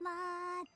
Mod.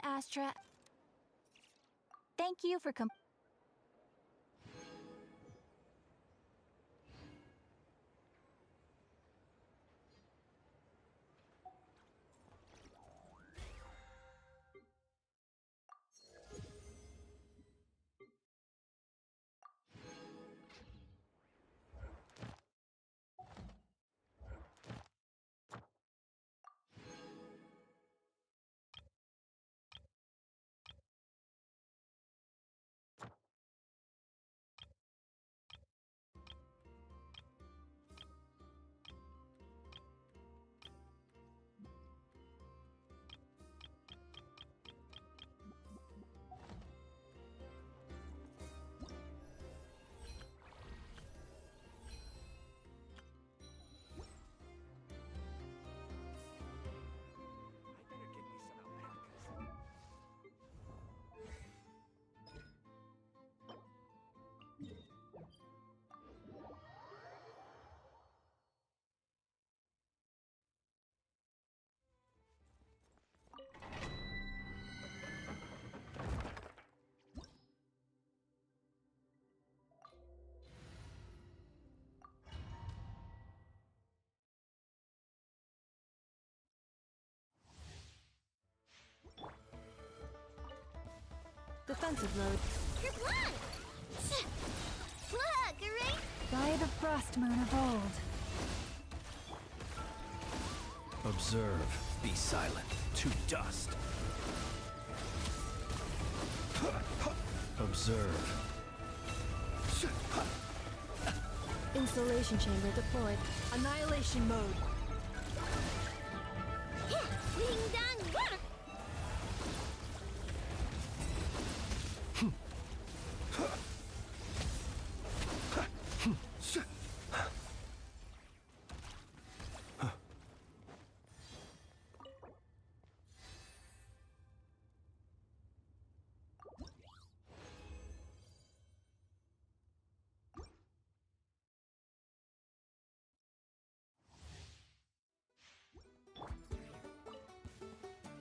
Astra. Thank you for defensive mode. Kerplunk! Look, right? By the frost moon of old. Observe. Be silent. To dust. Observe. Installation chamber deployed. Annihilation mode. Ding dong!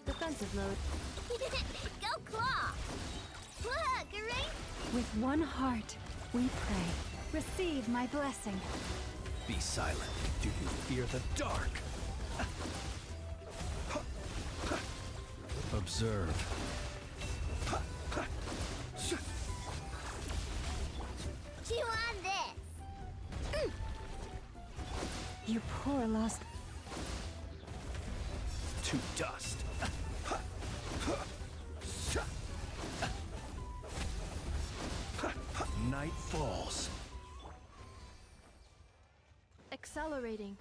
Defensive mode. Go claw! Look, right? With one heart, we pray. Receive my blessing. Be silent. Do you fear the dark? Observe. Chew on this! You poor lost. To dust. Night falls. Accelerating.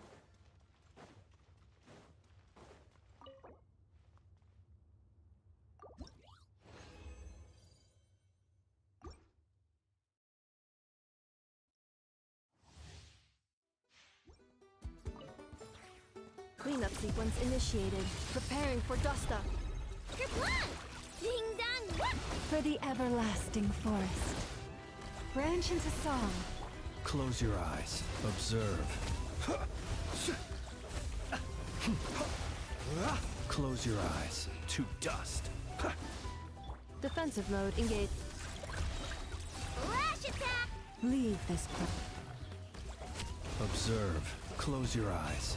Cleanup sequence initiated. Preparing for Dusta. Kerplunk! Ding dong! For the everlasting forest. Branch into song. Close your eyes. Observe. Close your eyes. To dust. Defensive mode engaged. Flash attack! Leave this place. Observe. Close your eyes.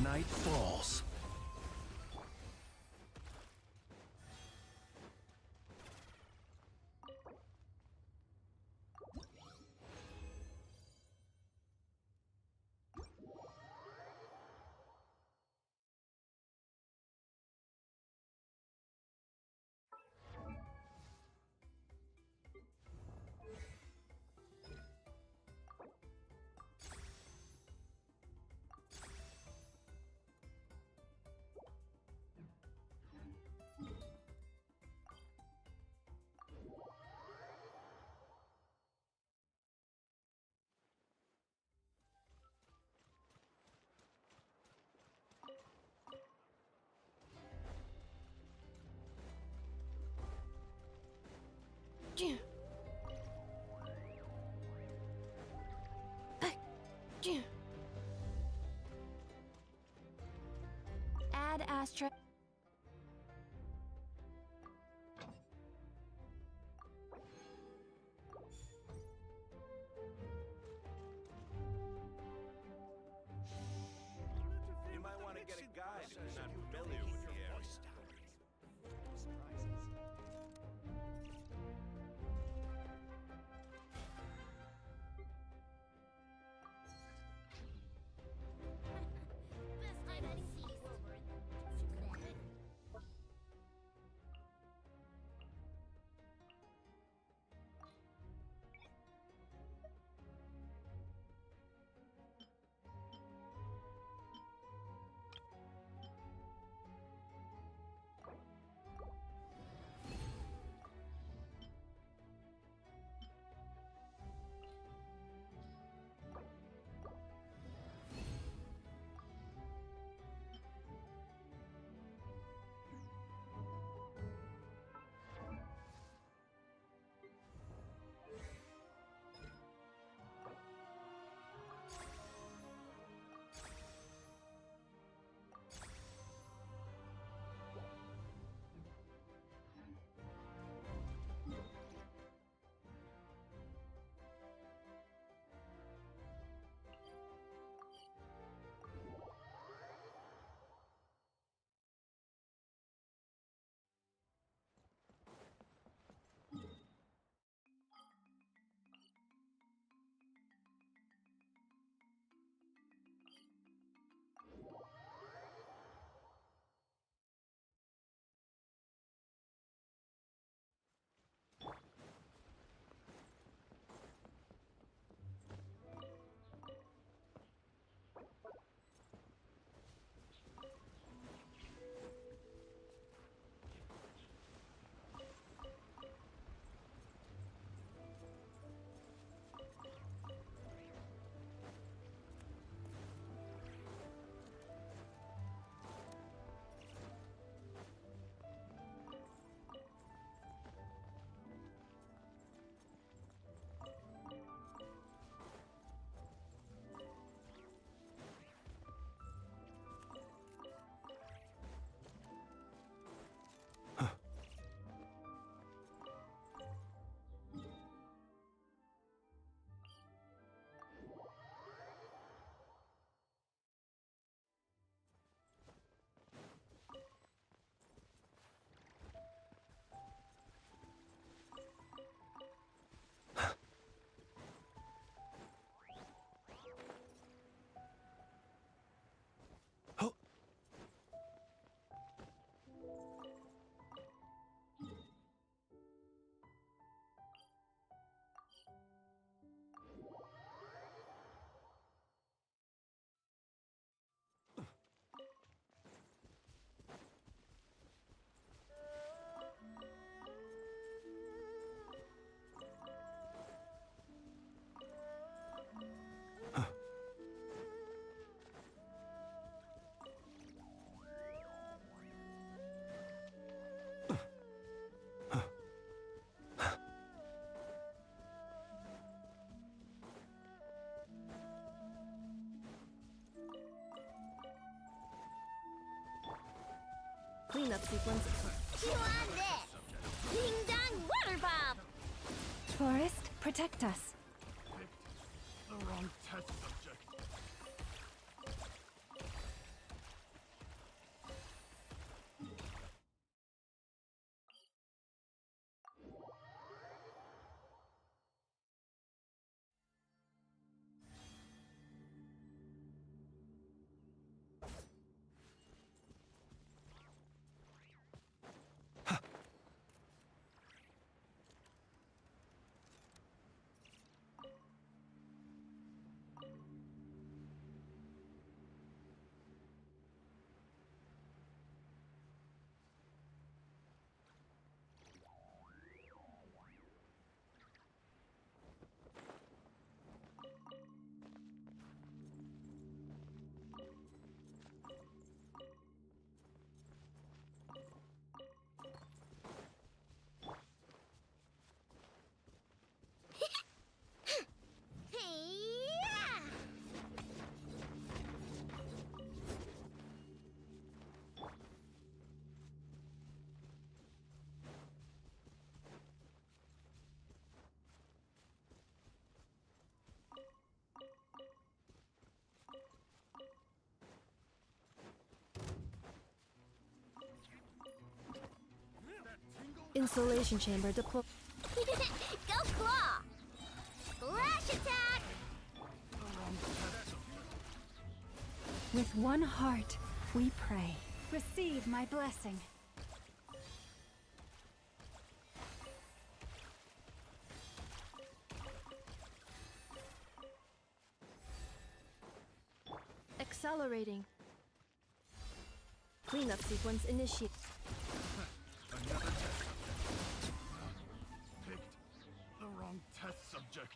Night falls. last trip. You might want to get a guide if you're not familiar with the area. Best I've ever seen you over in Cleanup sequence. Chew on this! Ding dong water bomb! Forest, protect us. The wrong test subject. Insulation chamber deployed. Go claw! Flash attack! With one heart, we pray. Receive my blessing. Accelerating. Cleanup sequence initiated. Another test subject. Picked the wrong test subject.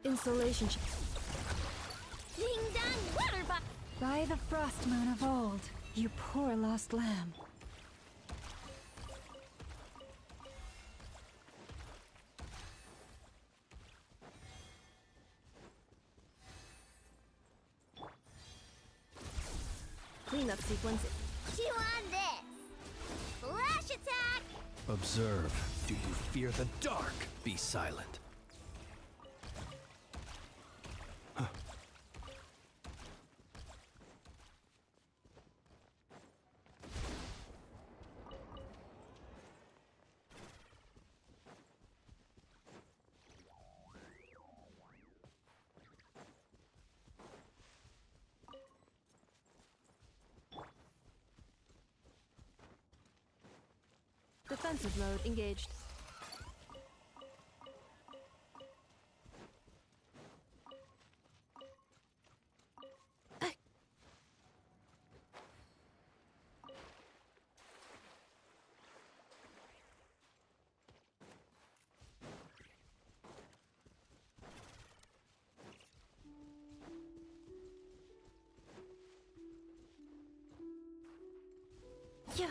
Insulation. Ding dong water bot! By the frost moon of old, you poor lost lamb. Cleanup sequence. Chew on this! Flash attack! Observe. Do you fear the dark? Be silent. Defensive mode engaged. Yeah.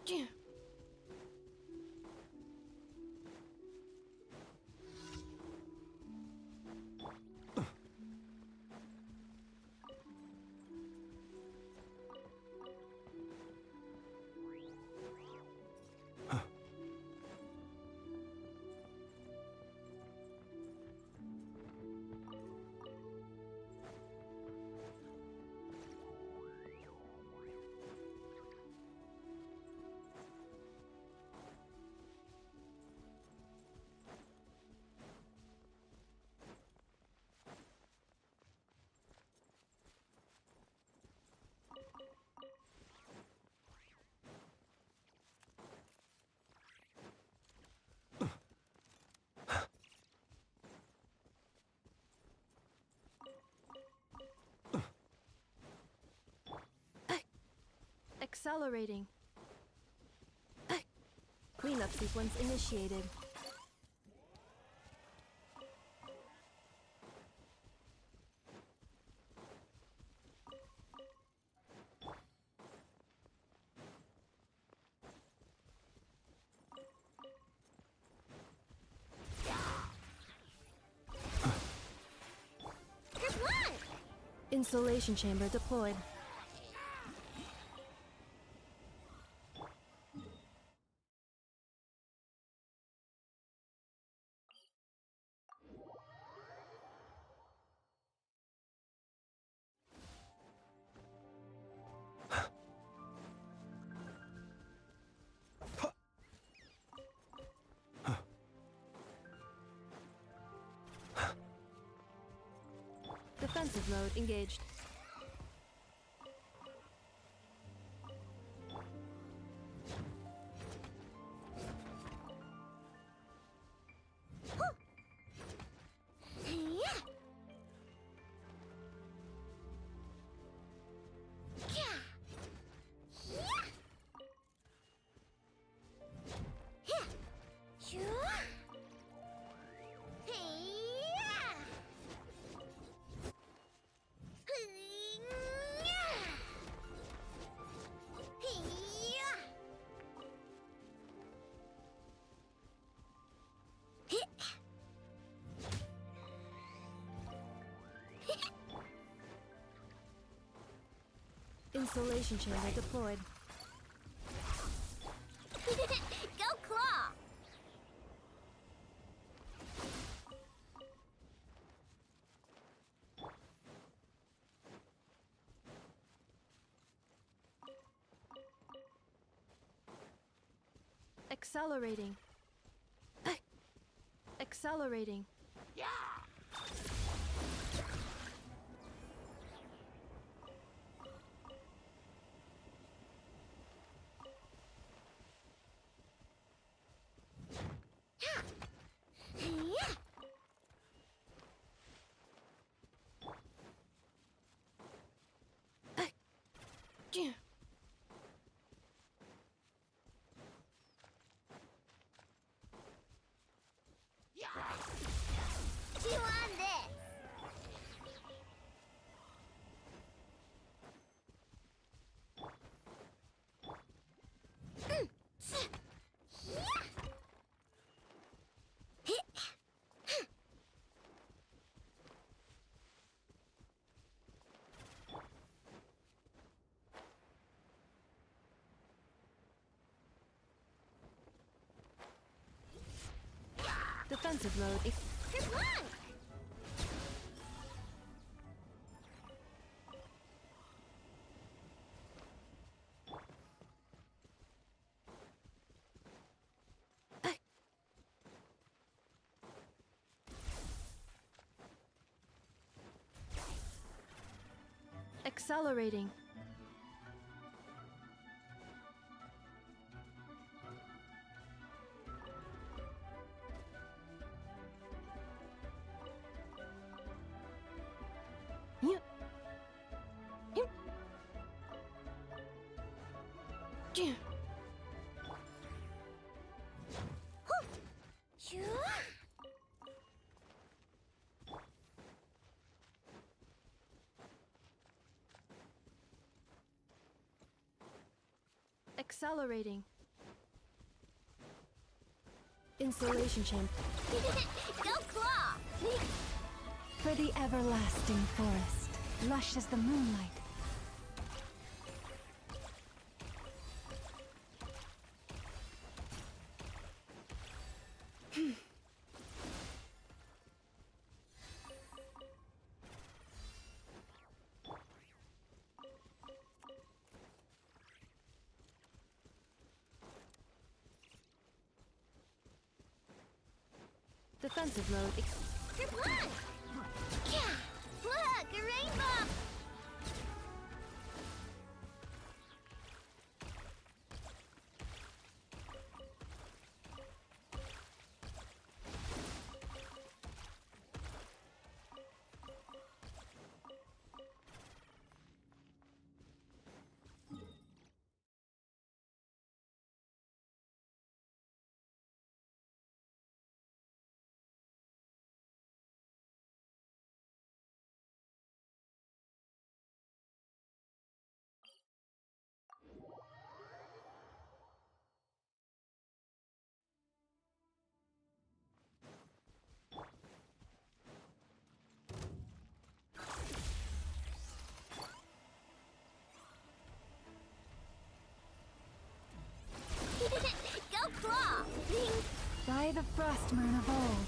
Yeah. Accelerating. Cleanup sequence initiated. Insulation chamber deployed. Defensive mode engaged. Insulation chamber deployed. Go claw! Accelerating. Accelerating. Chew on this! Defensive mode. Good luck! Accelerating. Accelerating. Insulation chamber. Go claw! For the everlasting forest, lush as the moonlight. Defensive mode. Good luck! Yeah! Look, a rainbow! Go claw! By the frost moon of old,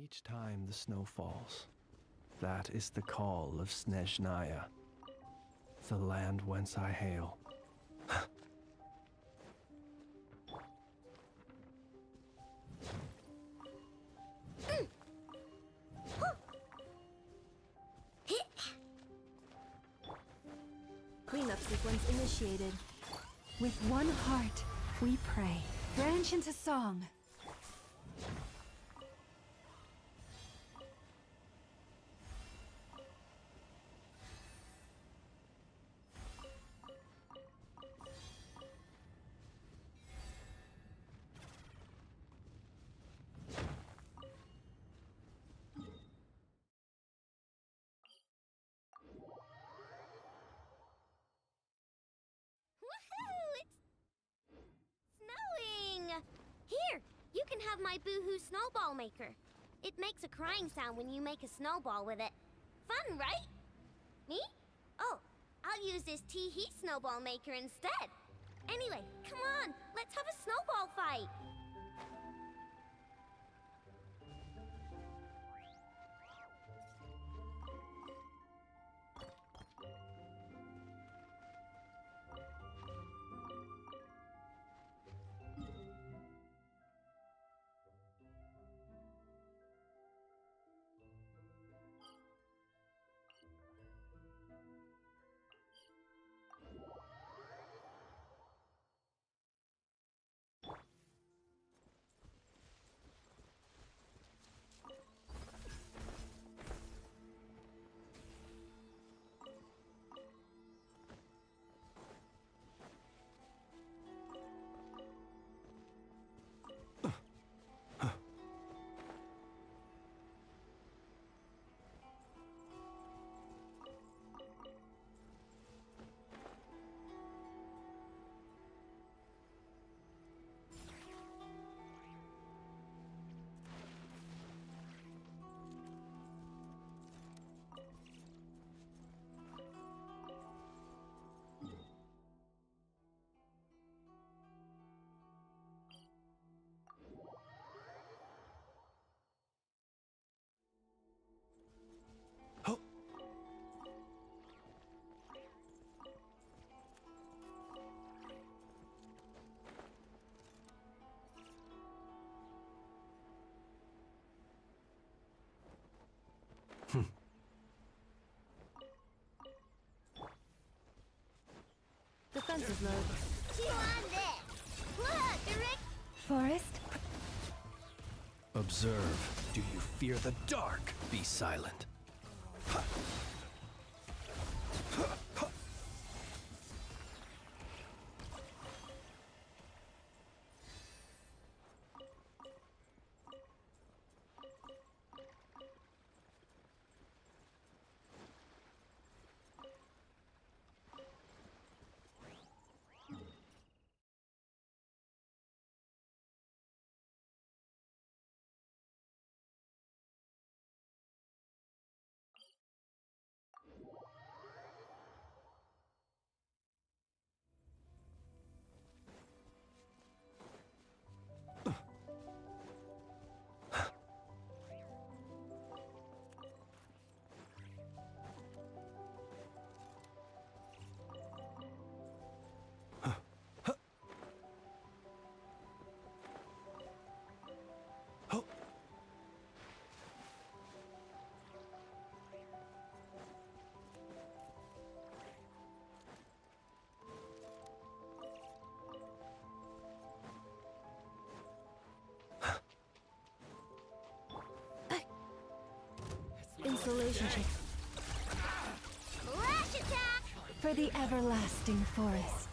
Each time the snow falls, that is the call of Snezhnaya, the land whence I hail. Cleanup sequence initiated. With one heart, we pray. Branch into song. Woohoo! It's snowing! Here, you can have my boohoo snowball maker. It makes a crying sound when you make a snowball with it. Fun, right? Me? Oh, I'll use this tee-hee snowball maker instead. Anyway, come on, let's have a snowball fight. Oh. Defensive mode. Chew on this. Look, a Rick. Forest, Observe. Do you fear the dark? Be silent. Insulation check. Flash attack. for the everlasting forest.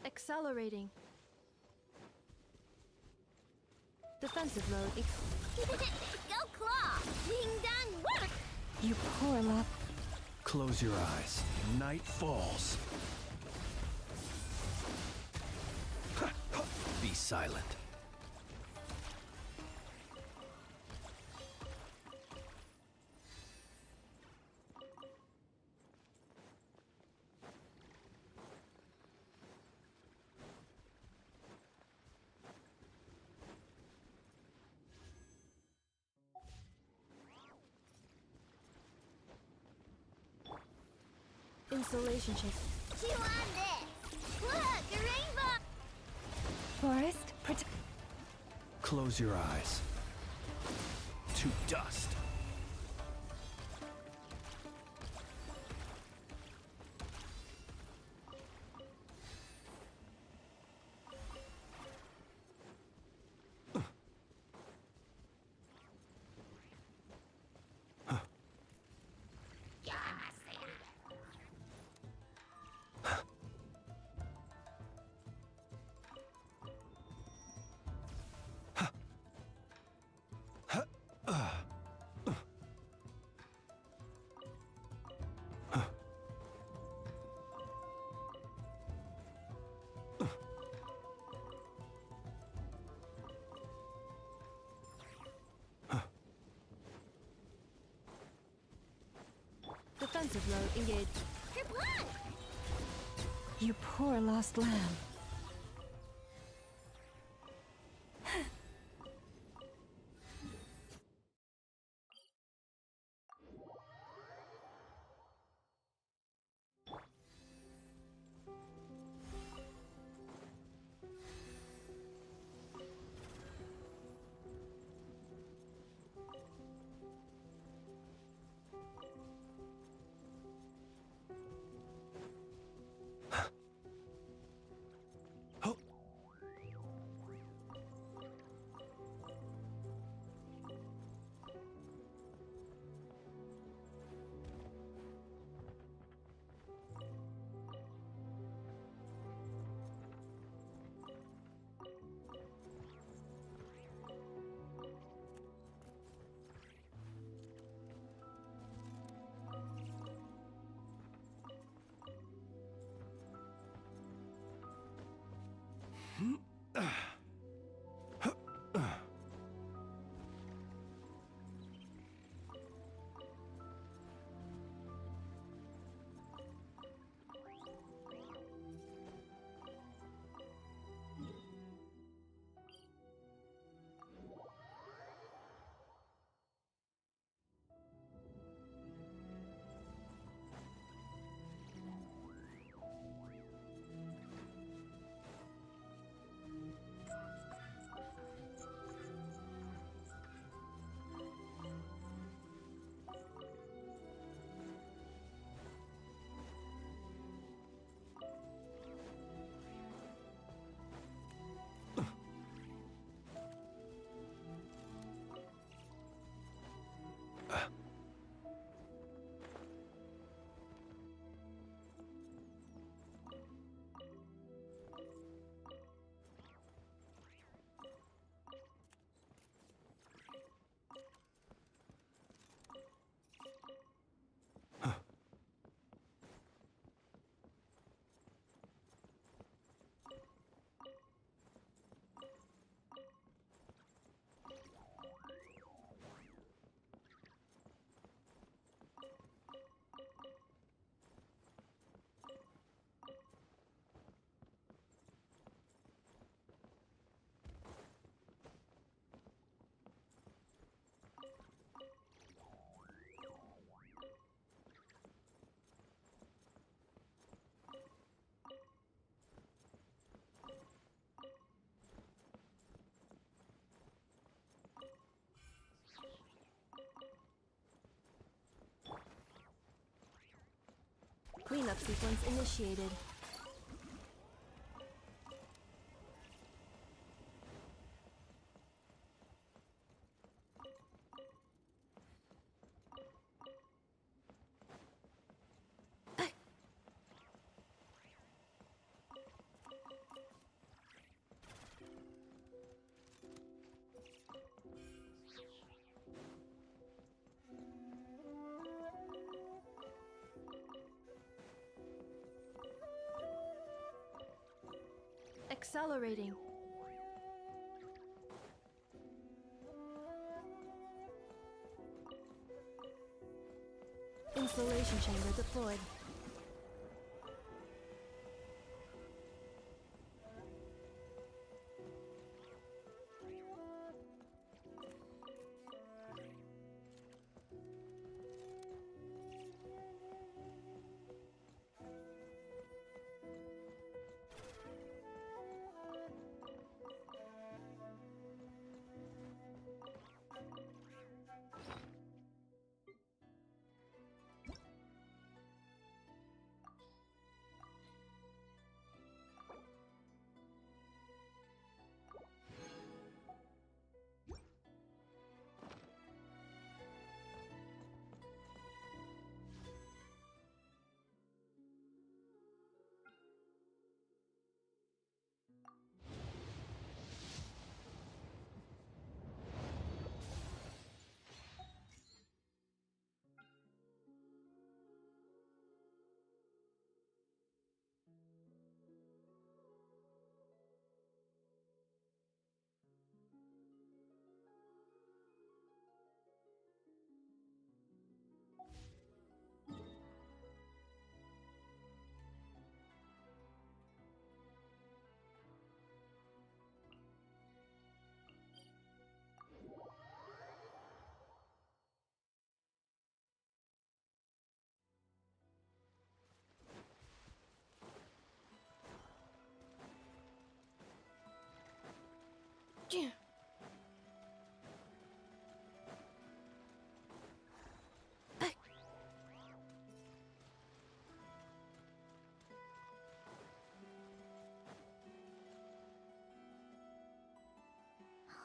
Accelerating. Defensive mode. Go claw! Ding dong work! You poor lot. Close your eyes. Night falls. Be silent. Insulation check. Chew on this! Look, a rainbow! Forest, Close your eyes. To dust. Defensive mode engaged. Kerplunk! you poor lost lamb. Cleanup sequence initiated. Accelerating. Installation chamber deployed.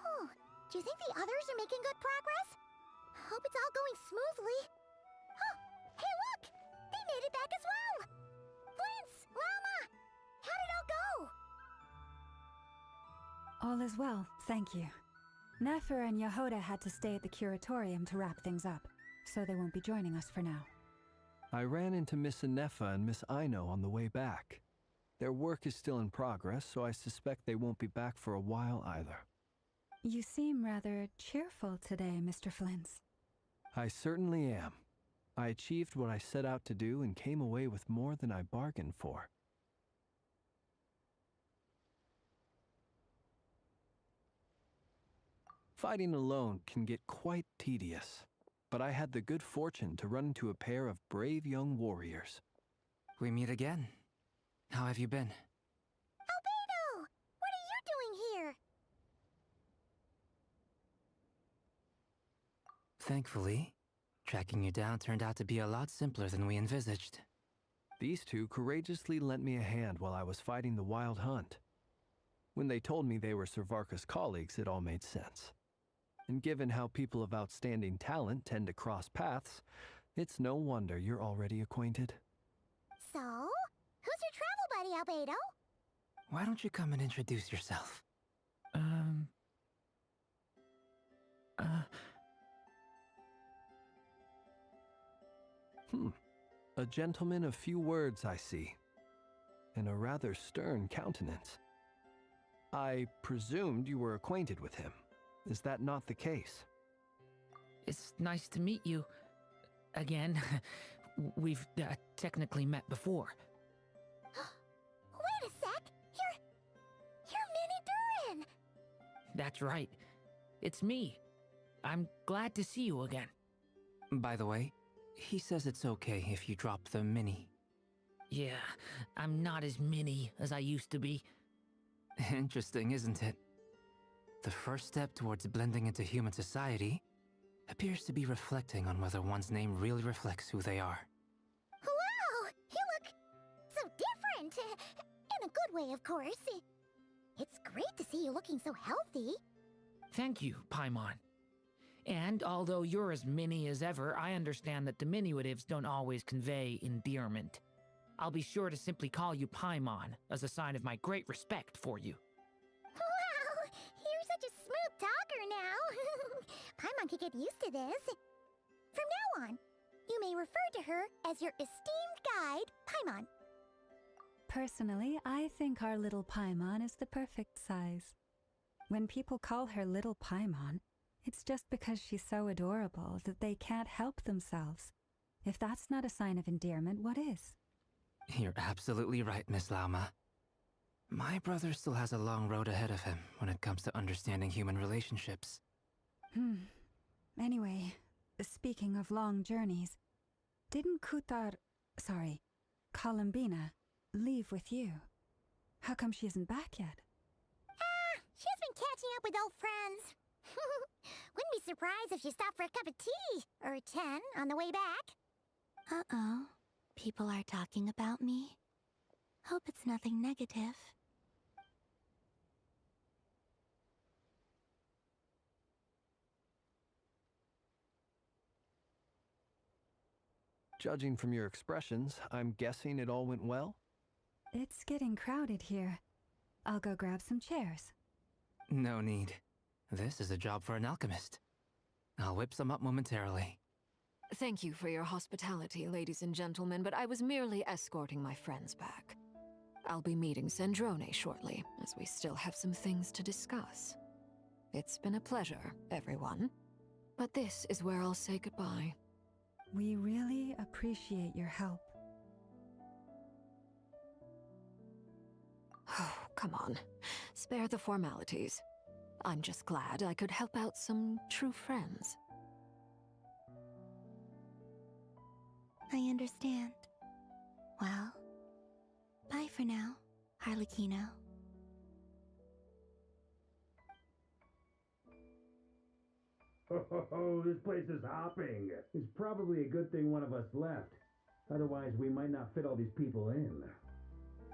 Oh, do you think the others are making good progress? Hope it's all going smoothly. Oh, hey look! They made it back as well! Flint's, Llama! How did it all go? All is well, thank you. Nefer and Yehuda had to stay at the curatorium to wrap things up, so they won't be joining us for now. I ran into Miss Anefa and Miss Aino on the way back. Their work is still in progress, so I suspect they won't be back for a while either. You seem rather cheerful today, Mr. Flint's. I certainly am. I achieved what I set out to do and came away with more than I bargained for. Fighting alone can get quite tedious, but I had the good fortune to run into a pair of brave young warriors. We meet again. How have you been? Albedo! What are you doing here? Thankfully, tracking you down turned out to be a lot simpler than we envisaged. These two courageously lent me a hand while I was fighting the wild hunt. When they told me they were Servarka's colleagues, it all made sense. And given how people of outstanding talent tend to cross paths, it's no wonder you're already acquainted. So, who's your travel buddy, Albedo? Why don't you come and introduce yourself? A gentleman of few words, I see, and a rather stern countenance. I presumed you were acquainted with him. Is that not the case? It's nice to meet you. Again. We've technically met before. Wait a sec! You're Minnie Durin! That's right. It's me. I'm glad to see you again. By the way, he says it's okay if you drop the mini. Yeah, I'm not as mini as I used to be. Interesting, isn't it? The first step towards blending into human society appears to be reflecting on whether one's name really reflects who they are. Wow! You look way, of course. It's great to see you looking so healthy. Thank you, Paimon. And although you're as mini as ever, I understand that diminutives don't always convey endearment. I'll be sure to simply call you Paimon as a sign of my great respect for you. Wow, you're such a smooth talker now. Paimon could get used to this. From now on, you may refer to her as your esteemed guide, Paimon. Personally, I think our little Paimon is the perfect size. When people call her Little Paimon, it's just because she's so adorable that they can't help themselves. If that's not a sign of endearment, what is? You're absolutely right, Miss Lauma. My brother still has a long road ahead of him when it comes to understanding human relationships. Anyway, speaking of long journeys, didn't Columbina, leave with you? How come she isn't back yet? She's been catching up with old friends. Wouldn't be surprised if she stopped for a cup of tea or 10 on the way back. Uh-oh. People are talking about me. Hope it's nothing negative. Judging from your expressions, I'm guessing it all went well? It's getting crowded here. I'll go grab some chairs. No need. This is a job for an alchemist. I'll whip some up momentarily. Thank you for your hospitality, ladies and gentlemen, but I was merely escorting my friends back. I'll be meeting Sandrone shortly, as we still have some things to discuss. It's been a pleasure, everyone. But this is where I'll say goodbye. We really appreciate your help. Oh, come on. Spare the formalities. I'm just glad I could help out some true friends. I understand. Well, bye for now, Harlequino. Oh, this place is hopping. It's probably a good thing one of us left. Otherwise, we might not fit all these people in.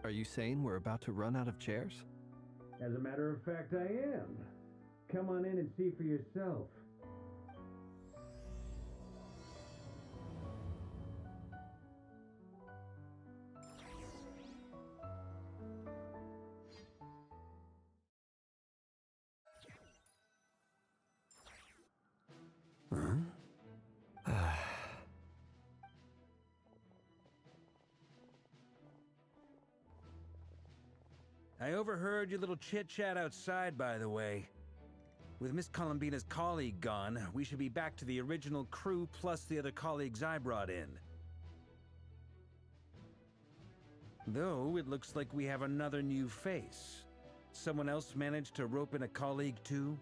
Are you saying we're about to run out of chairs? As a matter of fact, I am. Come on in and see for yourself. I overheard your little chit-chat outside, by the way. With Miss Columbina's colleague gone, we should be back to the original crew plus the other colleagues I brought in. Though, it looks like we have another new face. Someone else managed to rope in a colleague too?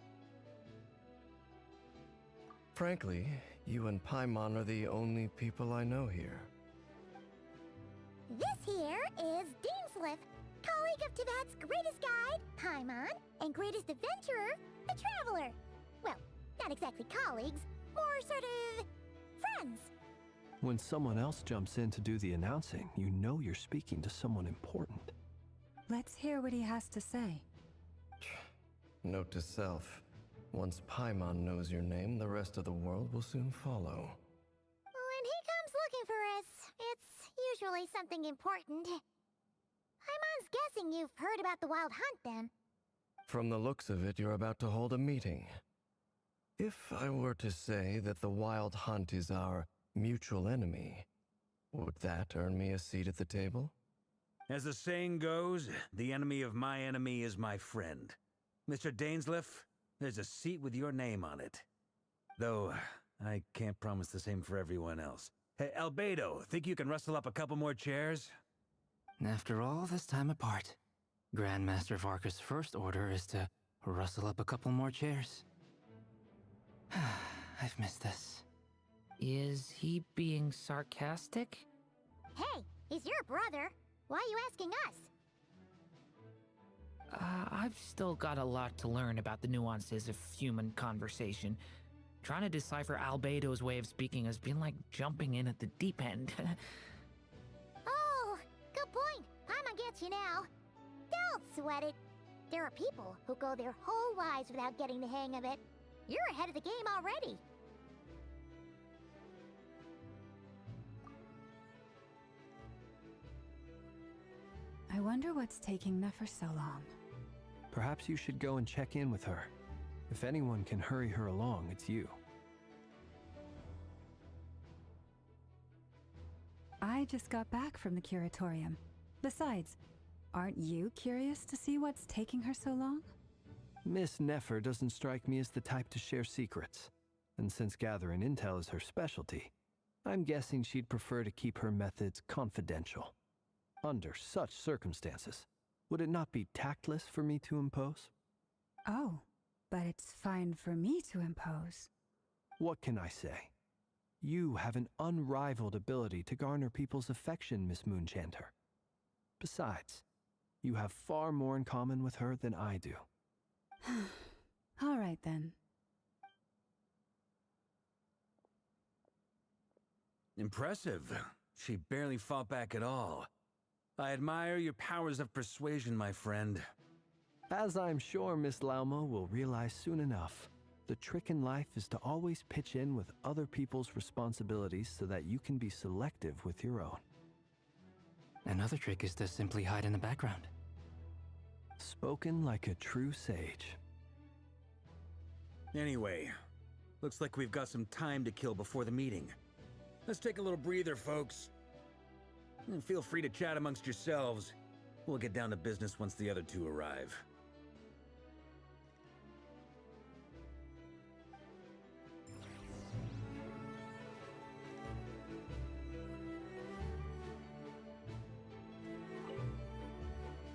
Frankly, you and Paimon are the only people I know here. This here is Deansliff, colleague of Tibet's greatest guide, Paimon, and greatest adventurer, the Traveler. Well, not exactly colleagues, more sort of friends. When someone else jumps in to do the announcing, you know you're speaking to someone important. Let's hear what he has to say. Note to self. Once Paimon knows your name, the rest of the world will soon follow. When he comes looking for us, it's usually something important. Paimon's guessing you've heard about the Wild Hunt, then. From the looks of it, you're about to hold a meeting. If I were to say that the Wild Hunt is our mutual enemy, would that earn me a seat at the table? As the saying goes, the enemy of my enemy is my friend. Mr. Dainsliff, there's a seat with your name on it. Though, I can't promise the same for everyone else. Hey, Albedo, think you can rustle up a couple more chairs? After all this time apart, Grandmaster Varka's first order is to rustle up a couple more chairs. I've missed this. Is he being sarcastic? Hey, he's your brother. Why are you asking us? I've still got a lot to learn about the nuances of human conversation. Trying to decipher Albedo's way of speaking has been like jumping in at the deep end. Oh, good point. Paimon gets you now. sweat it. There are people who go their whole lives without getting the hang of it. You're ahead of the game already. I wonder what's taking Nefer so long. Perhaps you should go and check in with her. If anyone can hurry her along, it's you. I just got back from the curatorium. Besides, aren't you curious to see what's taking her so long? Miss Nefer doesn't strike me as the type to share secrets. And since gathering intel is her specialty, I'm guessing she'd prefer to keep her methods confidential. Under such circumstances, would it not be tactless for me to impose? Oh, but it's fine for me to impose. What can I say? You have an unrivaled ability to garner people's affection, Miss Moonchanter. Besides, you have far more in common with her than I do. All right then. Impressive. She barely fought back at all. I admire your powers of persuasion, my friend. As I'm sure Miss Lauma will realize soon enough, the trick in life is to always pitch in with other people's responsibilities so that you can be selective with your own. Another trick is to simply hide in the background. Spoken like a true sage. Anyway, looks like we've got some time to kill before the meeting. Let's take a little breather, folks. And feel free to chat amongst yourselves. We'll get down to business once the other two arrive.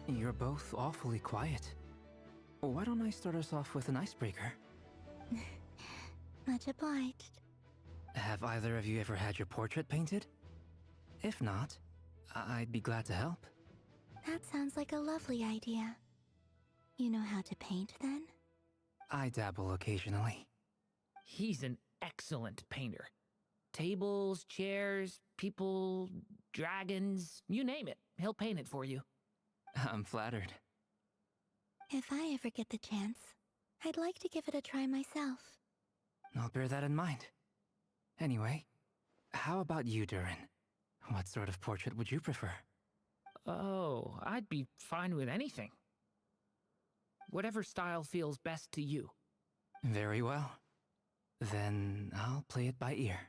You're both awfully quiet. Why don't I start us off with an icebreaker? Much obliged. Have either of you ever had your portrait painted? If not, I'd be glad to help. That sounds like a lovely idea. You know how to paint, then? I dabble occasionally. He's an excellent painter. Tables, chairs, people, dragons, you name it. He'll paint it for you. I'm flattered. If I ever get the chance, I'd like to give it a try myself. I'll bear that in mind. Anyway, how about you, Durin? What sort of portrait would you prefer? Oh, I'd be fine with anything. Whatever style feels best to you. Very well. Then I'll play it by ear.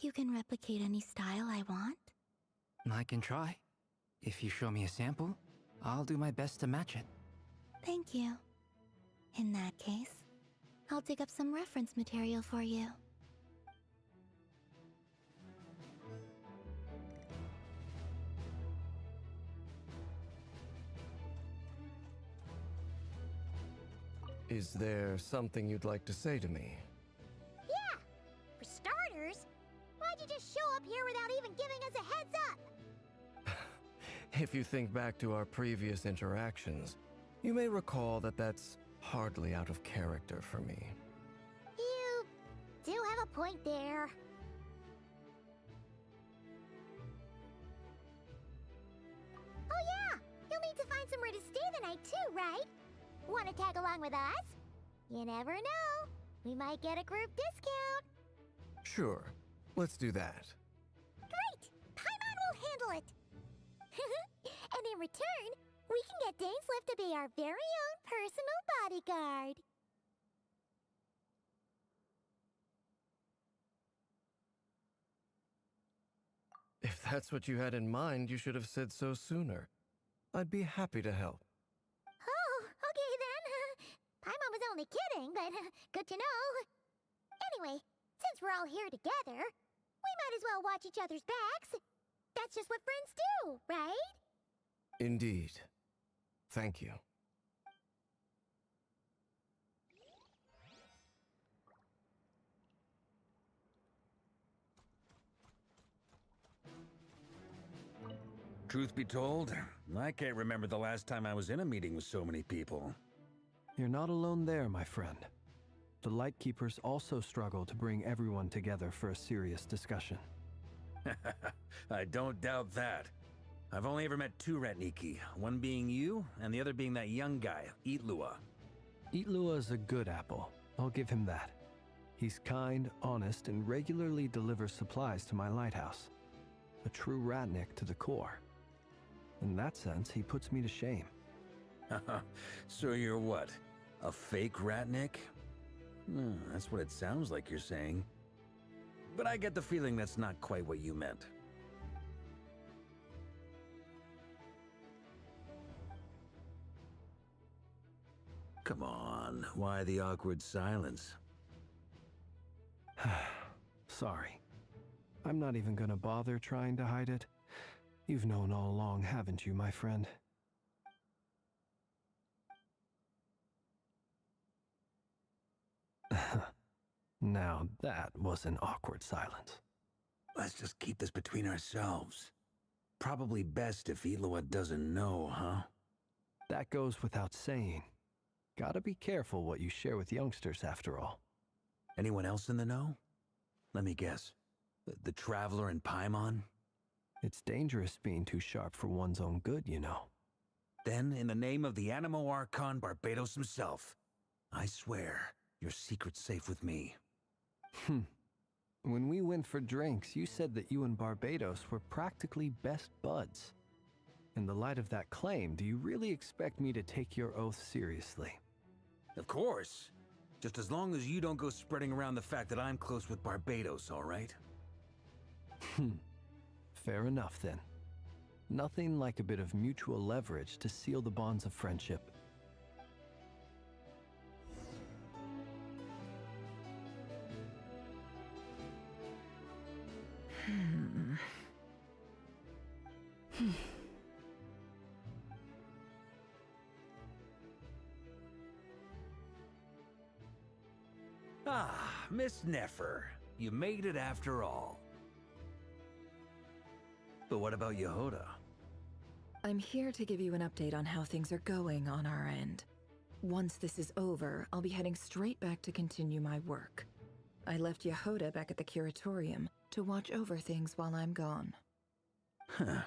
You can replicate any style I want? I can try. If you show me a sample, I'll do my best to match it. Thank you. In that case, I'll dig up some reference material for you. Is there something you'd like to say to me? Yeah! For starters, why'd you just show up here without even giving us a heads up? If you think back to our previous interactions, you may recall that that's hardly out of character for me. You do have a point there. Oh yeah! You'll need to find somewhere to stay the night too, right? Want to tag along with us? You never know. We might get a group discount. Sure, let's do that. Great! Paimon will handle it! And in return, we can get Dainslift to be our very own personal bodyguard. If that's what you had in mind, you should have said so sooner. I'd be happy to help. Oh, okay then. Paimon was only kidding, but good to know. Anyway, since we're all here together, we might as well watch each other's backs. That's just what friends do, right? Indeed. Thank you. Truth be told, I can't remember the last time I was in a meeting with so many people. You're not alone there, my friend. The Lightkeepers also struggle to bring everyone together for a serious discussion. I don't doubt that. I've only ever met two Ratniki, one being you, and the other being that young guy, Itlua. Itlua is a good apple. I'll give him that. He's kind, honest, and regularly delivers supplies to my lighthouse. A true Ratnik to the core. In that sense, he puts me to shame. So you're what? A fake Ratnik? That's what it sounds like you're saying. But I get the feeling that's not quite what you meant. Come on, why the awkward silence? Sorry. I'm not even gonna bother trying to hide it. You've known all along, haven't you, my friend? Now that was an awkward silence. Let's just keep this between ourselves. Probably best if Itlua doesn't know, huh? That goes without saying. Gotta be careful what you share with youngsters, after all. Anyone else in the know? Let me guess. The Traveler and Paimon? It's dangerous being too sharp for one's own good, you know. Then, in the name of the Animo Archon Barbados himself, I swear your secret's safe with me. When we went for drinks, you said that you and Barbados were practically best buds. In the light of that claim, do you really expect me to take your oath seriously? Of course. Just as long as you don't go spreading around the fact that I'm close with Barbados, all right? Fair enough, then. Nothing like a bit of mutual leverage to seal the bonds of friendship. Ah, Miss Nefer. You made it after all. But what about Yehoda? I'm here to give you an update on how things are going on our end. Once this is over, I'll be heading straight back to continue my work. I left Yehoda back at the curatorium to watch over things while I'm gone. Huh.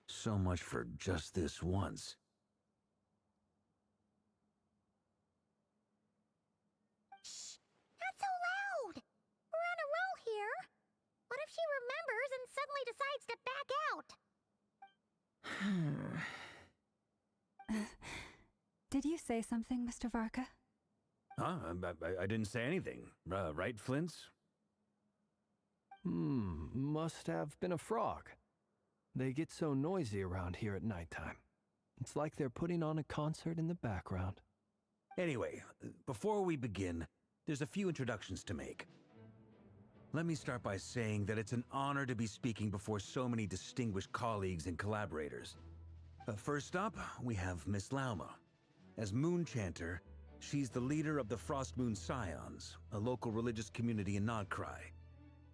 So much for just this once. Shh! Not so loud! We're on a roll here. What if she remembers and suddenly decides to back out? Did you say something, Mr. Varka? Huh? I didn't say anything. Right, Flints? Must have been a frog. They get so noisy around here at nighttime. It's like they're putting on a concert in the background. Anyway, before we begin, there's a few introductions to make. Let me start by saying that it's an honor to be speaking before so many distinguished colleagues and collaborators. First up, we have Miss Lauma. As Moon Chanter, she's the leader of the Frost Moon Scions, a local religious community in Nod-Krai.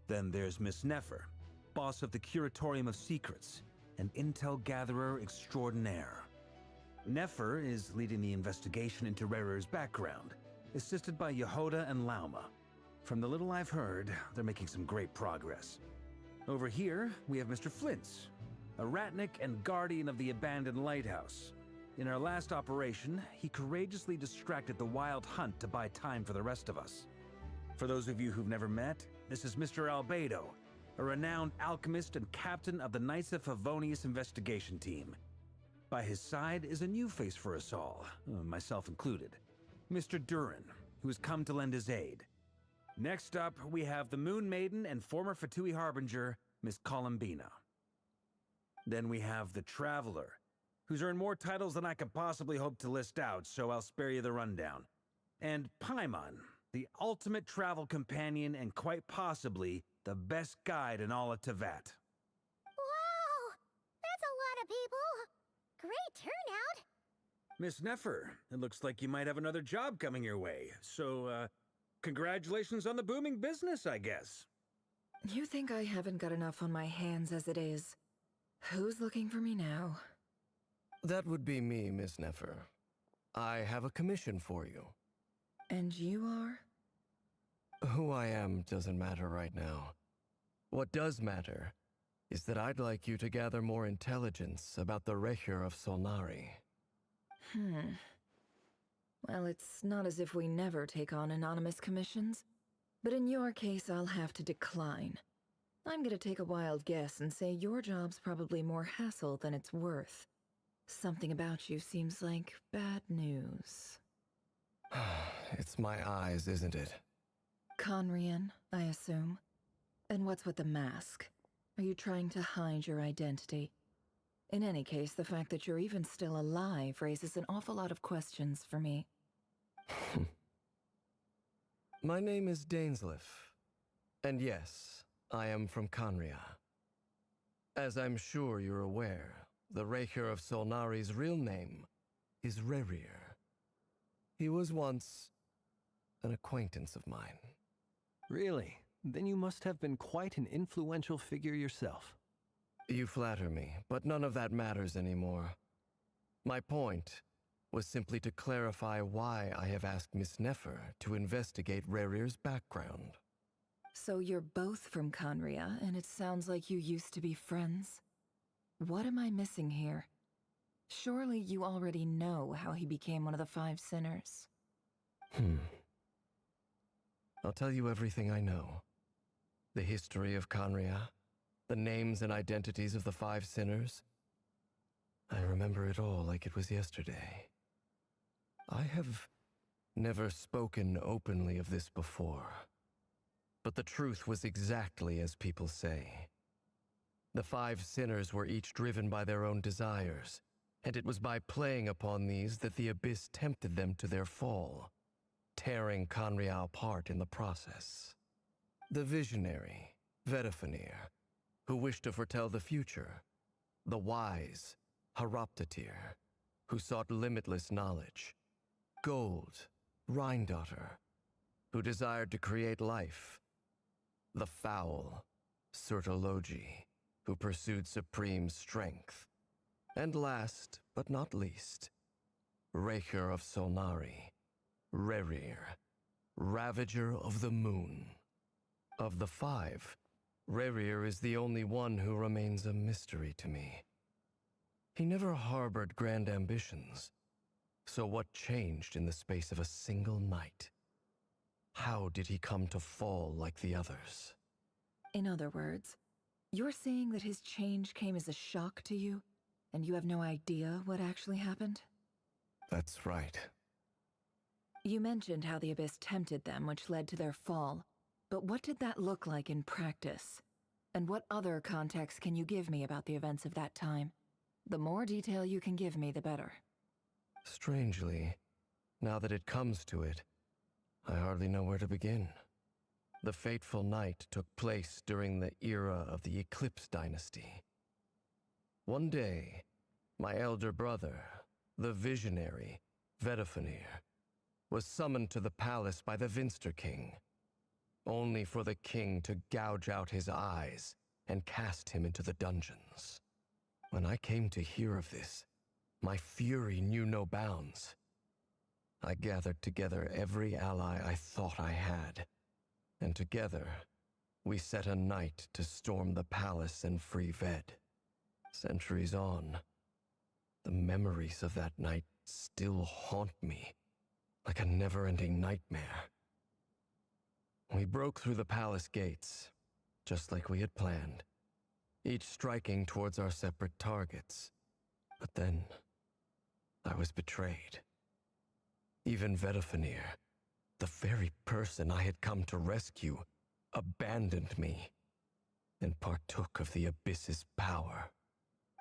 Then there's Miss Nefer, boss of the Curatorium of Secrets, an intel gatherer extraordinaire. Nefer is leading the investigation into Rerer's background, assisted by Yehoda and Lauma. From the little I've heard, they're making some great progress. Over here, we have Mr. Flints, a Ratnik and guardian of the abandoned lighthouse. In our last operation, he courageously distracted the Wild Hunt to buy time for the rest of us. For those of you who've never met, this is Mr. Albedo, a renowned alchemist and captain of the Knights of Favonius investigation team. By his side is a new face for us all, myself included, Mr. Durin, who has come to lend his aid. Next up, we have the Moon Maiden and former Fatui Harbinger, Miss Columbina. Then we have the Traveler, who's earned more titles than I could possibly hope to list out, so I'll spare you the rundown. And Paimon, the ultimate travel companion and quite possibly the best guide in all of Tevat. Wow! That's a lot of people! Great turnout! Miss Nefer, it looks like you might have another job coming your way, so, congratulations on the booming business, I guess. You think I haven't got enough on my hands as it is? Who's looking for me now? That would be me, Miss Nefer. I have a commission for you. And you are? Who I am doesn't matter right now. What does matter is that I'd like you to gather more intelligence about the Recher of Solnari. Well, it's not as if we never take on anonymous commissions, but in your case, I'll have to decline. I'm gonna take a wild guess and say your job's probably more hassle than it's worth. Something about you seems like bad news. It's my eyes, isn't it? Conrian, I assume. And what's with the mask? Are you trying to hide your identity? In any case, the fact that you're even still alive raises an awful lot of questions for me. My name is Dainsleif. And yes, I am from Conria. As I'm sure you're aware, the Recher of Solnari's real name is Rerir. He was once an acquaintance of mine. Really? Then you must have been quite an influential figure yourself. You flatter me, but none of that matters anymore. My point was simply to clarify why I have asked Miss Nefer to investigate Rerir's background. So you're both from Conria, and it sounds like you used to be friends? What am I missing here? Surely you already know how he became one of the Five Sinners. I'll tell you everything I know. The history of Conria, the names and identities of the Five Sinners. I remember it all like it was yesterday. I have never spoken openly of this before, but the truth was exactly as people say. The Five Sinners were each driven by their own desires, and it was by playing upon these that the Abyss tempted them to their fall, tearing Conria apart in the process. The visionary, Vedifenir, who wished to foretell the future. The wise, Haroptatir, who sought limitless knowledge. Gold, Rhindaughter, who desired to create life. The foul, Surtologi, who pursued supreme strength. And last, but not least, Recher of Solnari, Rerir, Ravager of the Moon. Of the five, Rerir is the only one who remains a mystery to me. He never harbored grand ambitions, so what changed in the space of a single night? How did he come to fall like the others? In other words, you're saying that his change came as a shock to you, and you have no idea what actually happened? That's right. You mentioned how the Abyss tempted them, which led to their fall. But what did that look like in practice? And what other context can you give me about the events of that time? The more detail you can give me, the better. Strangely, now that it comes to it, I hardly know where to begin. The fateful night took place during the era of the Eclipse Dynasty. One day, my elder brother, the visionary, Vedifenir, was summoned to the palace by the Vinster King, only for the king to gouge out his eyes and cast him into the dungeons. When I came to hear of this, my fury knew no bounds. I gathered together every ally I thought I had, and together, we set a night to storm the palace and free Ved. Centuries on, the memories of that night still haunt me like a never-ending nightmare. We broke through the palace gates, just like we had planned, each striking towards our separate targets. But then, I was betrayed. Even Vedifenir, the very person I had come to rescue, abandoned me and partook of the Abyss's power.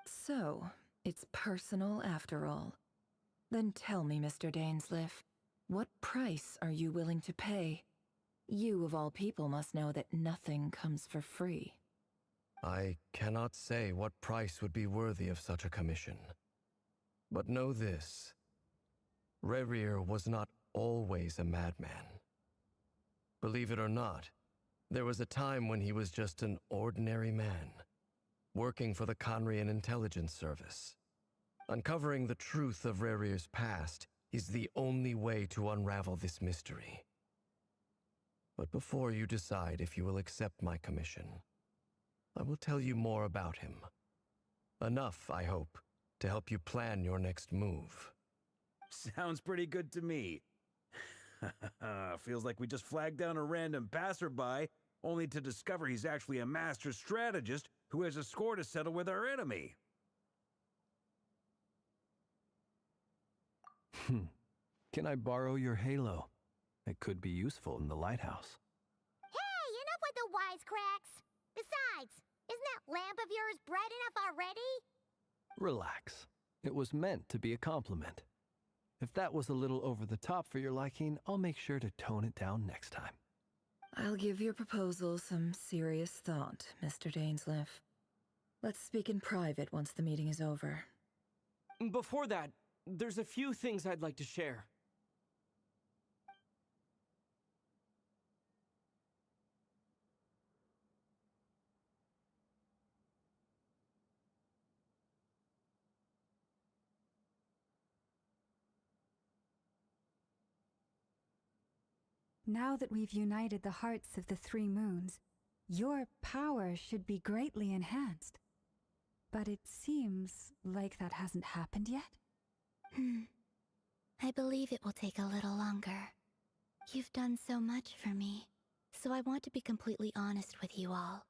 So, it's personal after all. Then tell me, Mr. Dainsleif, what price are you willing to pay? You, of all people, must know that nothing comes for free. I cannot say what price would be worthy of such a commission. But know this. Rerir was not always a madman. Believe it or not, there was a time when he was just an ordinary man, working for the Conrian Intelligence Service. Uncovering the truth of Rerir's past is the only way to unravel this mystery. But before you decide if you will accept my commission, I will tell you more about him. Enough, I hope, to help you plan your next move. Sounds pretty good to me. Feels like we just flagged down a random passerby, only to discover he's actually a master strategist who has a score to settle with our enemy. Can I borrow your halo? It could be useful in the lighthouse. Hey, enough with the wisecracks! Besides, isn't that lamp of yours bright enough already? Relax. It was meant to be a compliment. If that was a little over the top for your liking, I'll make sure to tone it down next time. I'll give your proposal some serious thought, Mr. Dainsleif. Let's speak in private once the meeting is over. Before that, there's a few things I'd like to share. Now that we've united the hearts of the three moons, your power should be greatly enhanced. But it seems like that hasn't happened yet? I believe it will take a little longer. You've done so much for me, so I want to be completely honest with you all.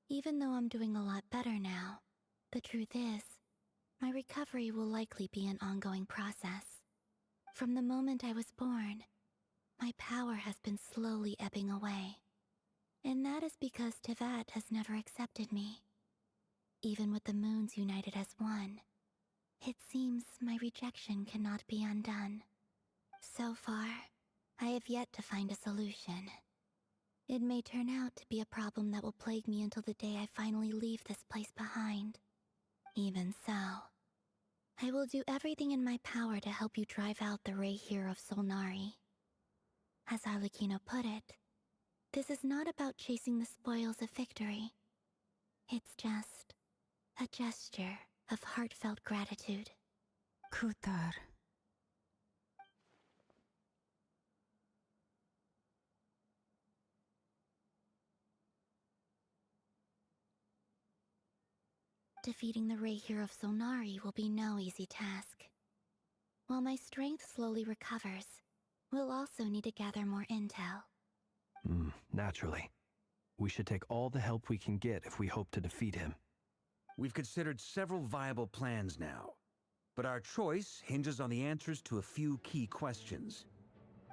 Even though I'm doing a lot better now, the truth is, my recovery will likely be an ongoing process. From the moment I was born, my power has been slowly ebbing away. And that is because Tevat has never accepted me. Even with the moons united as one, it seems my rejection cannot be undone. So far, I have yet to find a solution. It may turn out to be a problem that will plague me until the day I finally leave this place behind. Even so, I will do everything in my power to help you drive out the Ray here of Solnari. As Arlecchino put it, this is not about chasing the spoils of victory. It's just a gesture of heartfelt gratitude. Kutar. Defeating the Ray here of Solnari will be no easy task. While my strength slowly recovers, we'll also need to gather more intel. Naturally. We should take all the help we can get if we hope to defeat him. We've considered several viable plans now, but our choice hinges on the answers to a few key questions.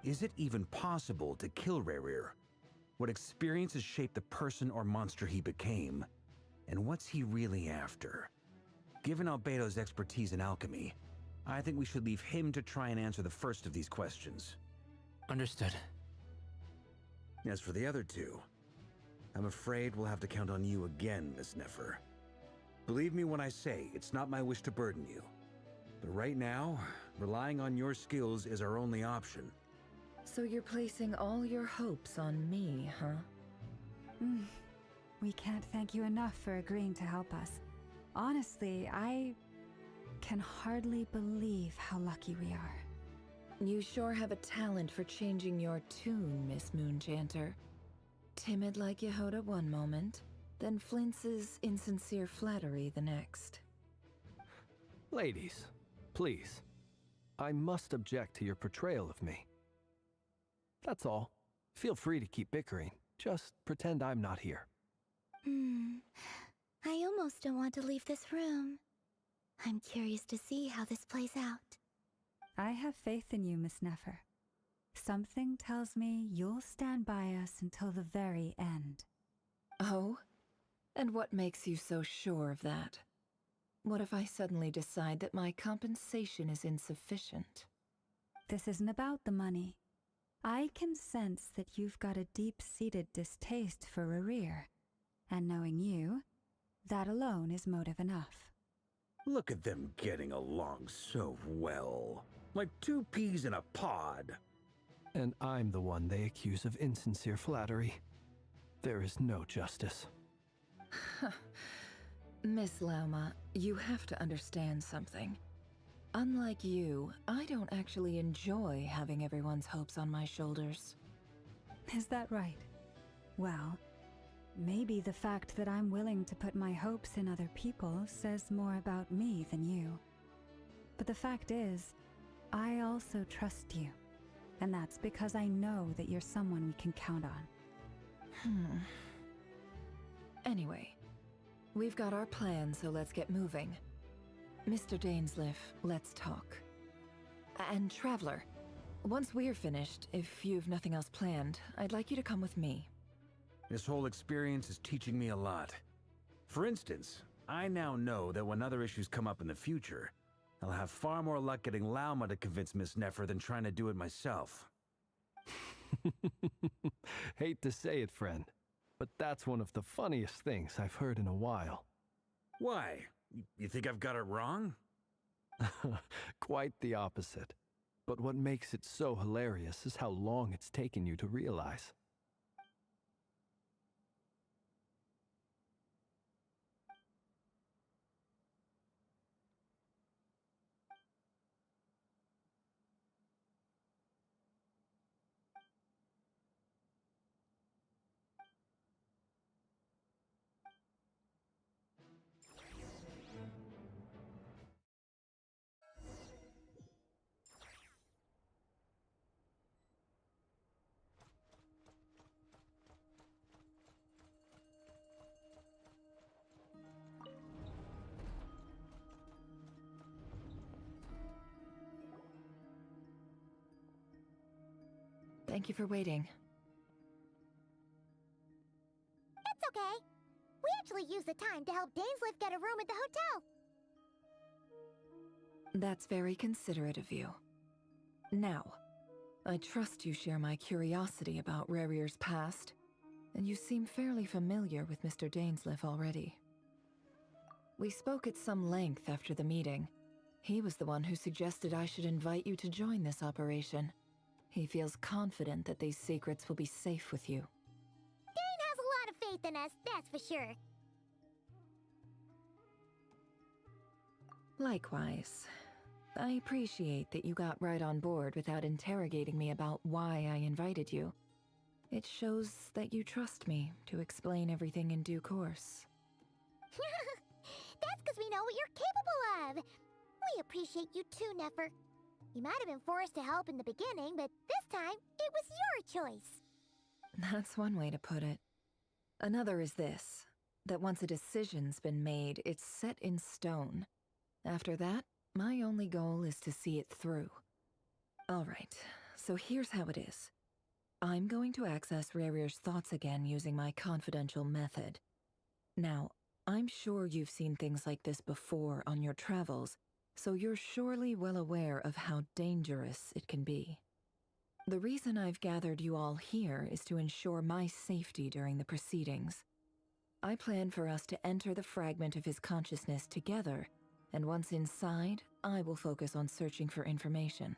Is it even possible to kill Rerir? What experiences shaped the person or monster he became? And what's he really after? Given Albedo's expertise in alchemy, I think we should leave him to try and answer the first of these questions. Understood. As for the other two, I'm afraid we'll have to count on you again, Miss Nefer. Believe me when I say it's not my wish to burden you. But right now, relying on your skills is our only option. So you're placing all your hopes on me, huh? We can't thank you enough for agreeing to help us. Honestly, I can hardly believe how lucky we are. You sure have a talent for changing your tune, Miss Moonchanter. Timid like Yehoda one moment, then flinches insincere flattery the next. Ladies, please. I must object to your portrayal of me. That's all. Feel free to keep bickering. Just pretend I'm not here. I almost don't want to leave this room. I'm curious to see how this plays out. I have faith in you, Miss Nefer. Something tells me you'll stand by us until the very end. Oh? And what makes you so sure of that? What if I suddenly decide that my compensation is insufficient? This isn't about the money. I can sense that you've got a deep-seated distaste for Rerir. And knowing you, that alone is motive enough. Look at them getting along so well. Like two peas in a pod. And I'm the one they accuse of insincere flattery. There is no justice. Miss Lauma, you have to understand something. Unlike you, I don't actually enjoy having everyone's hopes on my shoulders. Is that right? Well, Maybe the fact that I'm willing to put my hopes in other people says more about me than you. But the fact is, I also trust you. And that's because I know that you're someone we can count on. Anyway, we've got our plan, so let's get moving. Mr. Dainsleif, let's talk. And Traveler, once we're finished, if you've nothing else planned, I'd like you to come with me. This whole experience is teaching me a lot. For instance, I now know that when other issues come up in the future, I'll have far more luck getting Lauma to convince Miss Nefer than trying to do it myself. Hate to say it, friend, but that's one of the funniest things I've heard in a while. Why? You think I've got it wrong? Quite the opposite. But what makes it so hilarious is how long it's taken you to realize. Thank you for waiting. It's okay. We actually used the time to help Dainsleif get a room at the hotel. That's very considerate of you. Now, I trust you share my curiosity about Rarier's past, and you seem fairly familiar with Mr. Dainsleif already. We spoke at some length after the meeting. He was the one who suggested I should invite you to join this operation. He feels confident that these secrets will be safe with you. Dane has a lot of faith in us, that's for sure. Likewise. I appreciate that you got right on board without interrogating me about why I invited you. It shows that you trust me to explain everything in due course. That's because we know what you're capable of. We appreciate you too, Nefer. You might have been forced to help in the beginning, but this time, it was your choice. That's one way to put it. Another is this, that once a decision's been made, it's set in stone. After that, my only goal is to see it through. Alright, so here's how it is. I'm going to access Rarier's thoughts again using my confidential method. Now, I'm sure you've seen things like this before on your travels, so you're surely well aware of how dangerous it can be. The reason I've gathered you all here is to ensure my safety during the proceedings. I plan for us to enter the fragment of his consciousness together, and once inside, I will focus on searching for information.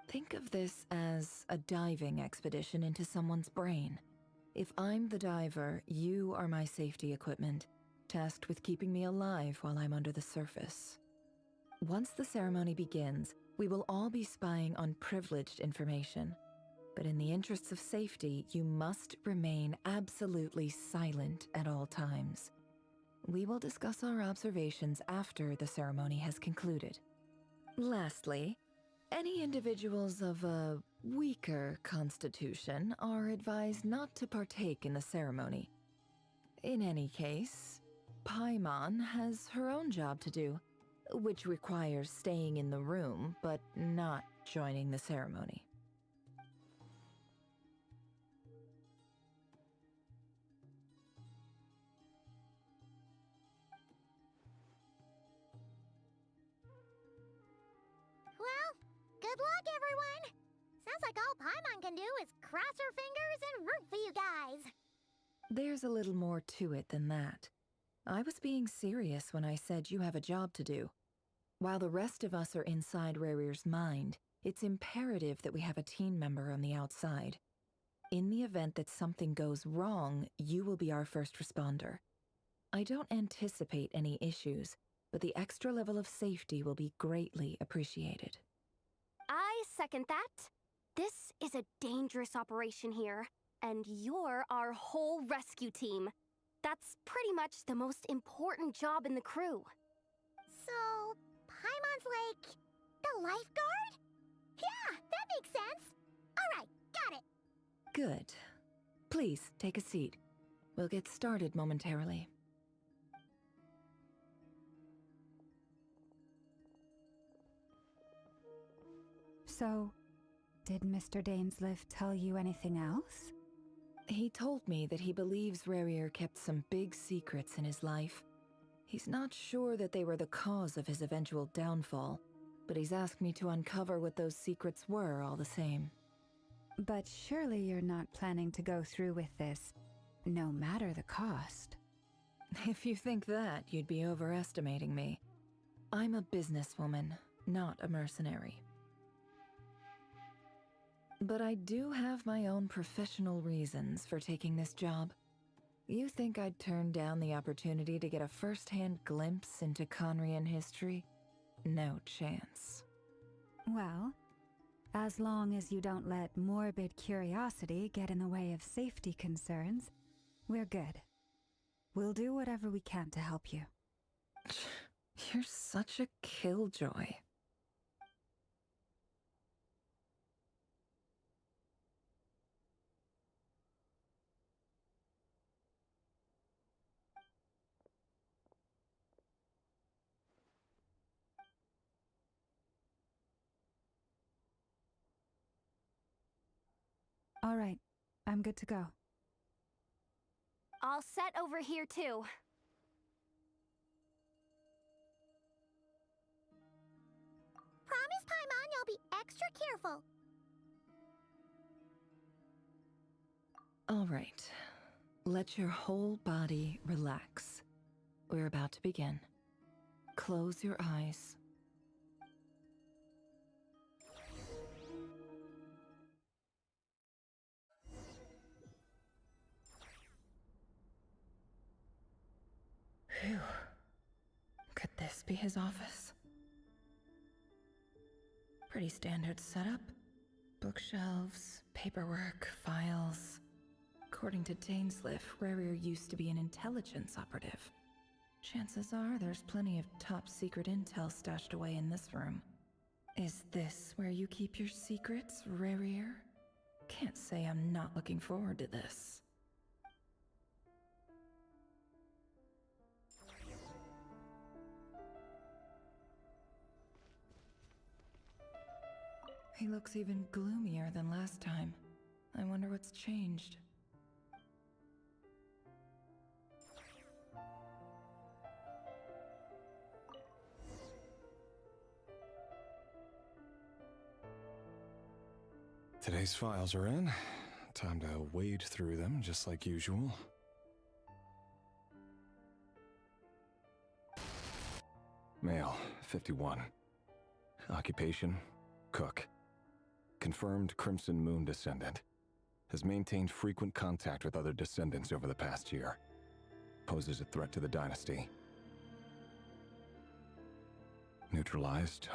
Think of this as a diving expedition into someone's brain. If I'm the diver, you are my safety equipment, tasked with keeping me alive while I'm under the surface. Once the ceremony begins, we will all be spying on privileged information. But in the interests of safety, you must remain absolutely silent at all times. We will discuss our observations after the ceremony has concluded. Lastly, any individuals of a weaker constitution are advised not to partake in the ceremony. In any case, Paimon has her own job to do, which requires staying in the room, but not joining the ceremony. Well, good luck, everyone. Sounds like all Paimon can do is cross her fingers and root for you guys. There's a little more to it than that. I was being serious when I said you have a job to do. While the rest of us are inside Rarier's mind, it's imperative that we have a team member on the outside. In the event that something goes wrong, you will be our first responder. I don't anticipate any issues, but the extra level of safety will be greatly appreciated. I second that. This is a dangerous operation here, and you're our whole rescue team. That's pretty much the most important job in the crew. So, Paimon's like the lifeguard? Yeah, that makes sense. All right, got it. Good. Please, take a seat. We'll get started momentarily. So, did Mr. Dainsliff tell you anything else? He told me that he believes Rarier kept some big secrets in his life. He's not sure that they were the cause of his eventual downfall, but he's asked me to uncover what those secrets were all the same. But surely you're not planning to go through with this, no matter the cost. If you think that, you'd be overestimating me. I'm a businesswoman, not a mercenary. But I do have my own professional reasons for taking this job. You think I'd turn down the opportunity to get a first-hand glimpse into Conrian history? No chance. Well, as long as you don't let morbid curiosity get in the way of safety concerns, we're good. We'll do whatever we can to help you. You're such a killjoy. All right, I'm good to go. All set over here, too. Promise, Paimon, you'll be extra careful. All right. Let your whole body relax. We're about to begin. Close your eyes. Phew. Could this be his office? Pretty standard setup. Bookshelves, paperwork, files. According to Dainsliff, Rarier used to be an intelligence operative. Chances are there's plenty of top-secret intel stashed away in this room. Is this where you keep your secrets, Rarier? Can't say I'm not looking forward to this. He looks even gloomier than last time. I wonder what's changed. Today's files are in. Time to wade through them just like usual. Male, 51. Occupation, cook. Confirmed Crimson Moon descendant. Has maintained frequent contact with other descendants over the past year. Poses a threat to the dynasty. Neutralized.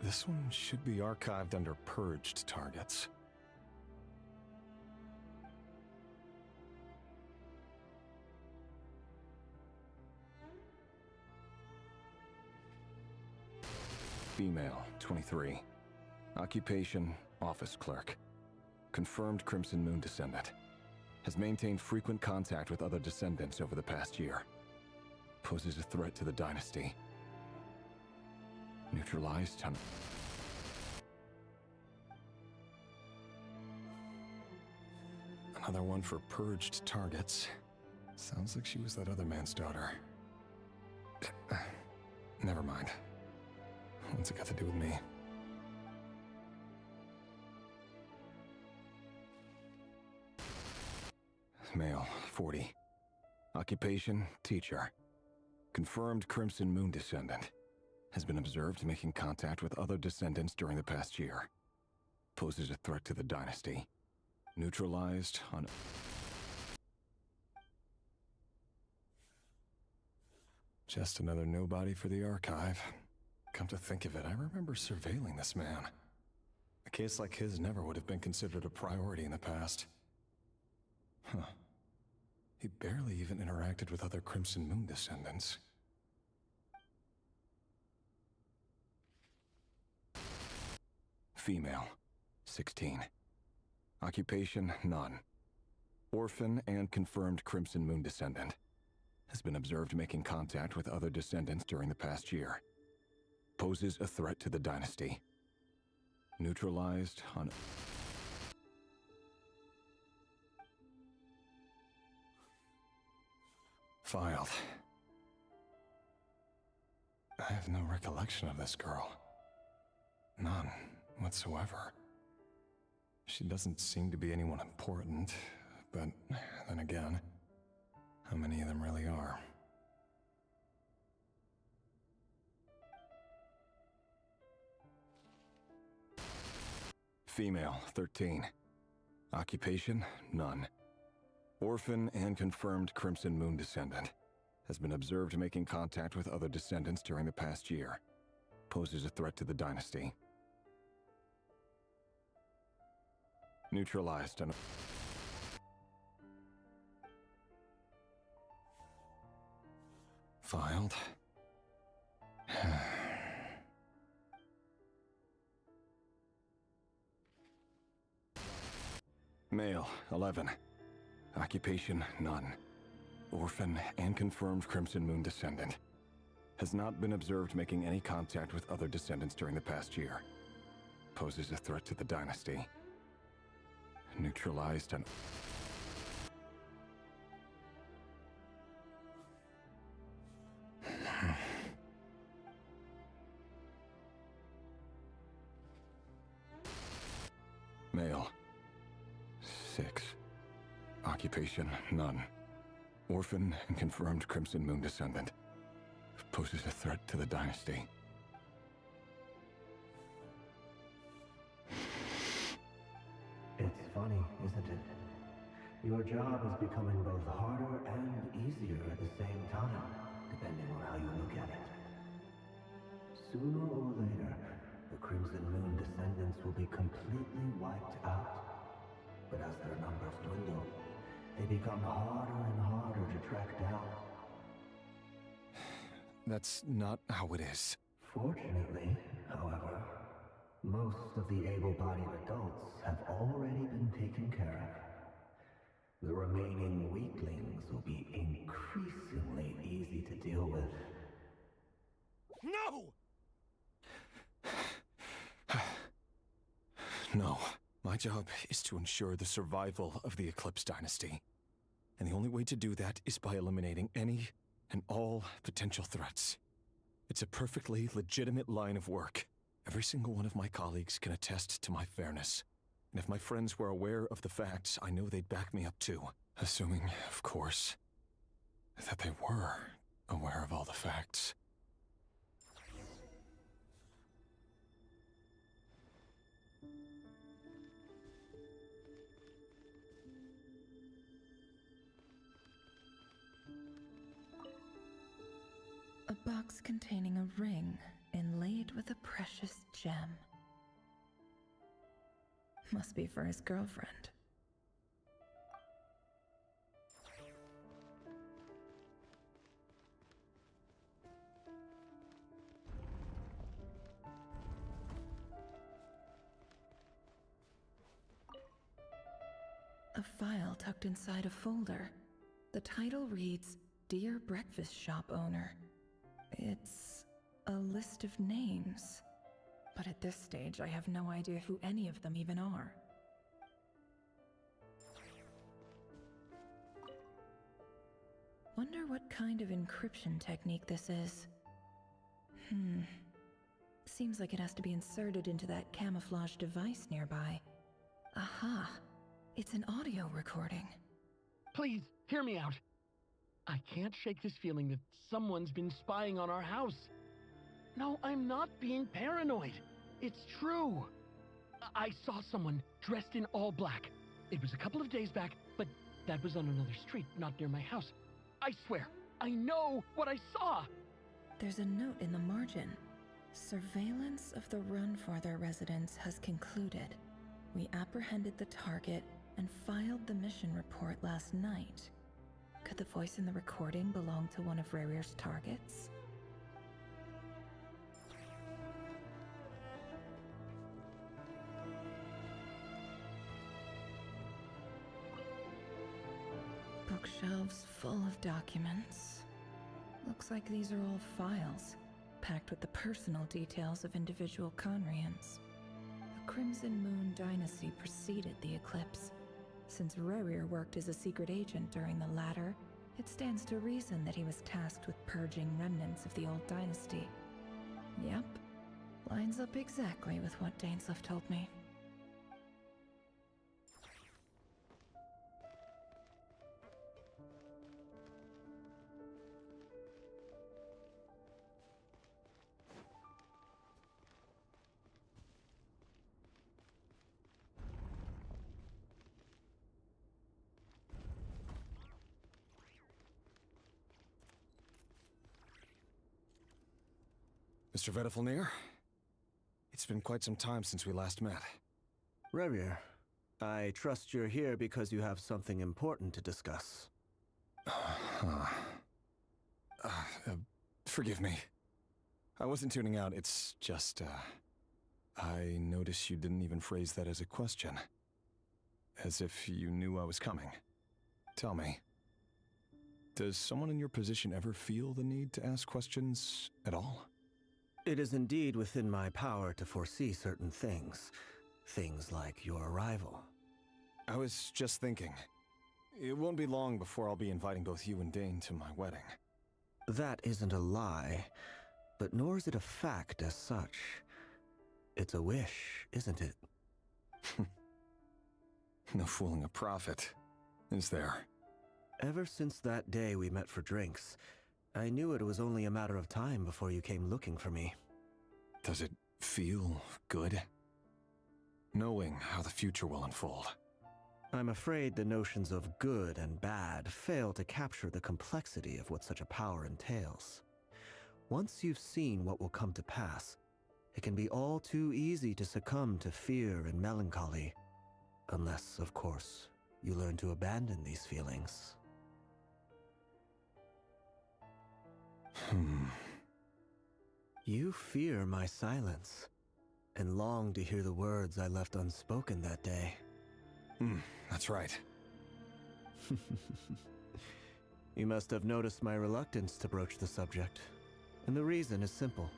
This one should be archived under purged targets. Female, 23. Occupation, office clerk. Confirmed Crimson Moon descendant. Has maintained frequent contact with other descendants over the past year. Poses a threat to the dynasty. Neutralized. Another one for purged targets. Sounds like she was that other man's daughter. Never mind. What's it got to do with me? Male, 40. Occupation, teacher. Confirmed Crimson Moon descendant. Has been observed making contact with other descendants during the past year. Poses a threat to the dynasty. Neutralized on... Just another nobody for the archive. Come to think of it, I remember surveilling this man. A case like his never would have been considered a priority in the past. Huh. He barely even interacted with other Crimson Moon descendants. Female, 16. Occupation, none. Orphan and confirmed Crimson Moon descendant. Has been observed making contact with other descendants during the past year. Poses a threat to the dynasty. Neutralized on... Filed. I have no recollection of this girl. None whatsoever. She doesn't seem to be anyone important, but then again, how many of them really are? Female, 13. Occupation, none. Orphan and confirmed Crimson Moon descendant. Has been observed making contact with other descendants during the past year. Poses a threat to the dynasty. Neutralized and... Filed. Male, 11. Occupation, none. Orphan and confirmed Crimson Moon descendant. Has not been observed making any contact with other descendants during the past year. Poses a threat to the dynasty. Neutralized and... Male. 6. Occupation, none. Orphan and confirmed Crimson Moon descendant. Poses a threat to the dynasty. It's funny, isn't it? Your job is becoming both harder and easier at the same time, depending on how you look at it. Sooner or later, the Crimson Moon descendants will be completely wiped out. But as their numbers dwindle, they become harder and harder to track down. That's not how it is. Fortunately, however, most of the able-bodied adults have already been taken care of. The remaining weaklings will be increasingly easy to deal with. No! No. My job is to ensure the survival of the Eclipse Dynasty. And the only way to do that is by eliminating any and all potential threats. It's a perfectly legitimate line of work. Every single one of my colleagues can attest to my fairness. And if my friends were aware of the facts, I know they'd back me up too. Assuming, of course, that they were aware of all the facts. A box containing a ring inlaid with a precious gem. Must be for his girlfriend. A file tucked inside a folder. The title reads, Dear Breakfast Shop Owner. It's a list of names, but at this stage I have no idea who any of them even are. Wonder what kind of encryption technique this is. Seems like it has to be inserted into that camouflage device nearby. Aha! It's an audio recording. Please, hear me out. I can't shake this feeling that someone's been spying on our house. No, I'm not being paranoid. It's true. I saw someone dressed in all black. It was a couple of days back, but that was on another street, not near my house. I swear, I know what I saw. There's a note in the margin. Surveillance of the Runfarther residence has concluded. We apprehended the target and filed the mission report last night. Could the voice in the recording belong to one of Rarir's targets? Bookshelves full of documents. Looks like these are all files, packed with the personal details of individual Conrians. The Crimson Moon dynasty preceded the eclipse. Since Rarir worked as a secret agent during the latter, it stands to reason that he was tasked with purging remnants of the old dynasty. Yep, lines up exactly with what Dainsleif told me. Mr. Vedifalnir? It's been quite some time since we last met. Rarir, I trust you're here because you have something important to discuss. Forgive me. I wasn't tuning out, it's just, I noticed you didn't even phrase that as a question. As if you knew I was coming. Tell me, does someone in your position ever feel the need to ask questions at all? It is indeed within my power to foresee certain things. Things like your arrival. I was just thinking. It won't be long before I'll be inviting both you and Dane to my wedding. That isn't a lie, but nor is it a fact as such. It's a wish, isn't it? No fooling a prophet, is there? Ever since that day we met for drinks, I knew it was only a matter of time before you came looking for me. Does it feel good? Knowing how the future will unfold. I'm afraid the notions of good and bad fail to capture the complexity of what such a power entails. Once you've seen what will come to pass, it can be all too easy to succumb to fear and melancholy. Unless, of course, you learn to abandon these feelings. You fear my silence, and long to hear the words I left unspoken that day. That's right. You must have noticed my reluctance to broach the subject, and the reason is simple.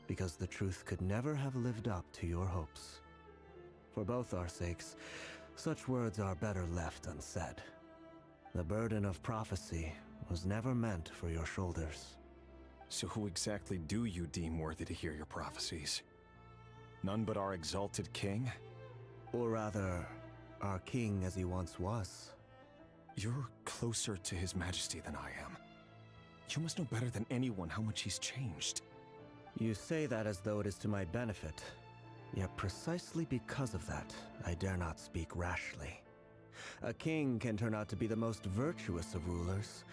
Because the truth could never have lived up to your hopes. For both our sakes, such words are better left unsaid. The burden of prophecy was never meant for your shoulders. So who exactly do you deem worthy to hear your prophecies? None but our exalted king? Or rather, our king as he once was. You're closer to his majesty than I am. You must know better than anyone how much he's changed. You say that as though it is to my benefit. Yet precisely because of that, I dare not speak rashly. A king can turn out to be the most virtuous of rulers,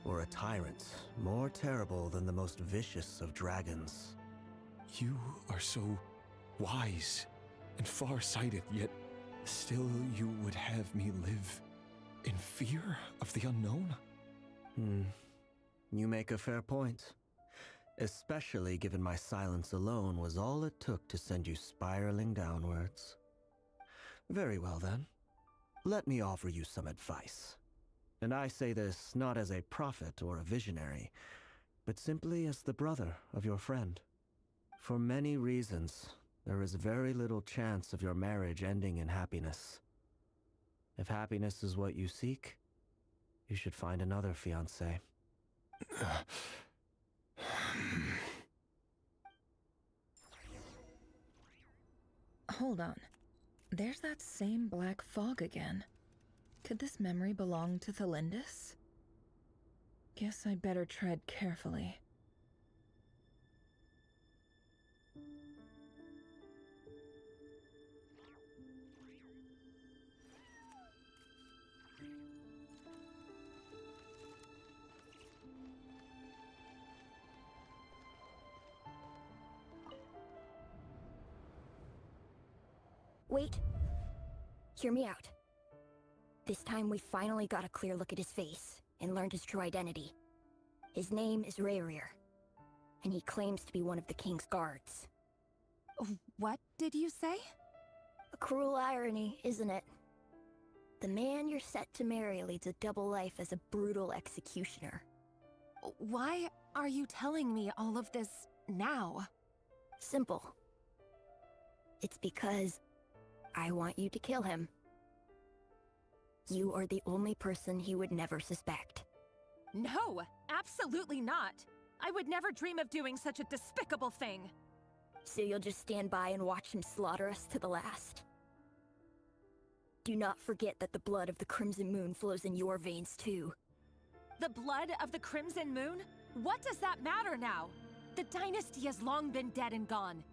or a tyrant more terrible than the most vicious of dragons. You are so wise and far-sighted, yet still you would have me live in fear of the unknown? You make a fair point. Especially given my silence alone was all it took to send you spiraling downwards. Very well then. Let me offer you some advice. And I say this not as a prophet or a visionary, but simply as the brother of your friend. For many reasons, there is very little chance of your marriage ending in happiness. If happiness is what you seek, you should find another fiancé. Hold on. There's that same black fog again. Could this memory belong to Thelindis? Guess I'd better tread carefully. Wait. Hear me out. This time we finally got a clear look at his face and learned his true identity. His name is Rayrir, and he claims to be one of the king's guards. What did you say? A cruel irony, isn't it? The man you're set to marry leads a double life as a brutal executioner. Why are you telling me all of this now? Simple. It's because I want you to kill him. You are the only person he would never suspect. No, absolutely not. I would never dream of doing such a despicable thing. So you'll just stand by and watch him slaughter us to the last? Do not forget that the blood of the Crimson Moon flows in your veins too. The blood of the Crimson Moon? What does that matter now? The dynasty has long been dead and gone.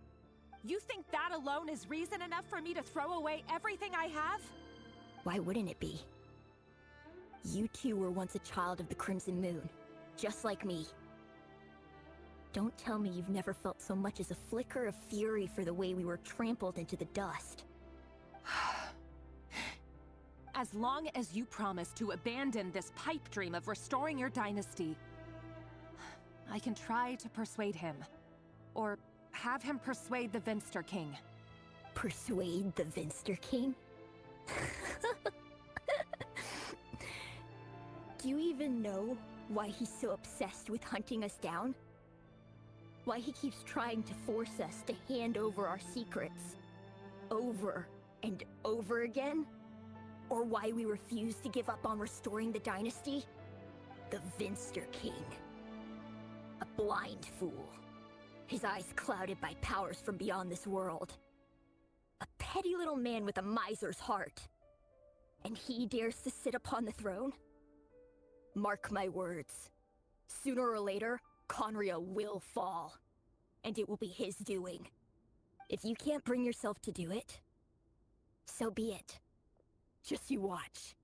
You think that alone is reason enough for me to throw away everything I have? Why wouldn't it be? You two were once a child of the Crimson Moon, just like me. Don't tell me you've never felt so much as a flicker of fury for the way we were trampled into the dust. As long as you promise to abandon this pipe dream of restoring your dynasty, I can try to persuade him. Or have him persuade the Vinster King. Persuade the Vinster King? Do you even know why he's so obsessed with hunting us down? Why he keeps trying to force us to hand over our secrets? Over and over again? Or why we refuse to give up on restoring the dynasty? The Vinster King. A blind fool. His eyes clouded by powers from beyond this world. A petty little man with a miser's heart. And he dares to sit upon the throne? Mark my words. Sooner or later, Conria will fall. And it will be his doing. If you can't bring yourself to do it, so be it. Just you watch.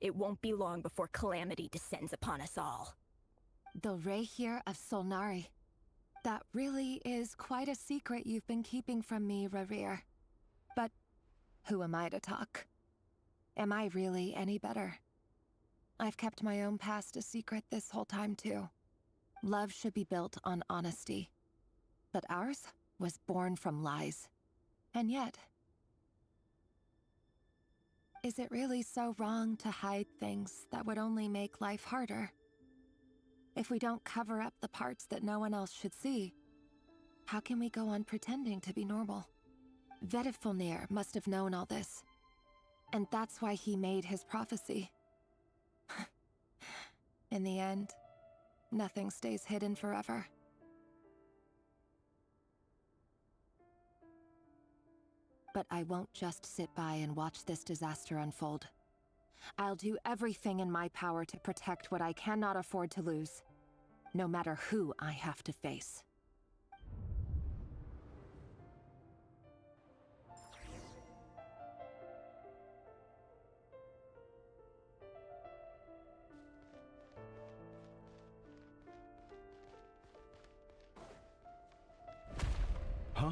It won't be long before calamity descends upon us all. The Rayrir of Solnari. That really is quite a secret you've been keeping from me, Rayrir. But who am I to talk? Am I really any better? I've kept my own past a secret this whole time too. Love should be built on honesty. But ours was born from lies. And yet, is it really so wrong to hide things that would only make life harder? If we don't cover up the parts that no one else should see, how can we go on pretending to be normal? Vedifulnir must have known all this. And that's why he made his prophecy. In the end, nothing stays hidden forever. But I won't just sit by and watch this disaster unfold. I'll do everything in my power to protect what I cannot afford to lose, no matter who I have to face. Huh?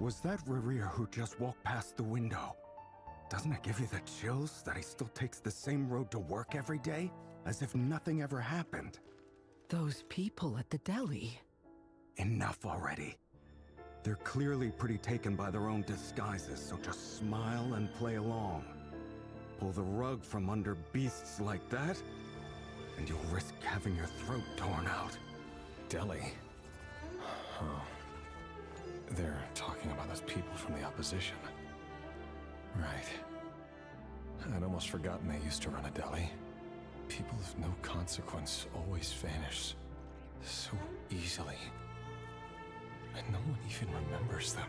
Was that Rayrir who just walked past the window? Doesn't it give you the chills that he still takes the same road to work every day? As if nothing ever happened. Those people at the deli. Enough already. They're clearly pretty taken by their own disguises, so just smile and play along. Pull the rug from under beasts like that, and you'll risk having your throat torn out. Deli? Oh. They're talking about those people from the opposition. Right. I'd almost forgotten they used to run a deli. People of no consequence always vanish so easily. And no one even remembers them.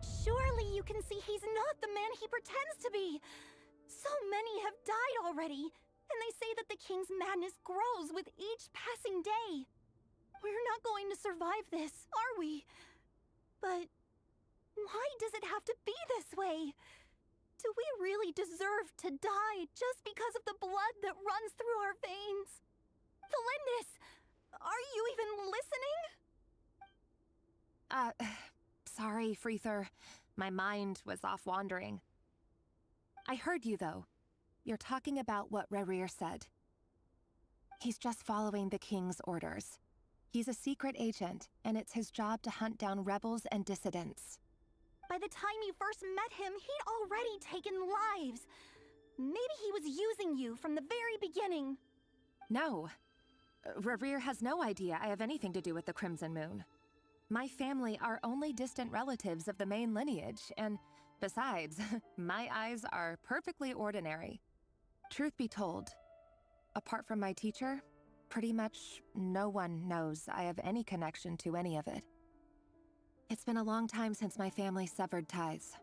Surely you can see he's not the man he pretends to be. So many have died already, and they say that the king's madness grows with each passing day. We're not going to survive this, are we? But why does it have to be this way? Do we really deserve to die just because of the blood that runs through our veins? Felindis, are you even listening? Sorry, Freether. My mind was off wandering. I heard you, though. You're talking about what Rerir said. He's just following the king's orders. He's a secret agent, and it's his job to hunt down rebels and dissidents. By the time you first met him, he'd already taken lives. Maybe he was using you from the very beginning. No. Rerir has no idea I have anything to do with the Crimson Moon. My family are only distant relatives of the main lineage, and besides, my eyes are perfectly ordinary. Truth be told, apart from my teacher, pretty much no one knows I have any connection to any of it. It's been a long time since my family severed ties.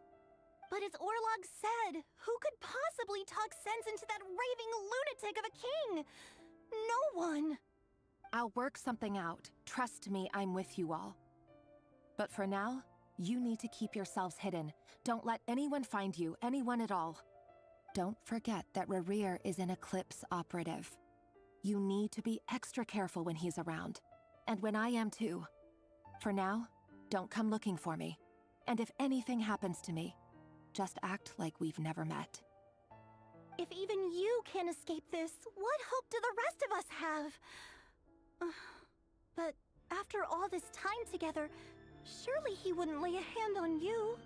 But as Orlog said, who could possibly talk sense into that raving lunatic of a king? No one. I'll work something out. Trust me, I'm with you all. But for now, you need to keep yourselves hidden. Don't let anyone find you, anyone at all. Don't forget that Rerir is an Eclipse operative. You need to be extra careful when he's around. And when I am too. For now, don't come looking for me. And if anything happens to me, just act like we've never met. If even you can't escape this, what hope do the rest of us have? But after all this time together, surely he wouldn't lay a hand on you.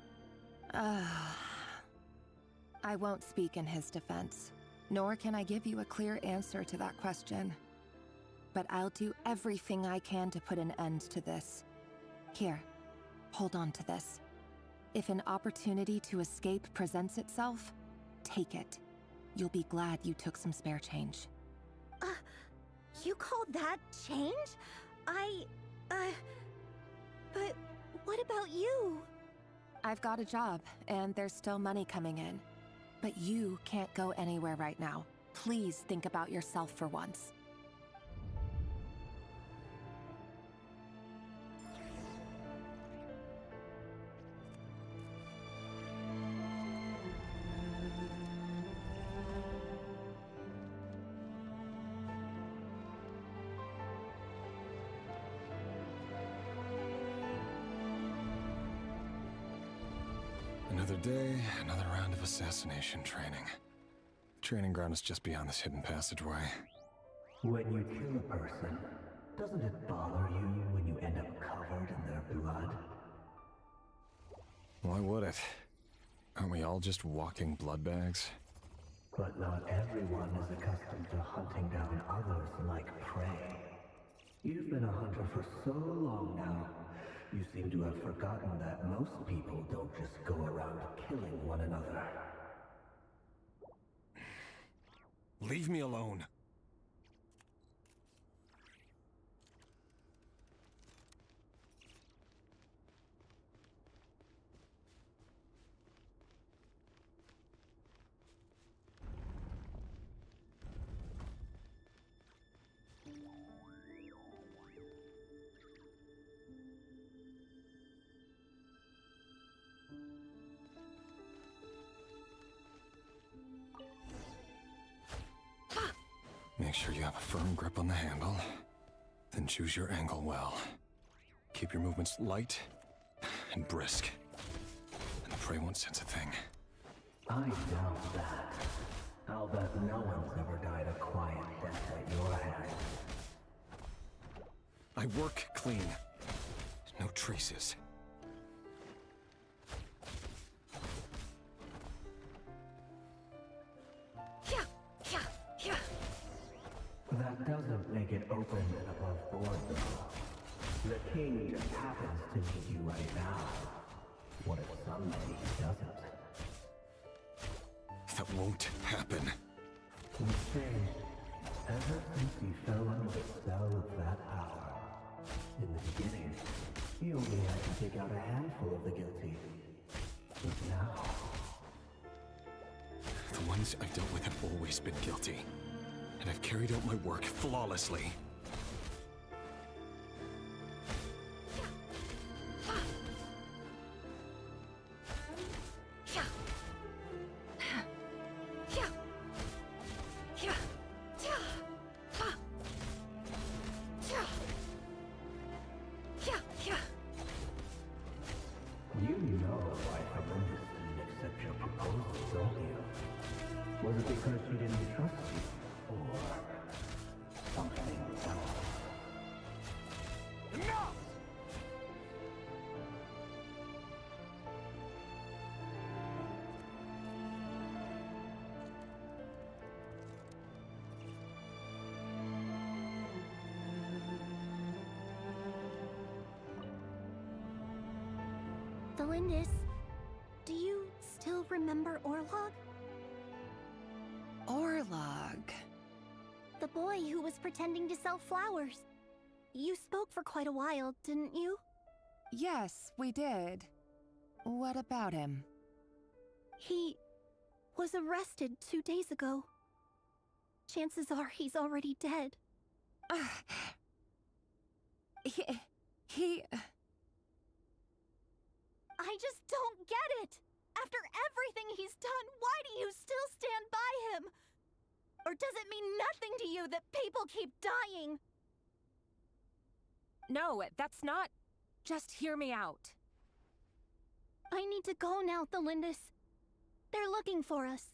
I won't speak in his defense, nor can I give you a clear answer to that question. But I'll do everything I can to put an end to this. Here, hold on to this. If an opportunity to escape presents itself, take it. You'll be glad you took some spare change. You called that change? But what about you? I've got a job, and there's still money coming in. But you can't go anywhere right now. Please think about yourself for once. Another day, another round of assassination training. Training ground is just beyond this hidden passageway. When you kill a person, doesn't it bother you when you end up covered in their blood? Why would it? Aren't we all just walking blood bags? But not everyone is accustomed to hunting down others like prey. You've been a hunter for so long now, you seem to have forgotten that most people don't just go around killing one another. Leave me alone. Make sure you have a firm grip on the handle, then choose your angle well. Keep your movements light and brisk, and the prey won't sense a thing. I doubt that. I'll bet no one's ever died a quiet death at your hands. I work clean. No traces. That doesn't make it open and above board, though. The king just happens to need you right now. What if someday he doesn't? That won't happen. You say, ever since he fell under the spell of that power, in the beginning, he only had to take out a handful of the guilty. humans I've dealt with have always been guilty, and I've carried out my work flawlessly. You know why Olympus didn't accept your proposal, don't you? Was it because she didn't trust you? Or something else? Enough! Valindis, do you still remember Orlog? Orlog. The boy who was pretending to sell flowers. You spoke for quite a while, didn't you? Yes, we did. What about him? He was arrested 2 days ago. Chances are he's already dead. He... I just don't get it! After everything he's done, why do you still stand by him? Or does it mean nothing to you that people keep dying? No, that's not... Just hear me out. I need to go now, Thalindis. They're looking for us.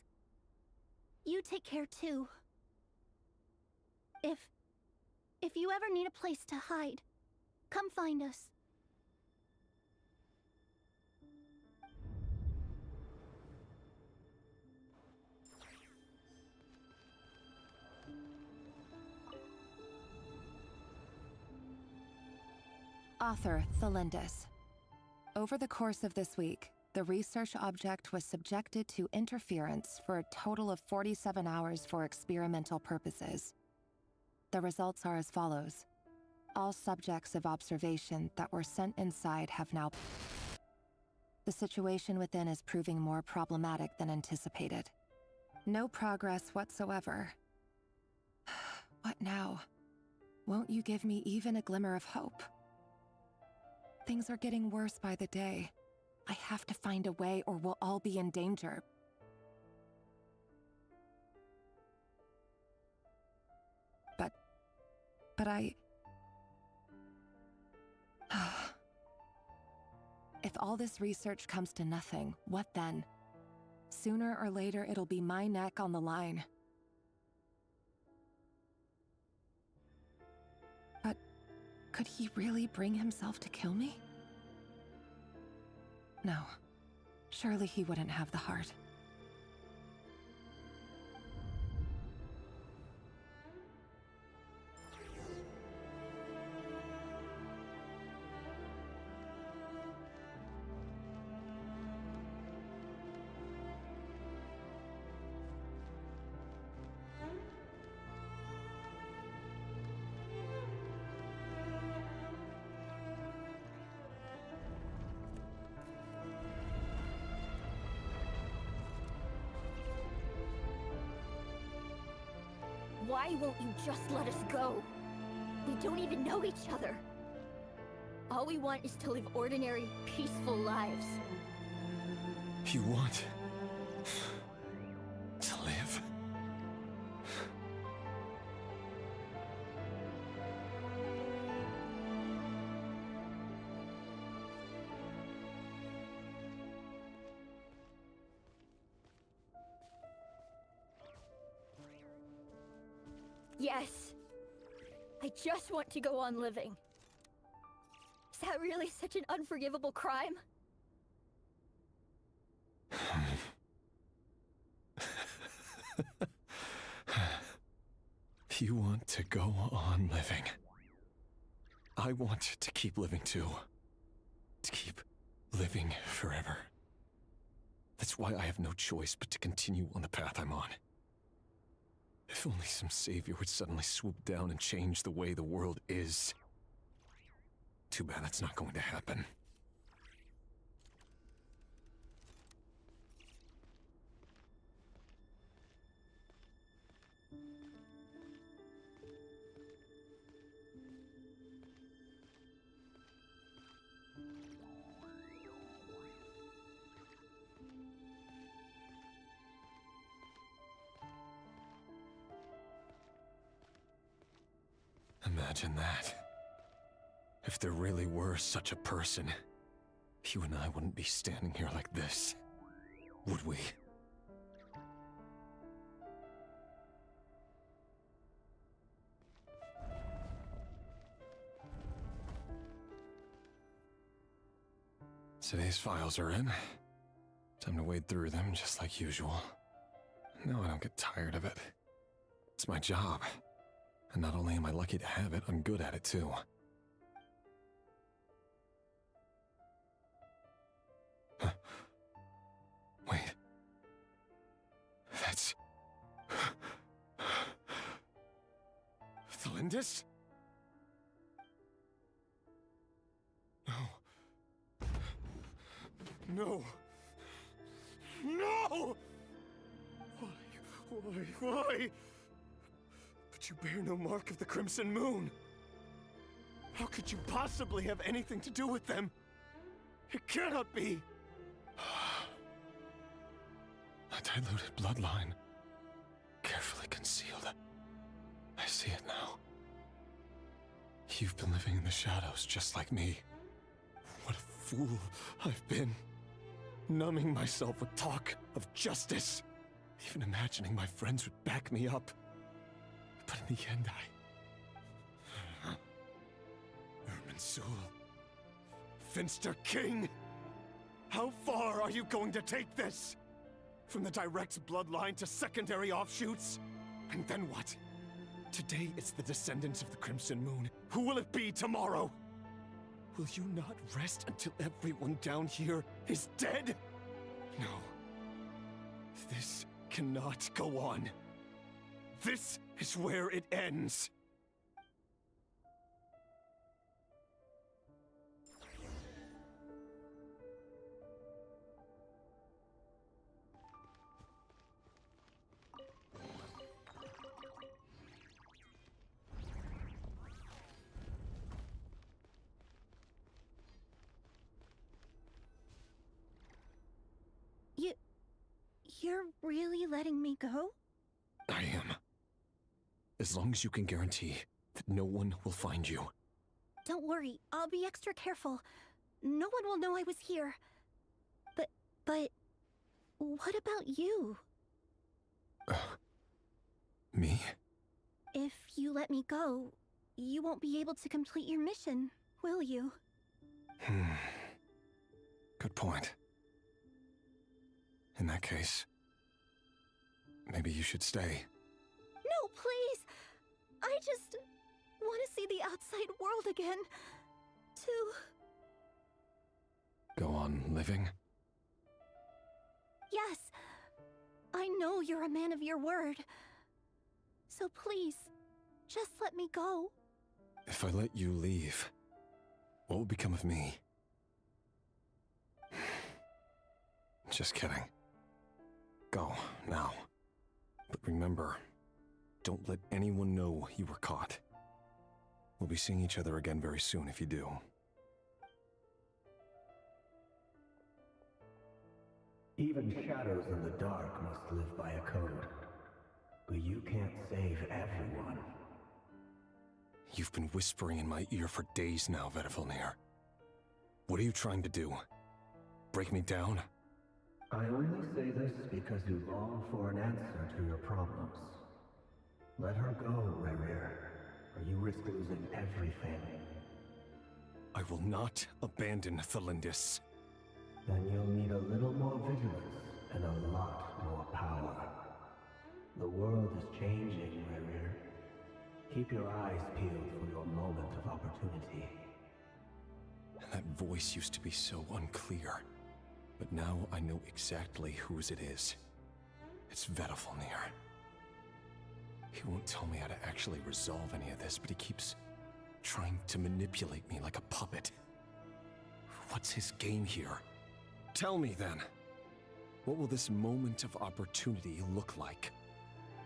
You take care too. If you ever need a place to hide, come find us. Author Thalindis. Over the course of this week, the research object was subjected to interference for a total of 47 hours for experimental purposes. The results are as follows. All subjects of observation that were sent inside have now... The situation within is proving more problematic than anticipated. No progress whatsoever. What now? Won't you give me even a glimmer of hope? Things are getting worse by the day. I have to find a way or we'll all be in danger. But I... If all this research comes to nothing, what then? Sooner or later, it'll be my neck on the line. But could he really bring himself to kill me? No. Surely he wouldn't have the heart. Why won't you just let us go? We don't even know each other. All we want is to live ordinary, peaceful lives. You want to live? Yes. I just want to go on living. Is that really such an unforgivable crime? You want to go on living. I want to keep living too. To keep living forever. That's why I have no choice but to continue on the path I'm on. If only some savior would suddenly swoop down and change the way the world is. Too bad that's not going to happen. Imagine that. If there really were such a person, you and I wouldn't be standing here like this, would we? Today's files are in. Time to wade through them just like usual. No, I don't get tired of it. It's my job. And not only am I lucky to have it, I'm good at it too. Huh. Wait. That's... Thalindis? No. No! Why? But you bear no mark of the Crimson Moon. How could you possibly have anything to do with them? It cannot be! A diluted bloodline. Carefully concealed. I see it now. You've been living in the shadows just like me. What a fool I've been. Numbing myself with talk of justice. Even imagining my friends would back me up. But in the end, Irminsul. Finster King! How far are you going to take this? From the direct bloodline to secondary offshoots? And then what? Today it's the descendants of the Crimson Moon. Who will it be tomorrow? Will you not rest until everyone down here is dead? No. This cannot go on. This is where it ends. You're really letting me go? I am. As long as you can guarantee that no one will find you. Don't worry, I'll be extra careful. No one will know I was here. But what about you? Me? If you let me go, you won't be able to complete your mission, will you? Good point. In that case, maybe you should stay. No, please! I just want to see the outside world again. Go on living? Yes. I know you're a man of your word. So please, just let me go. If I let you leave, what will become of me? Just kidding. Go, now. But remember, don't let anyone know you were caught. We'll be seeing each other again very soon if you do. Even shadows in the dark must live by a code. But you can't save everyone. You've been whispering in my ear for days now, Vedifalnir. What are you trying to do? Break me down? I only say this because you long for an answer to your problems. Let her go, Rerir, or you risk losing everything. I will not abandon Thalindis. Then you'll need a little more vigilance and a lot more power. The world is changing, Rerir. Keep your eyes peeled for your moment of opportunity. That voice used to be so unclear. But now I know exactly whose it is. It's Vedifalnir. He won't tell me how to actually resolve any of this, but he keeps trying to manipulate me like a puppet. What's his game here? Tell me then. What will this moment of opportunity look like?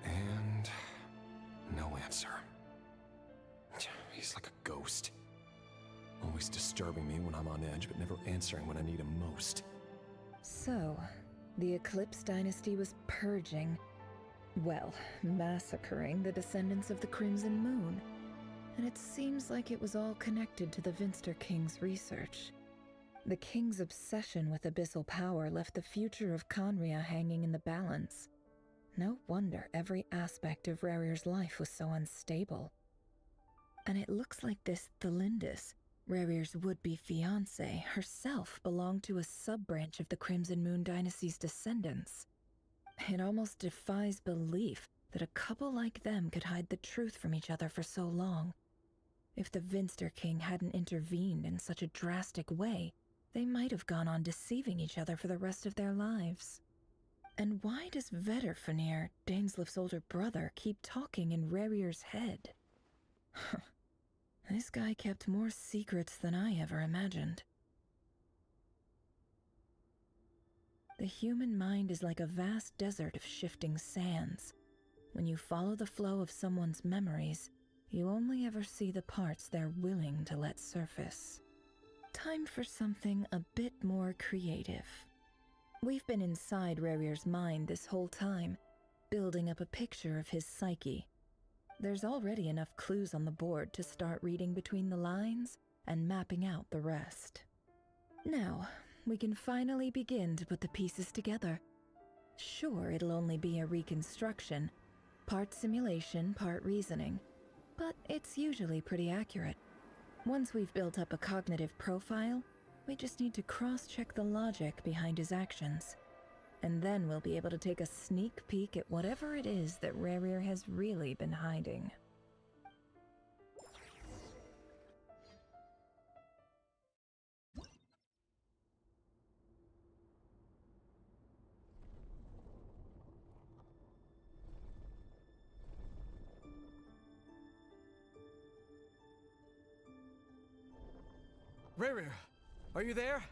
And no answer. He's like a ghost. Always disturbing me when I'm on edge, but never answering when I need him most. So, the Eclipse Dynasty was purging, well, massacring the descendants of the Crimson Moon. And it seems like it was all connected to the Vinster King's research. The King's obsession with abyssal power left the future of Conria hanging in the balance. No wonder every aspect of Rarir's life was so unstable. And it looks like this Thelindis, Rarir's would-be fiancée, herself belonged to a sub-branch of the Crimson Moon Dynasty's descendants. It almost defies belief that a couple like them could hide the truth from each other for so long. If the Vinster King hadn't intervened in such a drastic way, they might have gone on deceiving each other for the rest of their lives. And why does Vedderfanir, Daneslif's older brother, keep talking in Rarir's head? This guy kept more secrets than I ever imagined. The human mind is like a vast desert of shifting sands. When you follow the flow of someone's memories, you only ever see the parts they're willing to let surface. Time for something a bit more creative. We've been inside Rarir's mind this whole time, building up a picture of his psyche. There's already enough clues on the board to start reading between the lines and mapping out the rest. Now, we can finally begin to put the pieces together. Sure, it'll only be a reconstruction, part simulation, part reasoning, but it's usually pretty accurate. Once we've built up a cognitive profile, we just need to cross-check the logic behind his actions. And then we'll be able to take a sneak peek at whatever it is that Rarir has really been hiding. Rarir, are you there?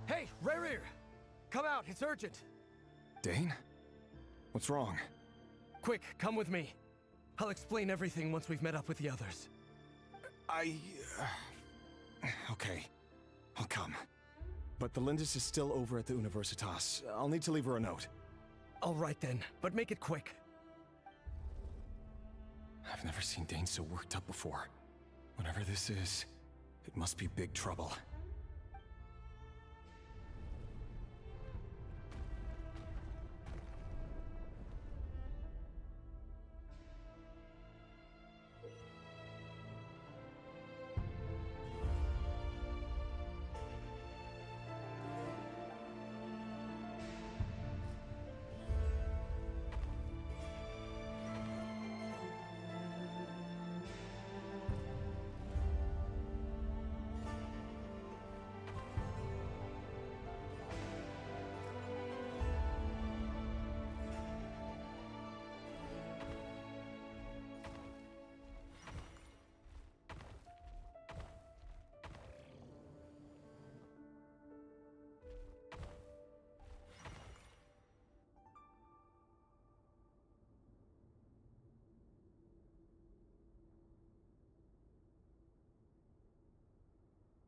Hey, Rarir! Come out, it's urgent! Dane? What's wrong? Quick, come with me. I'll explain everything once we've met up with the others. Okay. I'll come. But the Lindis is still over at the Universitas. I'll need to leave her a note. All right then, but make it quick. I've never seen Dane so worked up before. Whatever this is, it must be big trouble.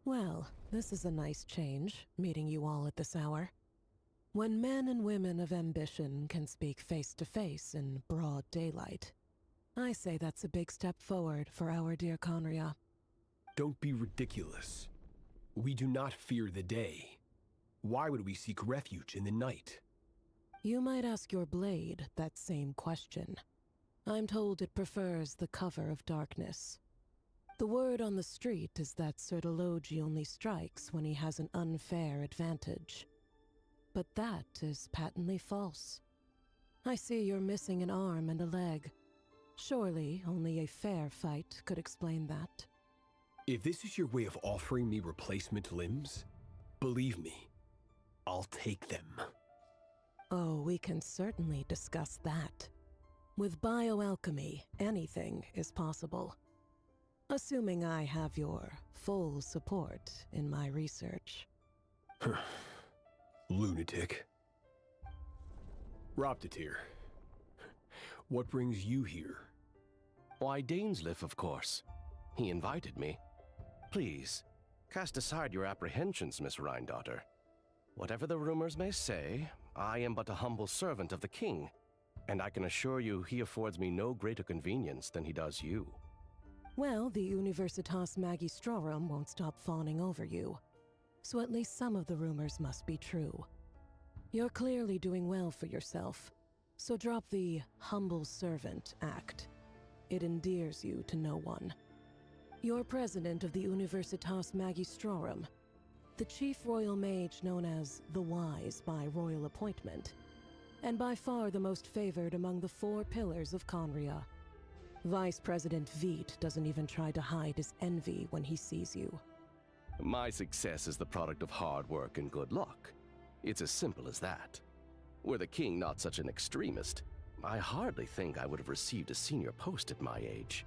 Well, this is a nice change, meeting you all at this hour. When men and women of ambition can speak face to face in broad daylight, I say that's a big step forward for our dear Conria. Don't be ridiculous. We do not fear the day. Why would we seek refuge in the night? You might ask your blade that same question. I'm told it prefers the cover of darkness, The word on the street is that Sertology only strikes when he has an unfair advantage. But that is patently false. I see you're missing an arm and a leg. Surely only a fair fight could explain that. If this is your way of offering me replacement limbs, believe me, I'll take them. Oh, we can certainly discuss that. With bioalchemy, anything is possible. Assuming I have your full support in my research. Lunatic. Roptatir, what brings you here? Why, Dainsleif, of course. He invited me. Please, cast aside your apprehensions, Miss Rhine-daughter. Whatever the rumors may say, I am but a humble servant of the king, and I can assure you he affords me no greater convenience than he does you. Well, the Universitas Magistrorum won't stop fawning over you, so at least some of the rumors must be true. You're clearly doing well for yourself, so drop the humble servant act. It endears you to no one. You're president of the Universitas Magistrorum, the chief royal mage known as the Wise by royal appointment, and by far the most favored among the 4 pillars of Conria. Vice President Veit doesn't even try to hide his envy when he sees you. My success is the product of hard work and good luck. It's as simple as that. Were the king not such an extremist, I hardly think I would have received a senior post at my age.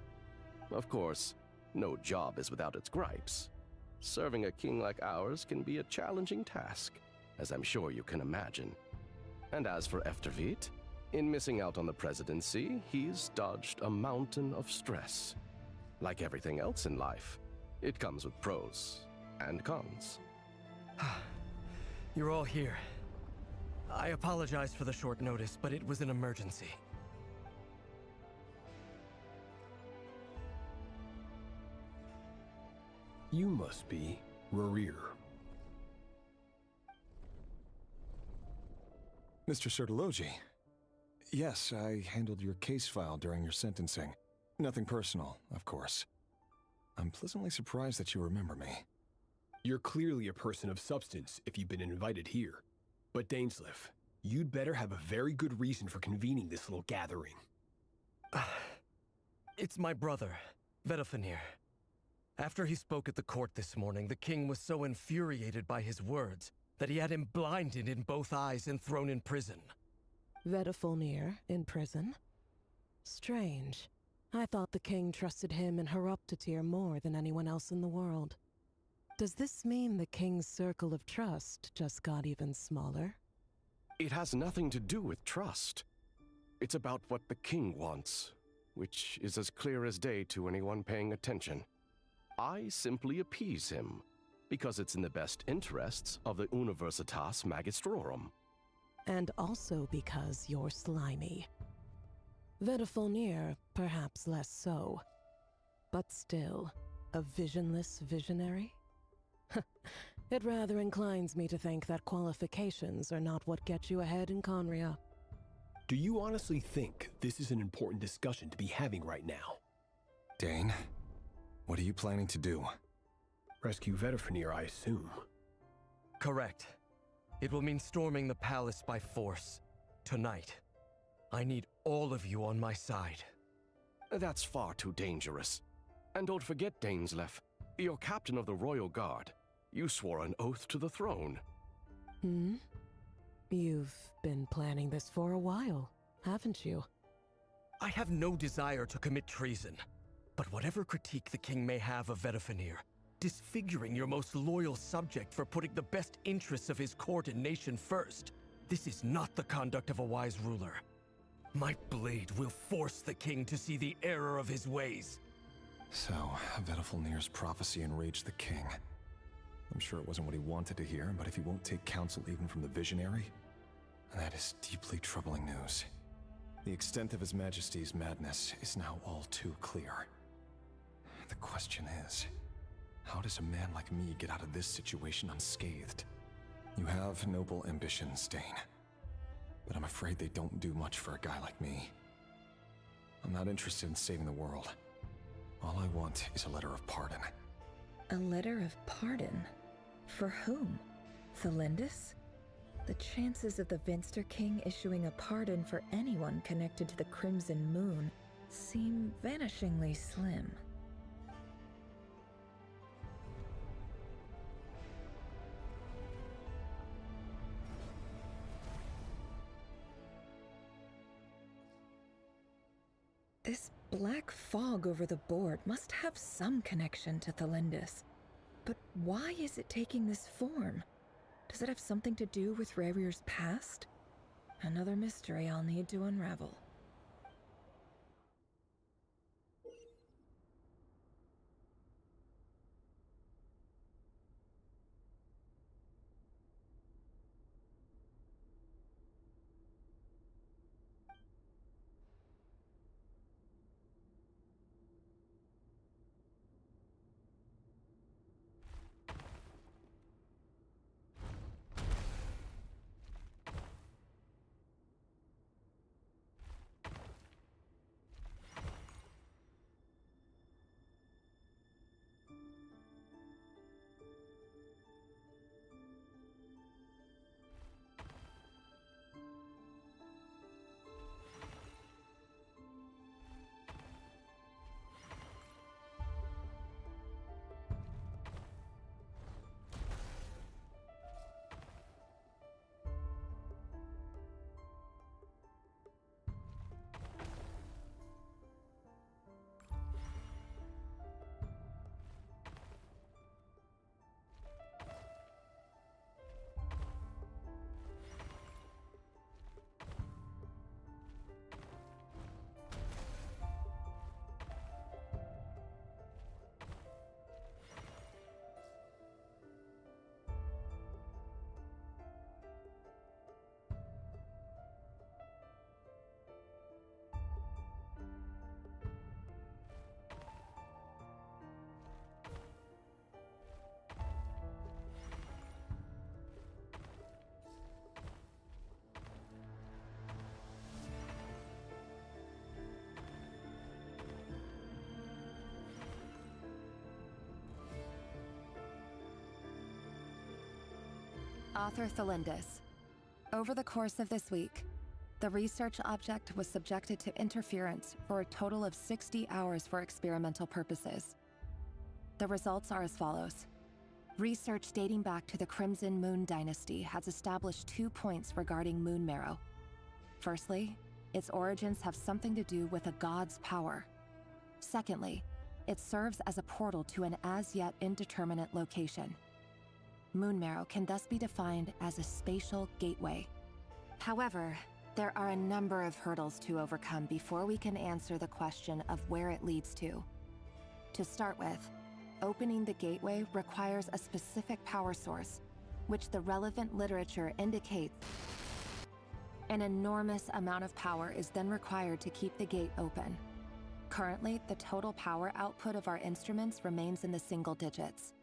Of course, no job is without its gripes. Serving a king like ours can be a challenging task, as I'm sure you can imagine. And as for Efterveit, in missing out on the presidency, he's dodged a mountain of stress. Like everything else in life, it comes with pros and cons. You're all here. I apologize for the short notice, but it was an emergency. You must be Rarir. Mr. Sertology. Yes, I handled your case file during your sentencing. Nothing personal, of course. I'm pleasantly surprised that you remember me. You're clearly a person of substance if you've been invited here. But Dainsleif, you'd better have a very good reason for convening this little gathering. It's my brother, Vedofenir. After he spoke at the court this morning, the king was so infuriated by his words that he had him blinded in both eyes and thrown in prison. Vedofenir in prison? Strange. I thought the king trusted him and Roptatir more than anyone else in the world. Does this mean the king's circle of trust just got even smaller? It has nothing to do with trust. It's about what the king wants, which is as clear as day to anyone paying attention. I simply appease him, because it's in the best interests of the Universitas Magistrorum. And also because you're slimy. Vedofenir, perhaps less so. But still, a visionless visionary? It rather inclines me to think that qualifications are not what get you ahead in Conria. Do you honestly think this is an important discussion to be having right now? Dane, what are you planning to do? Rescue Vedofenir, I assume. Correct. It will mean storming the palace by force. Tonight. I need all of you on my side. That's far too dangerous. And don't forget, Dainsleif, you're captain of the Royal Guard. You swore an oath to the throne. You've been planning this for a while, haven't you? I have no desire to commit treason. But whatever critique the king may have of Vedofenir, disfiguring your most loyal subject for putting the best interests of his court and nation first, this is not the conduct of a wise ruler. My blade will force the king to see the error of his ways. So, Vedofenir's prophecy enraged the king. I'm sure it wasn't what he wanted to hear, but if he won't take counsel even from the visionary, that is deeply troubling news. The extent of His Majesty's madness is now all too clear. The question is, how does a man like me get out of this situation unscathed? You have noble ambitions, Dane, but I'm afraid they don't do much for a guy like me. I'm not interested in saving the world. All I want is a letter of pardon. A letter of pardon? For whom? Thelindis? The chances of the Vinster King issuing a pardon for anyone connected to the Crimson Moon seem vanishingly slim. This black fog over the board must have some connection to Thelindis. But why is it taking this form? Does it have something to do with Rarir's past? Another mystery I'll need to unravel. Author Thelindis. Over the course of this week, the research object was subjected to interference for a total of 60 hours for experimental purposes. The results are as follows. Research dating back to the Crimson Moon Dynasty has established 2 points regarding moon marrow. Firstly, its origins have something to do with a god's power. Secondly, it serves as a portal to an as-yet indeterminate location. Moon marrow can thus be defined as a spatial gateway. However, there are a number of hurdles to overcome before we can answer the question of where it leads to. To start with, opening the gateway requires a specific power source, which the relevant literature indicates. An enormous amount of power is then required to keep the gate open. Currently, the total power output of our instruments remains in the single digits.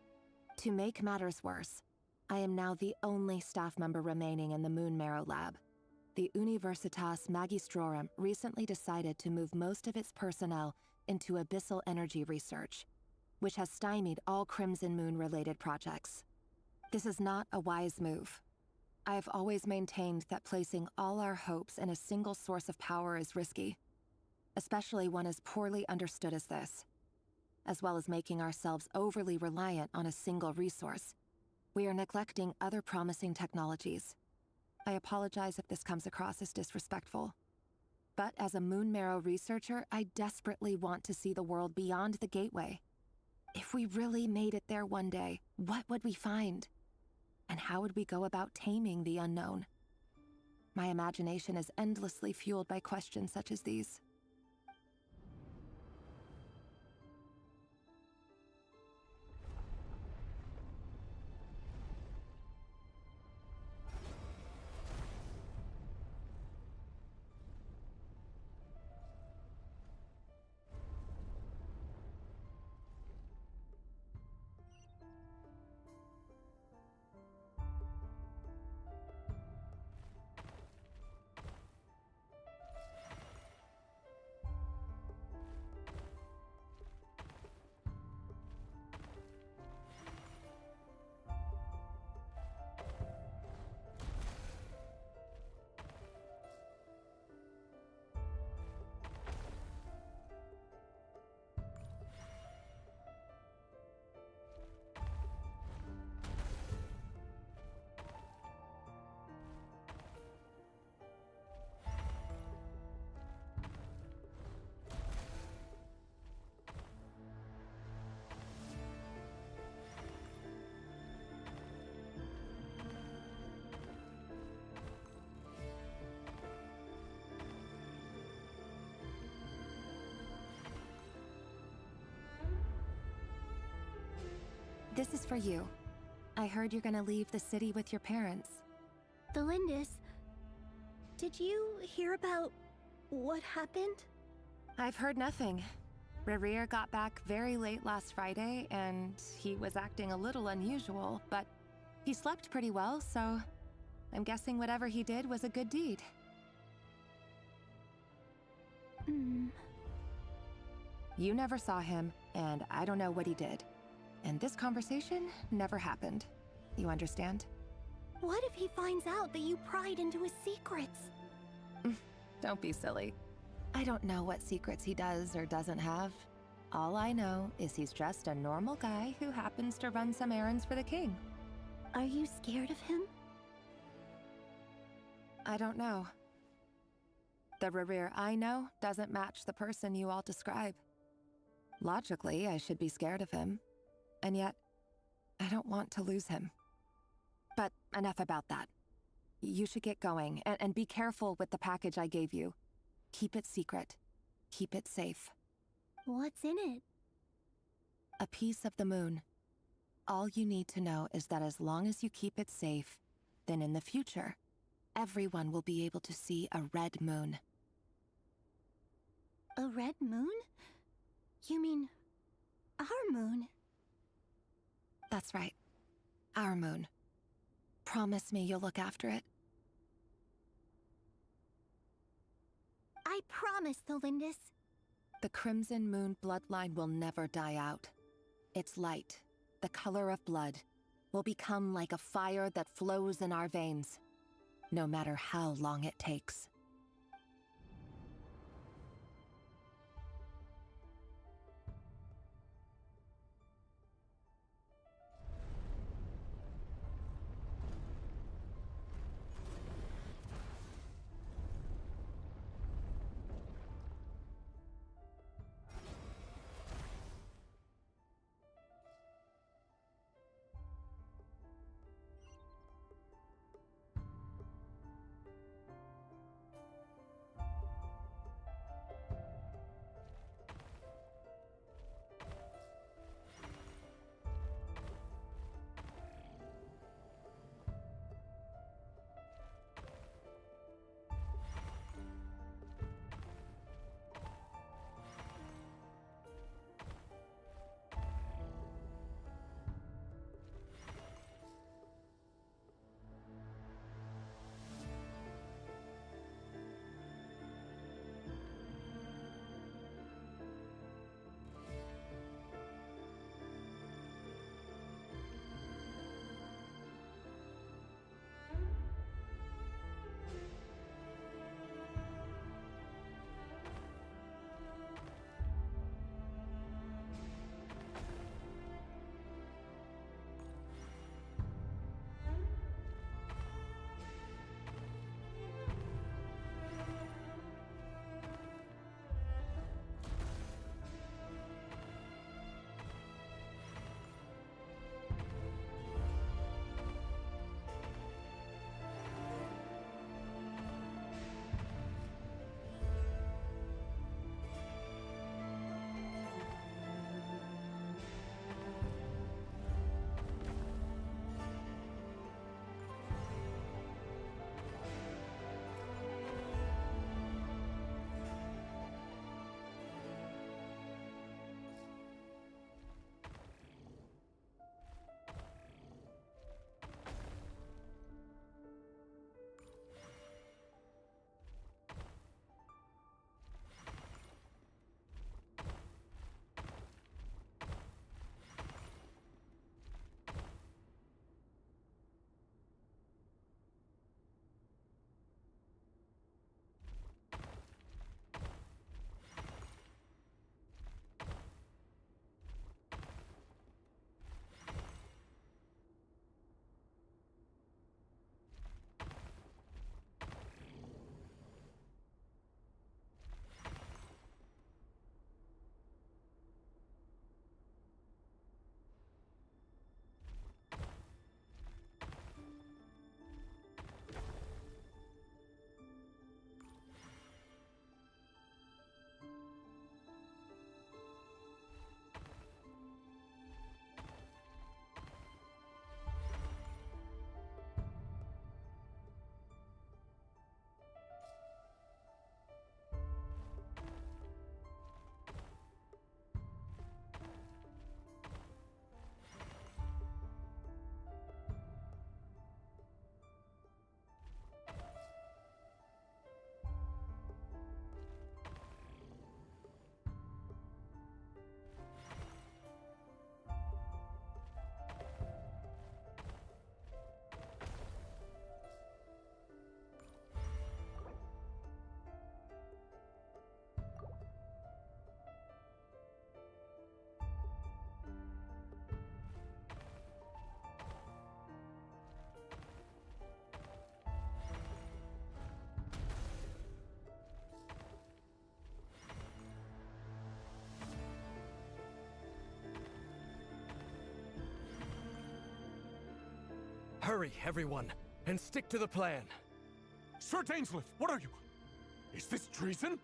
To make matters worse, I am now the only staff member remaining in the Moon Marrow lab. The Universitas Magistrorum recently decided to move most of its personnel into abyssal energy research, which has stymied all Crimson Moon-related projects. This is not a wise move. I have always maintained that placing all our hopes in a single source of power is risky, especially one as poorly understood as this. As well as making ourselves overly reliant on a single resource, we are neglecting other promising technologies. I apologize if this comes across as disrespectful. But as a Moon Marrow researcher, I desperately want to see the world beyond the gateway. If we really made it there one day, what would we find? And how would we go about taming the unknown? My imagination is endlessly fueled by questions such as these. This is for you. I heard you're gonna leave the city with your parents. The Lindis. Did you hear about what happened? I've heard nothing. Rerir got back very late last Friday, and he was acting a little unusual, but he slept pretty well, so I'm guessing whatever he did was a good deed. You never saw him, and I don't know what he did. And this conversation never happened. You understand? What if he finds out that you pried into his secrets? Don't be silly. I don't know what secrets he does or doesn't have. All I know is he's just a normal guy who happens to run some errands for the king. Are you scared of him? I don't know. The Rerir I know doesn't match the person you all describe. Logically, I should be scared of him. And yet, I don't want to lose him. But enough about that. You should get going, and be careful with the package I gave you. Keep it secret. Keep it safe. What's in it? A piece of the moon. All you need to know is that as long as you keep it safe, then in the future, everyone will be able to see a red moon. A red moon? You mean our moon? That's right. Our moon. Promise me you'll look after it. I promise, the Lindis. The Crimson Moon bloodline will never die out. Its light, the color of blood, will become like a fire that flows in our veins, no matter how long it takes. Hurry, everyone, and stick to the plan. Sir Dainsleif, what are you? Is this treason?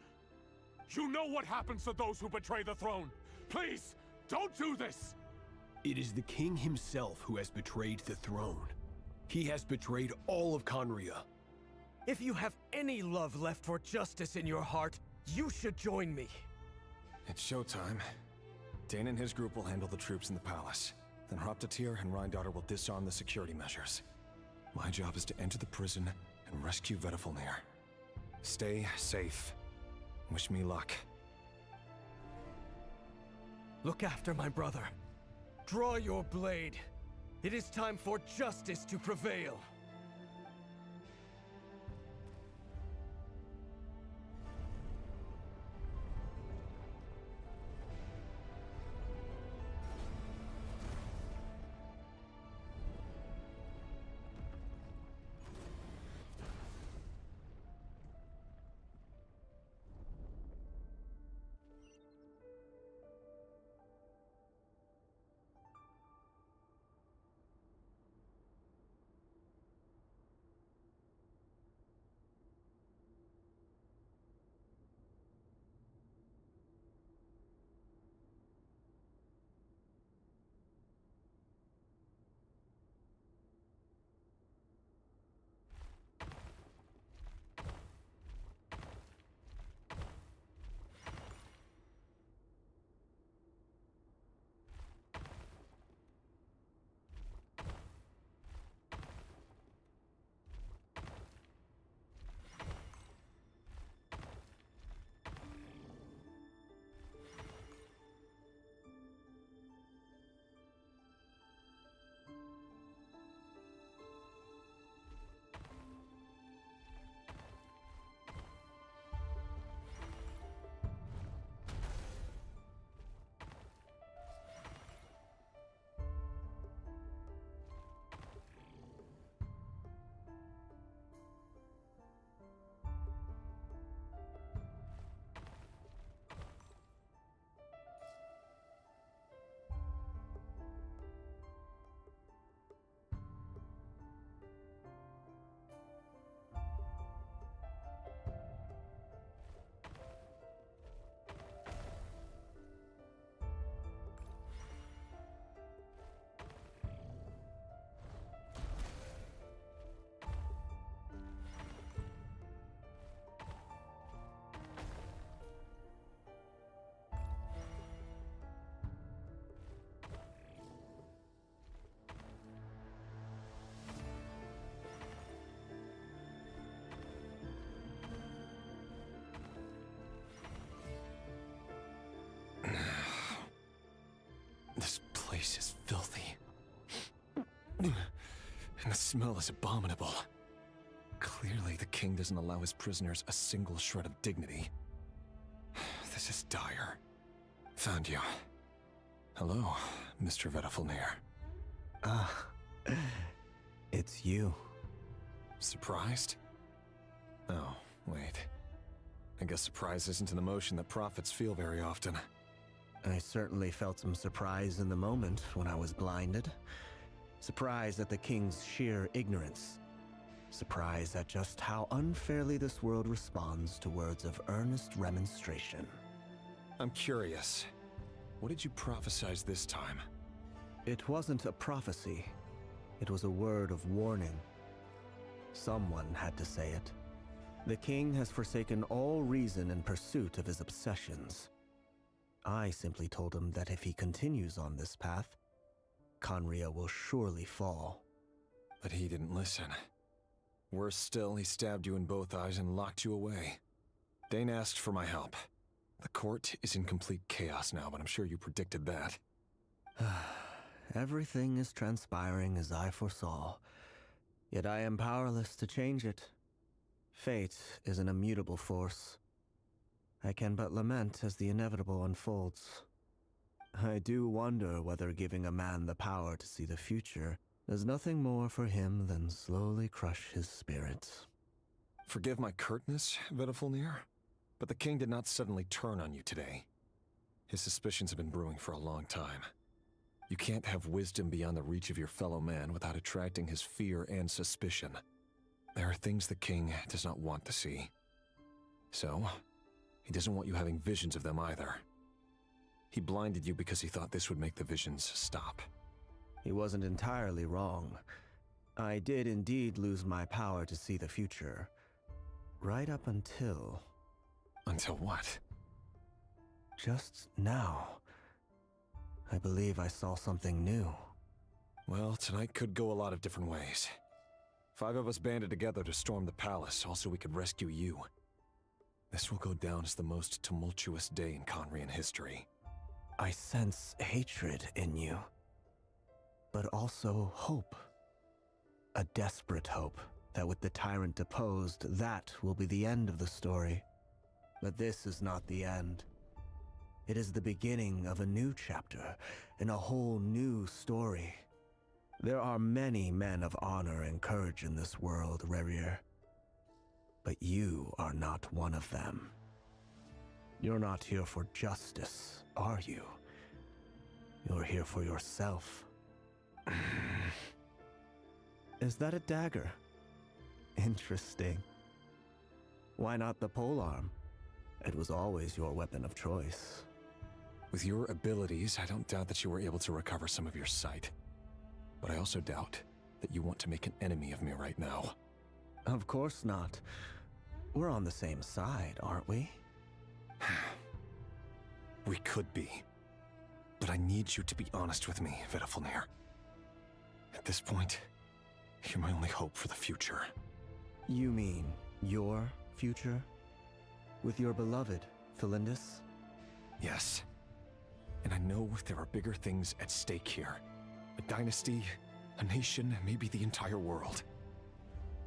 You know what happens to those who betray the throne. Please, don't do this! It is the king himself who has betrayed the throne. He has betrayed all of Conria. If you have any love left for justice in your heart, you should join me. It's showtime. Dane and his group will handle the troops in the palace. Then Hraptatir and Rhindaughter will disarm the security measures. My job is to enter the prison and rescue Vedifalnir. Stay safe. Wish me luck. Look after my brother. Draw your blade. It is time for justice to prevail. This place is filthy. And the smell is abominable. Clearly, the king doesn't allow his prisoners a single shred of dignity. This is dire. Found you. Hello, Mr. Vedifalnir. Ah, it's you. Surprised? Oh, wait. I guess surprise isn't an emotion that prophets feel very often. I certainly felt some surprise in the moment when I was blinded. Surprise at the king's sheer ignorance. Surprise at just how unfairly this world responds to words of earnest remonstration. I'm curious. What did you prophesize this time? It wasn't a prophecy. It was a word of warning. Someone had to say it. The king has forsaken all reason in pursuit of his obsessions. I simply told him that if he continues on this path, Conria will surely fall. But he didn't listen. Worse still, he stabbed you in both eyes and locked you away. Dane asked for my help. The court is in complete chaos now, but I'm sure you predicted that. Everything is transpiring as I foresaw, yet I am powerless to change it. Fate is an immutable force. I can but lament as the inevitable unfolds. I do wonder whether giving a man the power to see the future does nothing more for him than slowly crush his spirit. Forgive my curtness, Vedifalnir, but the king did not suddenly turn on you today. His suspicions have been brewing for a long time. You can't have wisdom beyond the reach of your fellow man without attracting his fear and suspicion. There are things the king does not want to see. So, he doesn't want you having visions of them either. He blinded you because he thought this would make the visions stop. He wasn't entirely wrong. I did indeed lose my power to see the future. Right up until... Until what? Just now. I believe I saw something new. Well, tonight could go a lot of different ways. 5 of us banded together to storm the palace, also we could rescue you. This will go down as the most tumultuous day in Conrian history. I sense hatred in you, but also hope. A desperate hope that with the tyrant deposed, that will be the end of the story. But this is not the end. It is the beginning of a new chapter, in a whole new story. There are many men of honor and courage in this world, Rerir. But you are not one of them. You're not here for justice, are you? You're here for yourself. Is that a dagger? Interesting. Why not the polearm? It was always your weapon of choice. With your abilities, I don't doubt that you were able to recover some of your sight. But I also doubt that you want to make an enemy of me right now. Of course not. We're on the same side, aren't we? We could be. But I need you to be honest with me, Vedafilnir. At this point, you're my only hope for the future. You mean your future? With your beloved, Felindis? Yes. And I know there are bigger things at stake here. A dynasty, a nation, maybe the entire world.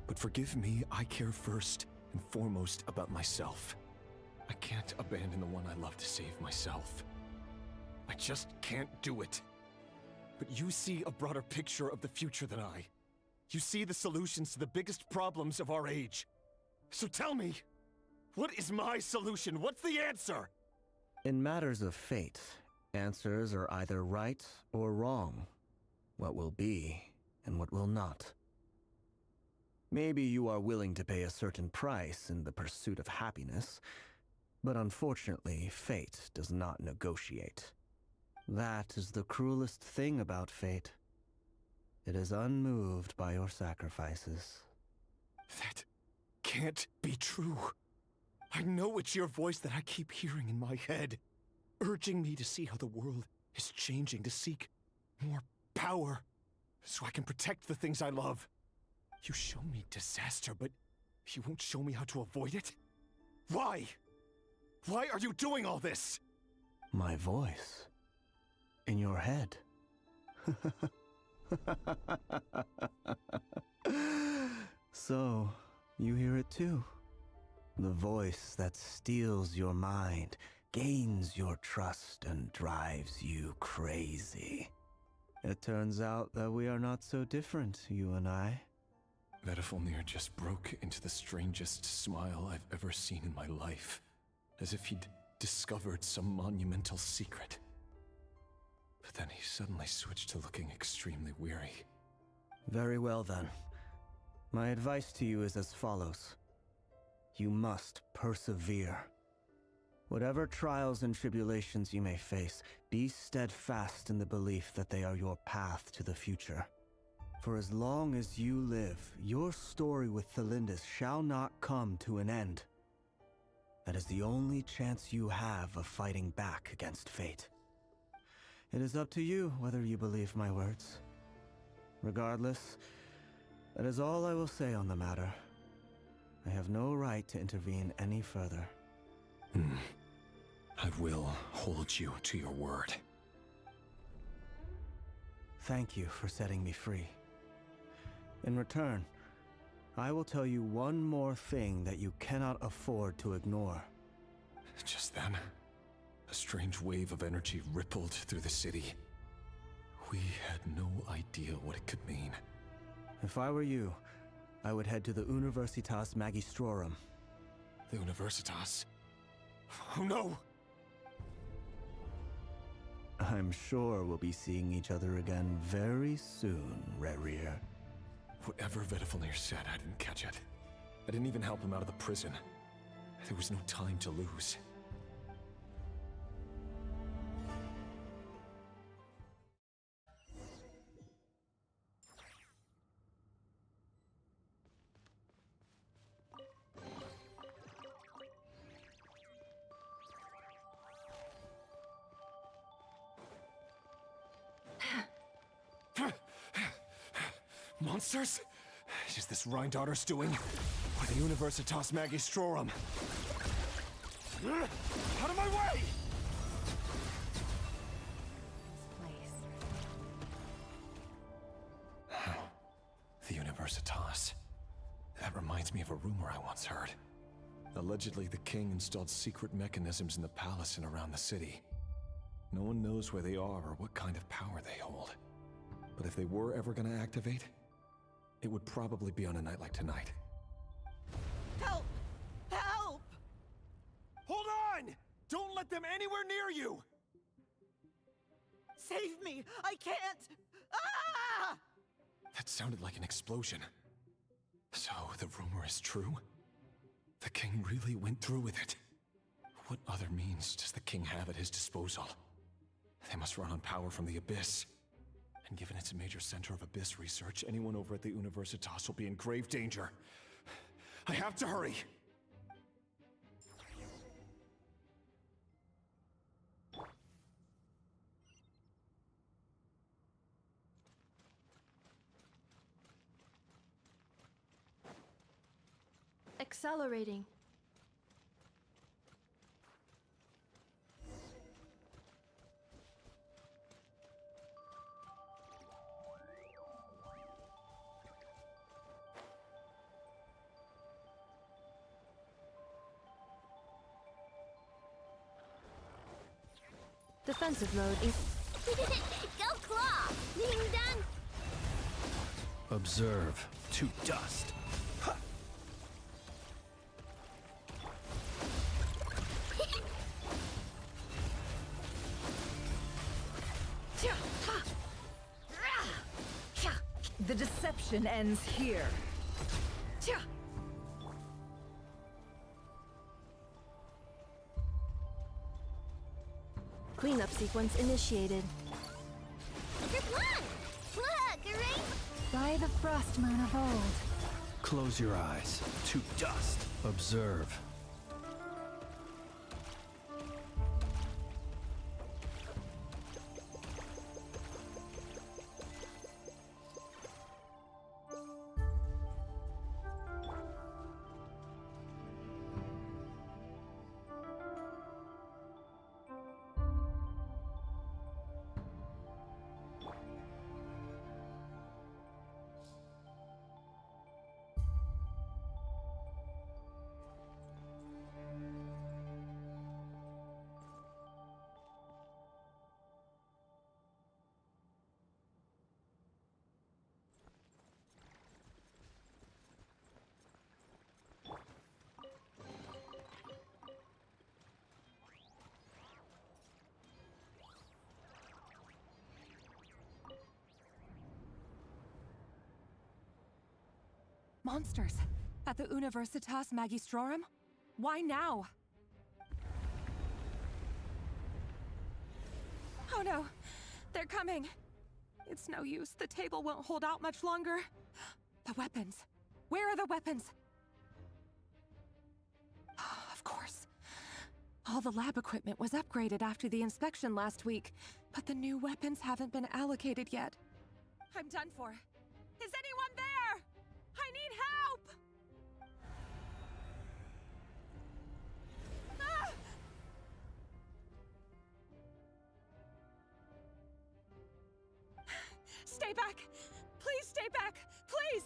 But forgive me, I care first and foremost about myself. I can't abandon the one I love to save myself. I just can't do it. But you see a broader picture of the future than I. You see the solutions to the biggest problems of our age. So tell me, what is my solution? What's the answer? In matters of fate, answers are either right or wrong. What will be and what will not. Maybe you are willing to pay a certain price in the pursuit of happiness, but unfortunately, fate does not negotiate. That is the cruelest thing about fate. It is unmoved by your sacrifices. That can't be true. I know it's your voice that I keep hearing in my head, urging me to see how the world is changing, to seek more power, so I can protect the things I love. You show me disaster, but you won't show me how to avoid it? Why? Why are you doing all this? My voice. In your head. So, you hear it too. The voice that steals your mind, gains your trust, and drives you crazy. It turns out that we are not so different, you and I. Vedafilnir just broke into the strangest smile I've ever seen in my life, as if he'd discovered some monumental secret. But then he suddenly switched to looking extremely weary. Very well then. My advice to you is as follows. You must persevere. Whatever trials and tribulations you may face, be steadfast in the belief that they are your path to the future. For as long as you live, your story with Felindis shall not come to an end. That is the only chance you have of fighting back against fate. It is up to you whether you believe my words. Regardless, that is all I will say on the matter. I have no right to intervene any further. I will hold you to your word. Thank you for setting me free. In return, I will tell you one more thing that you cannot afford to ignore. Just then, a strange wave of energy rippled through the city. We had no idea what it could mean. If I were you, I would head to the Universitas Magistrorum. The Universitas? Oh no! I'm sure we'll be seeing each other again very soon, Rerir. Whatever Vedifalnir said, I didn't catch it. I didn't even help him out of the prison. There was no time to lose. Monsters? Is this Rhindaughter's doing? Or the Universitas Magistrorum? Out of my way! The Universitas. That reminds me of a rumor I once heard. Allegedly, the king installed secret mechanisms in the palace and around the city. No one knows where they are or what kind of power they hold. But if they were ever going to activate, it would probably be on a night like tonight. Help! Help! Hold on! Don't let them anywhere near you! Save me! I can't! Ah! That sounded like an explosion. So, the rumor is true? The king really went through with it? What other means does the king have at his disposal? They must run on power from the Abyss. And given it's a major center of Abyss research, anyone over at the Universitas will be in grave danger. I have to hurry! Accelerating. Defensive mode is... Go claw! Ding dong! Observe to dust. The deception ends here. Cleanup sequence initiated. Look, a ring! By the frost moon of old. Close your eyes. To dust. Observe. Monsters! At the Universitas Magistrorum? Why now? Oh no! They're coming! It's no use. The table won't hold out much longer. The weapons. Where are the weapons? Of course. All the lab equipment was upgraded after the inspection last week, but the new weapons haven't been allocated yet. I'm done for. Is anyone there? I need help! Ah! Stay back! Please stay back! Please!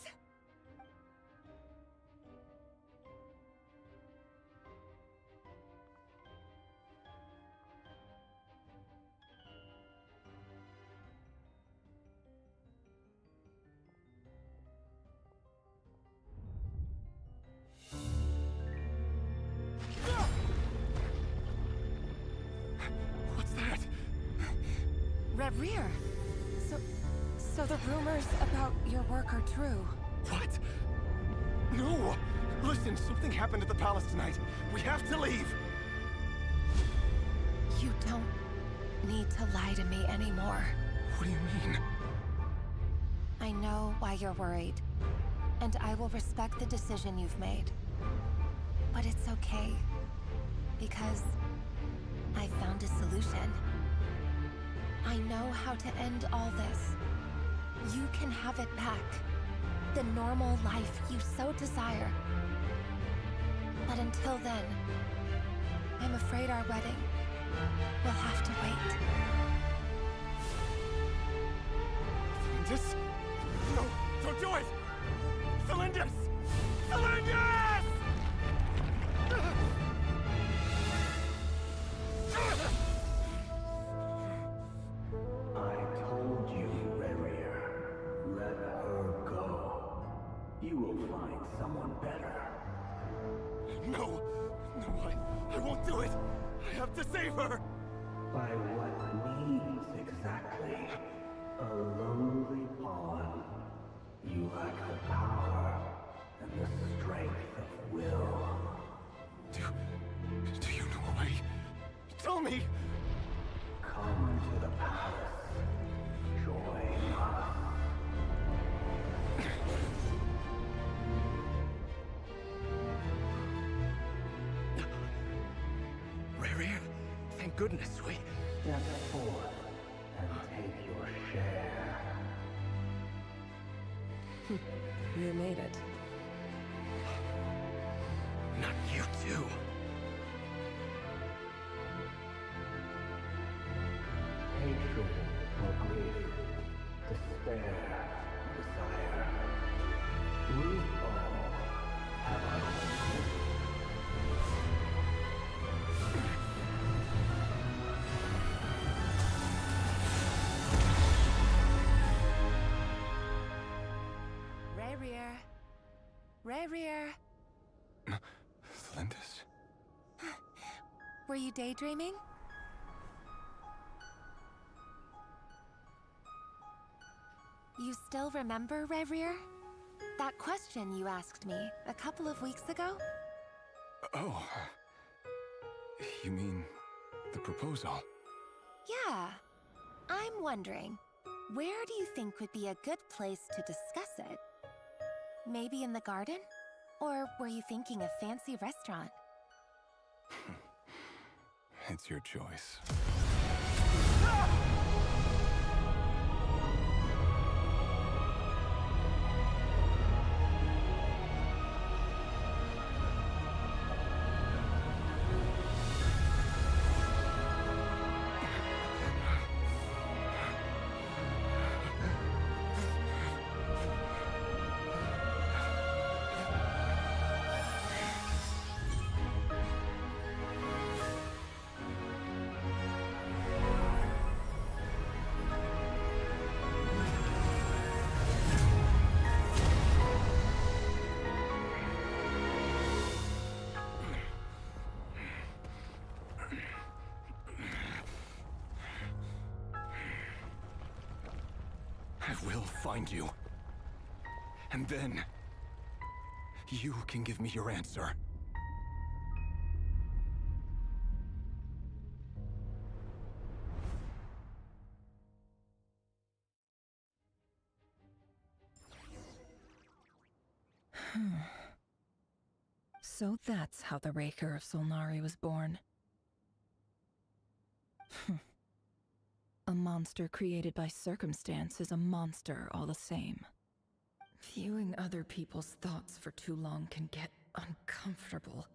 What's that? Rear. So the rumors about your work are true. What? No! Listen, something happened at the palace tonight. We have to leave! You don't need to lie to me anymore. What do you mean? I know why you're worried, and I will respect the decision you've made. But it's okay, because I found a solution. I know how to end all this. You can have it back. The normal life you so desire. But until then, I'm afraid our wedding will have to wait. Celindus? No, don't do it! Celindus! Celindus! I told you, Rerir. Let her go. You will find someone better. No! No, I won't do it! I have to save her! By what means exactly? A lowly pawn. You lack the power and the strength of will. Do you know a way? Tell me! Come to the palace. Join us. Rerir, thank goodness we... Step forth and take your share. You made it. Not you too. Hatred or grief, despair, desire. We all have our own. Rerir. Celindus? Were you daydreaming? You still remember, Rerir? That question you asked me a couple of weeks ago? Oh. You mean the proposal? Yeah. I'm wondering, where do you think would be a good place to discuss it? Maybe in the garden? Or were you thinking a fancy restaurant? It's your choice. I will find you. And then... you can give me your answer. So that's how the Raker of Solnari was born. A monster created by circumstance is a monster all the same. Viewing other people's thoughts for too long can get uncomfortable.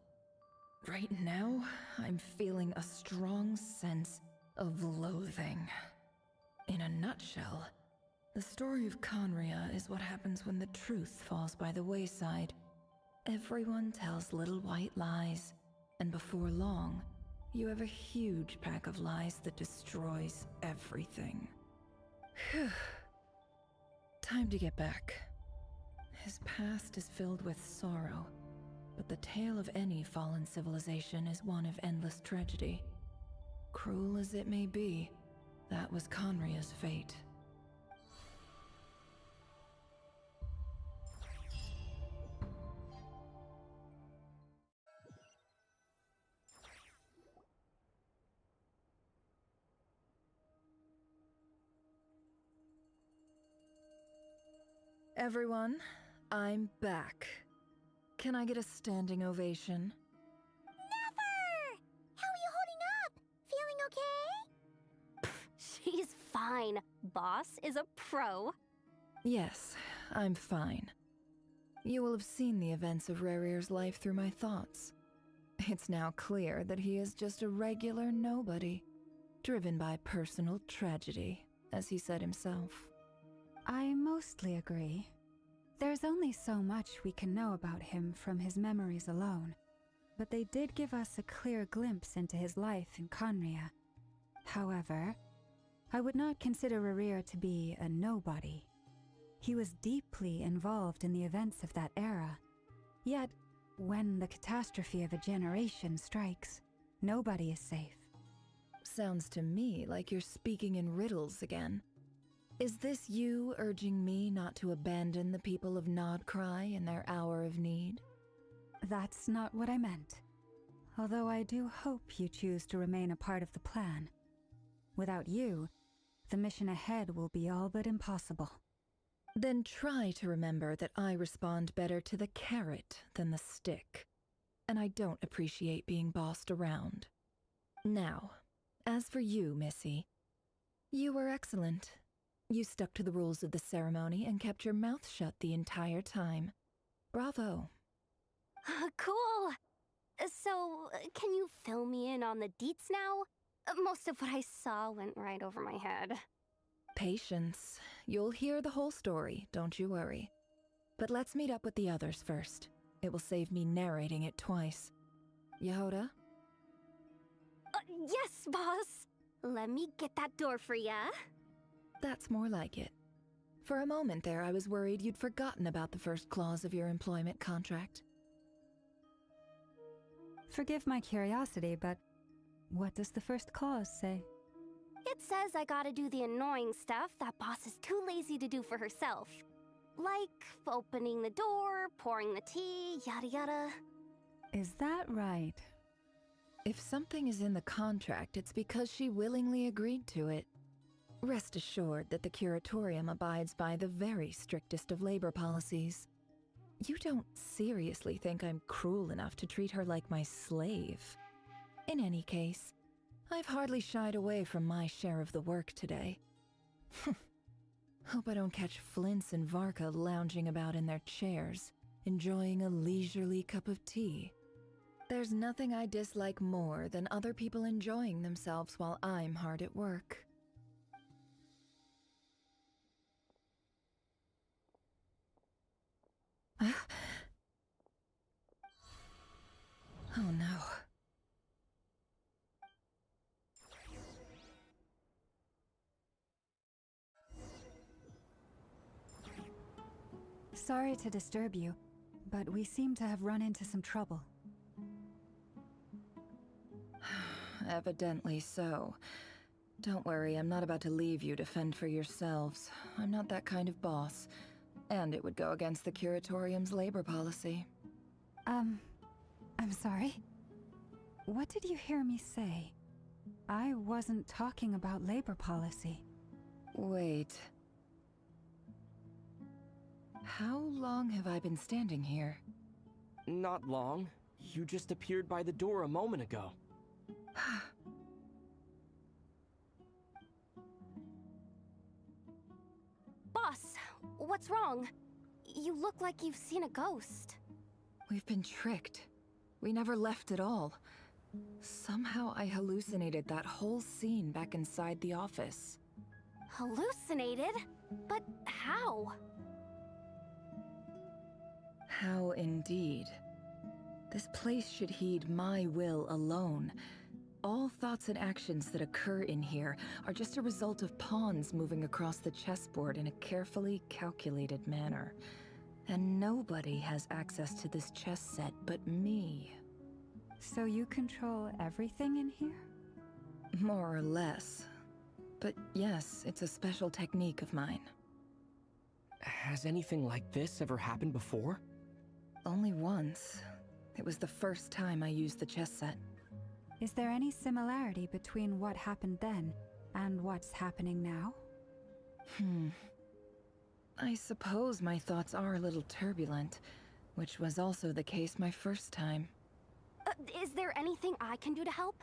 Right now, I'm feeling a strong sense of loathing. In a nutshell, the story of Conria is what happens when the truth falls by the wayside. Everyone tells little white lies, and before long, you have a huge pack of lies that destroys everything. Phew. Time to get back. His past is filled with sorrow, but the tale of any fallen civilization is one of endless tragedy. Cruel as it may be, That was Conria's fate. Everyone, I'm back. Can I get a standing ovation? Never! How are you holding up? Feeling okay? She's fine. Boss is a pro. Yes, I'm fine. You will have seen the events of Rarir's life through my thoughts. It's now clear that he is just a regular nobody, driven by personal tragedy, as he said himself. I mostly agree. There's only so much we can know about him from his memories alone, but they did give us a clear glimpse into his life in Conria. However, I would not consider Rarir to be a nobody. He was deeply involved in the events of that era. Yet, when the catastrophe of a generation strikes, nobody is safe. Sounds to me like you're speaking in riddles again. Is this you urging me not to abandon the people of Nod-Krai in their hour of need? That's not what I meant. Although I do hope you choose to remain a part of the plan. Without you, the mission ahead will be all but impossible. Then try to remember that I respond better to the carrot than the stick. And I don't appreciate being bossed around. Now, as for you, Missy, you were excellent. You stuck to the rules of the ceremony and kept your mouth shut the entire time. Bravo. Cool. So, can you fill me in on the deets now? Most of what I saw went right over my head. Patience. You'll hear the whole story, don't you worry. But let's meet up with the others first. It will save me narrating it twice. Yehoda? Yes, boss. Let me get that door for ya. That's more like it. For a moment there, I was worried you'd forgotten about the first clause of your employment contract. Forgive my curiosity, but what does the first clause say? It says I gotta do the annoying stuff that boss is too lazy to do for herself. Like opening the door, pouring the tea, yada yada. Is that right? If something is in the contract, it's because she willingly agreed to it. Rest assured that the Curatorium abides by the very strictest of labor policies. You don't seriously think I'm cruel enough to treat her like my slave. In any case, I've hardly shied away from my share of the work today. Hope I don't catch Flintz and Varka lounging about in their chairs, enjoying a leisurely cup of tea. There's nothing I dislike more than other people enjoying themselves while I'm hard at work. Oh no. Sorry to disturb you, but we seem to have run into some trouble. Evidently so. Don't worry, I'm not about to leave you to fend for yourselves. I'm not that kind of boss. And it would go against the Curatorium's labor policy. I'm sorry? What did you hear me say? I wasn't talking about labor policy. Wait. How long have I been standing here? Not long. You just appeared by the door a moment ago. Boss, what's wrong? You look like you've seen a ghost. We've been tricked. We never left at all. Somehow I hallucinated that whole scene back inside the office. Hallucinated? But how? How indeed. This place should heed my will alone. All thoughts and actions that occur in here are just a result of pawns moving across the chessboard in a carefully calculated manner. And nobody has access to this chess set but me. So you control everything in here? More or less. But yes, it's a special technique of mine. Has anything like this ever happened before? Only once. It was the first time I used the chess set. Is there any similarity between what happened then and what's happening now? I suppose my thoughts are a little turbulent, which was also the case my first time. Is there anything I can do to help?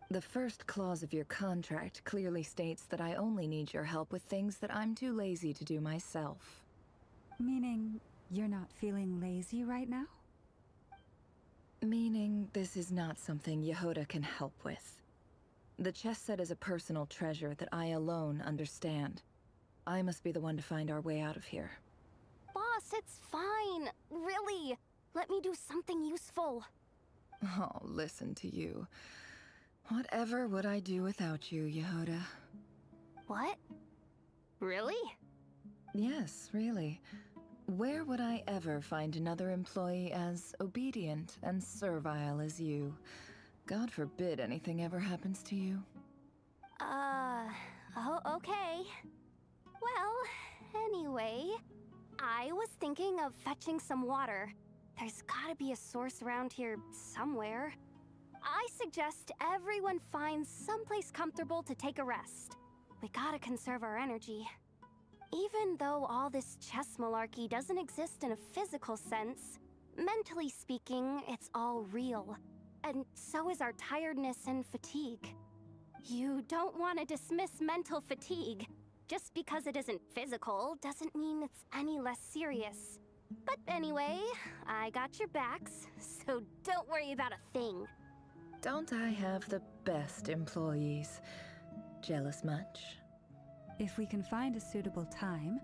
The first clause of your contract clearly states that I only need your help with things that I'm too lazy to do myself. Meaning, you're not feeling lazy right now? Meaning, this is not something Yehoda can help with. The chess set is a personal treasure that I alone understand. I must be the one to find our way out of here. Boss, it's fine. Really. Let me do something useful. Oh, listen to you. Whatever would I do without you, Yehoda? What? Really? Yes, really. Where would I ever find another employee as obedient and servile as you? God forbid anything ever happens to you. Oh, okay. Well, anyway, I was thinking of fetching some water. There's gotta be a source around here somewhere. I suggest everyone finds someplace comfortable to take a rest. We gotta conserve our energy. Even though all this chess malarkey doesn't exist in a physical sense, mentally speaking, it's all real. And so is our tiredness and fatigue. You don't want to dismiss mental fatigue. Just because it isn't physical doesn't mean it's any less serious. But anyway, I got your backs, so don't worry about a thing. Don't I have the best employees? Jealous much? If we can find a suitable time,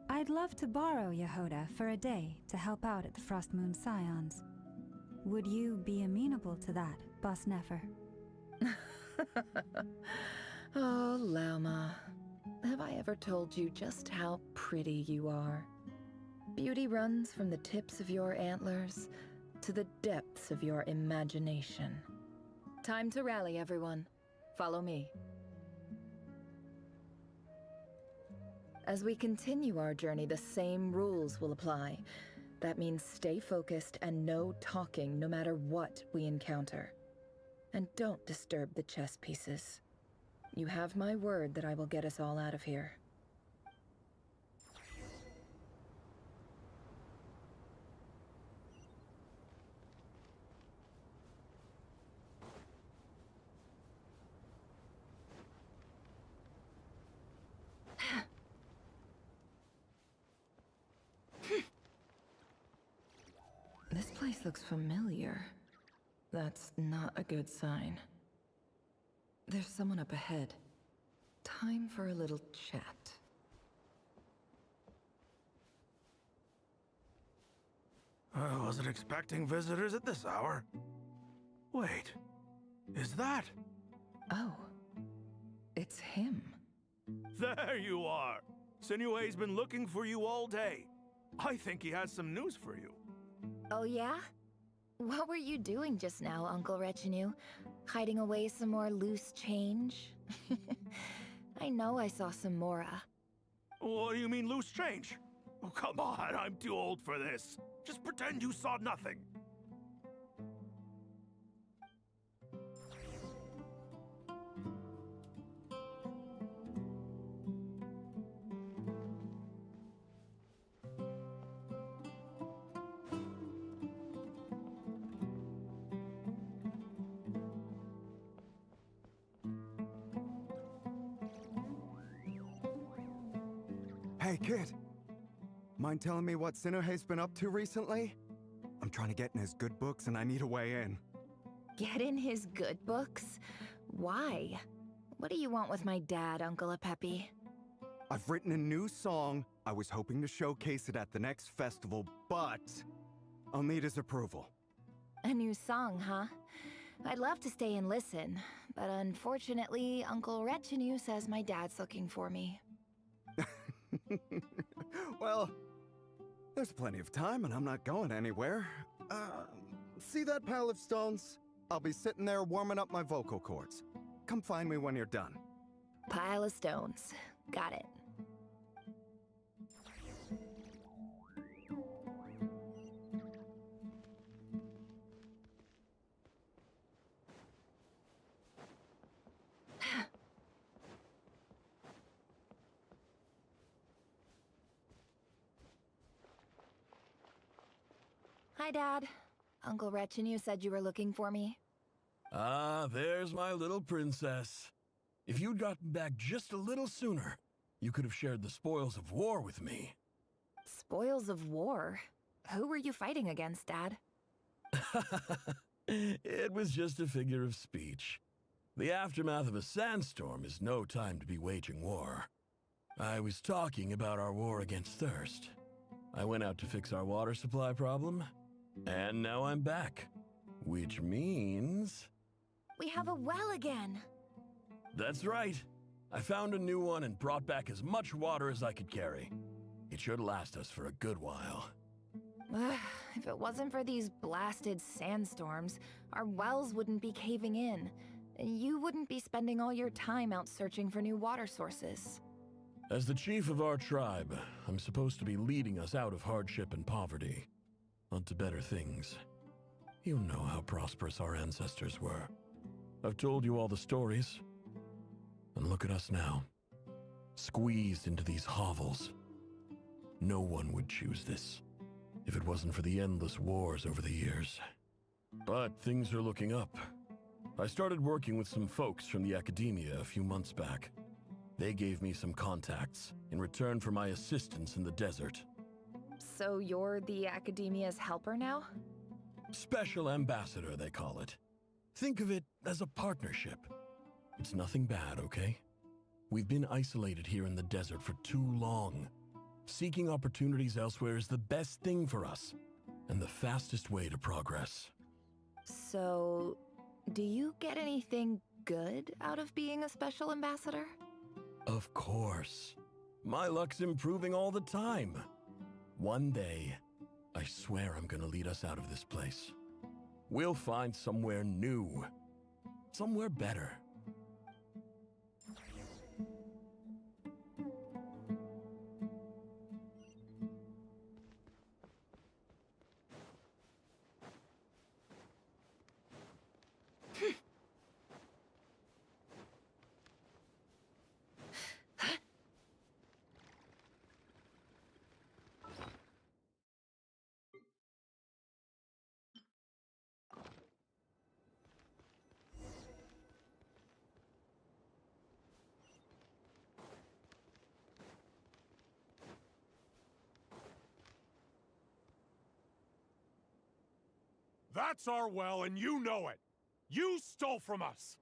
I'd love to borrow Yehoda for a day to help out at the Frost Moon Scions. Would you be amenable to that, Boss Nefer? Oh, Lauma. Have I ever told you just how pretty you are? Beauty runs from the tips of your antlers to the depths of your imagination. Time to rally, everyone. Follow me. As we continue our journey, the same rules will apply. That means stay focused and no talking no matter what we encounter. And don't disturb the chess pieces. You have my word that I will get us all out of here. This place looks familiar. That's not a good sign. There's someone up ahead. Time for a little chat. I wasn't expecting visitors at this hour. Wait, is that? Oh, it's him. There you are! Sinue's been looking for you all day. I think he has some news for you. Oh yeah? What were you doing just now, Uncle Retinue? Hiding away some more loose change? I know I saw some Mora. What do you mean, loose change? Oh, come on, I'm too old for this. Just pretend you saw nothing. Hey, kid. Mind telling me what Sinuhe's been up to recently? I'm trying to get in his good books and I need a way in. Get in his good books? Why? What do you want with my dad, Uncle Apepi? I've written a new song. I was hoping to showcase it at the next festival, but I'll need his approval. A new song, huh? I'd love to stay and listen, but unfortunately, Uncle Retinue says my dad's looking for me. Well, there's plenty of time and I'm not going anywhere. See that pile of stones? I'll be sitting there warming up my vocal cords. Come find me when you're done. Pile of stones. Got it. Hi, Dad. Uncle Retinue said you were looking for me. Ah, there's my little princess. If you'd gotten back just a little sooner, you could have shared the spoils of war with me. Spoils of war? Who were you fighting against, Dad? It was just a figure of speech. The aftermath of a sandstorm is no time to be waging war. I was talking about our war against thirst. I went out to fix our water supply problem, and now I'm back. Which means... We have a well again! That's right. I found a new one and brought back as much water as I could carry. It should last us for a good while. If it wasn't for these blasted sandstorms, our wells wouldn't be caving in. You wouldn't be spending all your time out searching for new water sources. As the chief of our tribe, I'm supposed to be leading us out of hardship and poverty, onto better things. You know how prosperous our ancestors were. I've told you all the stories. And look at us now, squeezed into these hovels. No one would choose this, if it wasn't for the endless wars over the years. But things are looking up. I started working with some folks from the academia a few months back. They gave me some contacts in return for my assistance in the desert. So you're the academia's helper now? Special ambassador, they call it. Think of it as a partnership. It's nothing bad, okay? We've been isolated here in the desert for too long. Seeking opportunities elsewhere is the best thing for us, and the fastest way to progress. So, do you get anything good out of being a special ambassador? Of course. My luck's improving all the time. One day, I swear I'm gonna lead us out of this place. We'll find somewhere new. Somewhere better. That's our well, and you know it. You stole from us.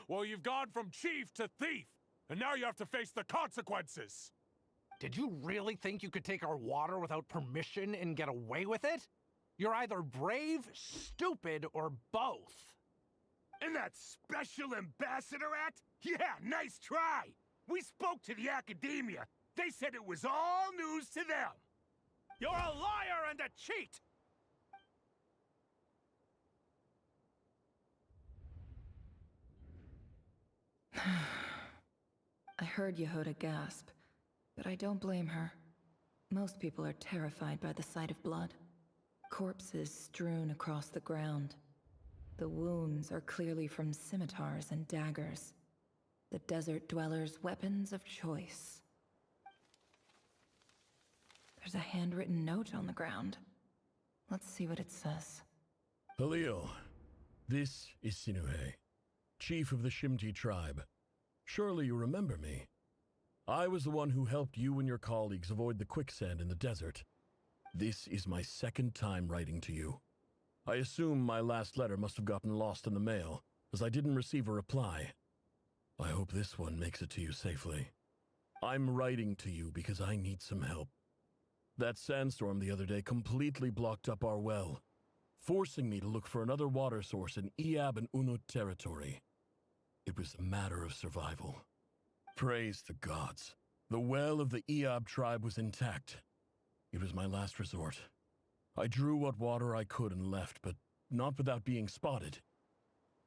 Well, you've gone from chief to thief, and now you have to face the consequences. Did you really think you could take our water without permission and get away with it? You're either brave, stupid, or both. And that special ambassador act? Yeah, nice try. We spoke to the academia. They said it was all news to them. You're a liar and a cheat! I heard Yehuda gasp, but I don't blame her. Most people are terrified by the sight of blood. Corpses strewn across the ground. The wounds are clearly from scimitars and daggers. The desert dwellers' weapons of choice. There's a handwritten note on the ground. Let's see what it says. Halil, this is Sinuhe, chief of the Shimti tribe. Surely you remember me. I was the one who helped you and your colleagues avoid the quicksand in the desert. This is my second time writing to you. I assume my last letter must have gotten lost in the mail, as I didn't receive a reply. I hope this one makes it to you safely. I'm writing to you because I need some help. That sandstorm the other day completely blocked up our well, forcing me to look for another water source in Iab and Unut territory. It was a matter of survival. Praise the gods. The well of the Iab tribe was intact. It was my last resort. I drew what water I could and left, but not without being spotted.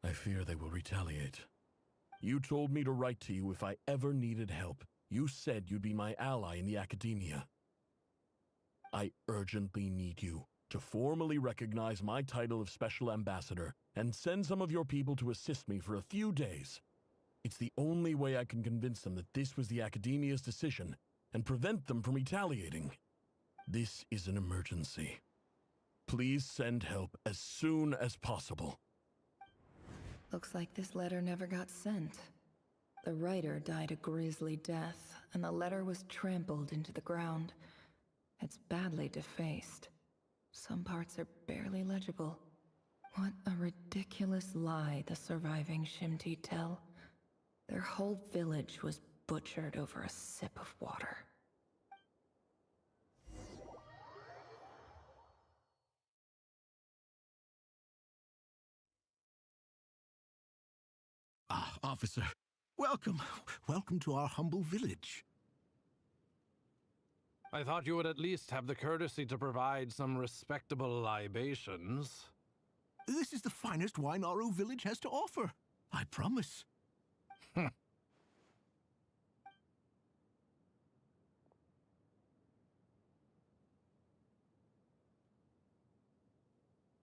I fear they will retaliate. You told me to write to you if I ever needed help. You said you'd be my ally in the academia. I urgently need you to formally recognize my title of Special Ambassador and send some of your people to assist me for a few days. It's the only way I can convince them that this was the academia's decision and prevent them from retaliating. This is an emergency. Please send help as soon as possible. Looks like this letter never got sent. The writer died a grisly death, and the letter was trampled into the ground. It's badly defaced. Some parts are barely legible. What a ridiculous lie the surviving Shimti tell. Their whole village was butchered over a sip of water. Ah, officer. Welcome. Welcome to our humble village. I thought you would at least have the courtesy to provide some respectable libations. This is the finest wine our village has to offer. I promise.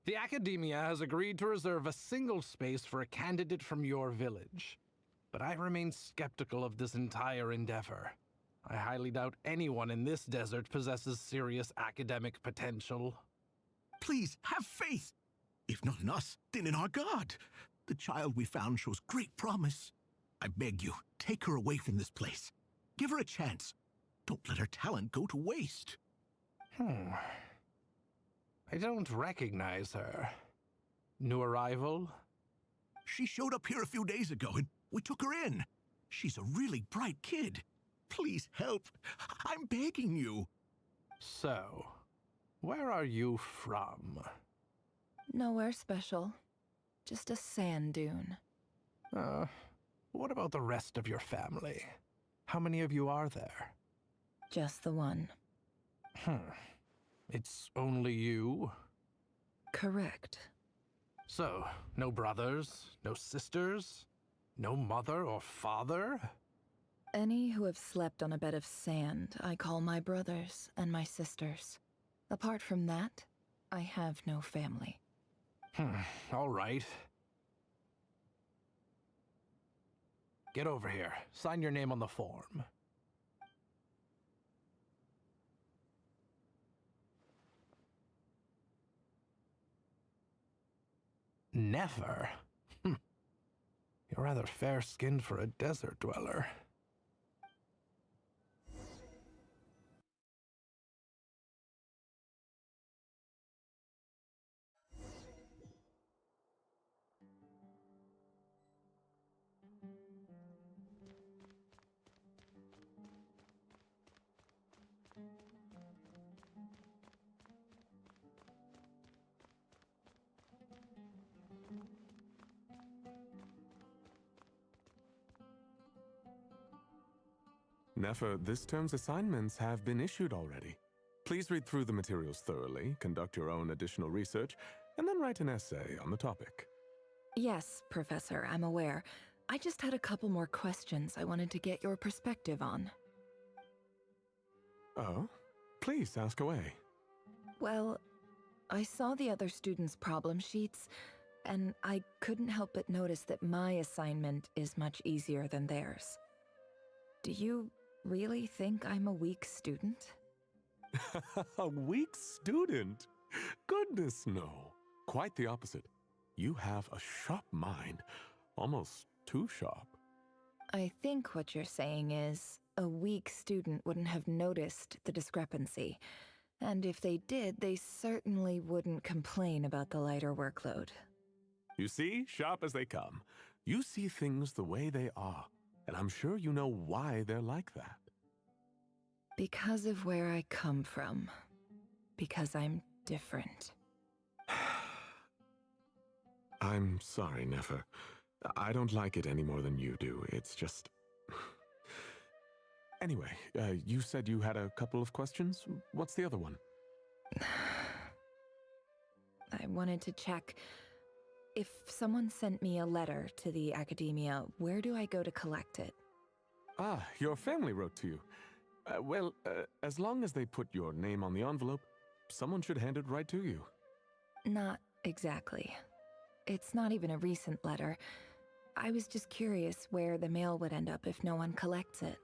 The Academia has agreed to reserve a single space for a candidate from your village. But I remain skeptical of this entire endeavor. I highly doubt anyone in this desert possesses serious academic potential. Please, have faith. If not in us, then in our God. The child we found shows great promise. I beg you, take her away from this place. Give her a chance. Don't let her talent go to waste. I don't recognize her. New arrival? She showed up here a few days ago and we took her in. She's a really bright kid. Please help. I'm begging you. So, where are you from? Nowhere special. Just a sand dune. What about the rest of your family? How many of you are there? Just the one. It's only you? Correct. So, no brothers, no sisters, no mother or father? Any who have slept on a bed of sand, I call my brothers and my sisters. Apart from that, I have no family. All right. Get over here. Sign your name on the form. Never? You're rather fair-skinned for a desert dweller. Nefer, this term's assignments have been issued already. Please read through the materials thoroughly, conduct your own additional research, and then write an essay on the topic. Yes, Professor, I'm aware. I just had a couple more questions I wanted to get your perspective on. Oh? Please ask away. Well, I saw the other students' problem sheets, and I couldn't help but notice that my assignment is much easier than theirs. Do you really think I'm a weak student? A weak student? Goodness, no. Quite the opposite. You have a sharp mind. Almost too sharp. I think what you're saying is, a weak student wouldn't have noticed the discrepancy. And if they did, they certainly wouldn't complain about the lighter workload. You see, sharp as they come. You see things the way they are. And I'm sure you know why they're like that. Because of where I come from. Because I'm different. I'm sorry, Nefer. I don't like it any more than you do. It's just... Anyway, you said you had a couple of questions. What's the other one? I wanted to check If someone sent me a letter to the academia, where do I go to collect it? Ah, your family wrote to you. As long as they put your name on the envelope, someone should hand it right to you. Not exactly. It's not even a recent letter. I was just curious where the mail would end up if no one collects it.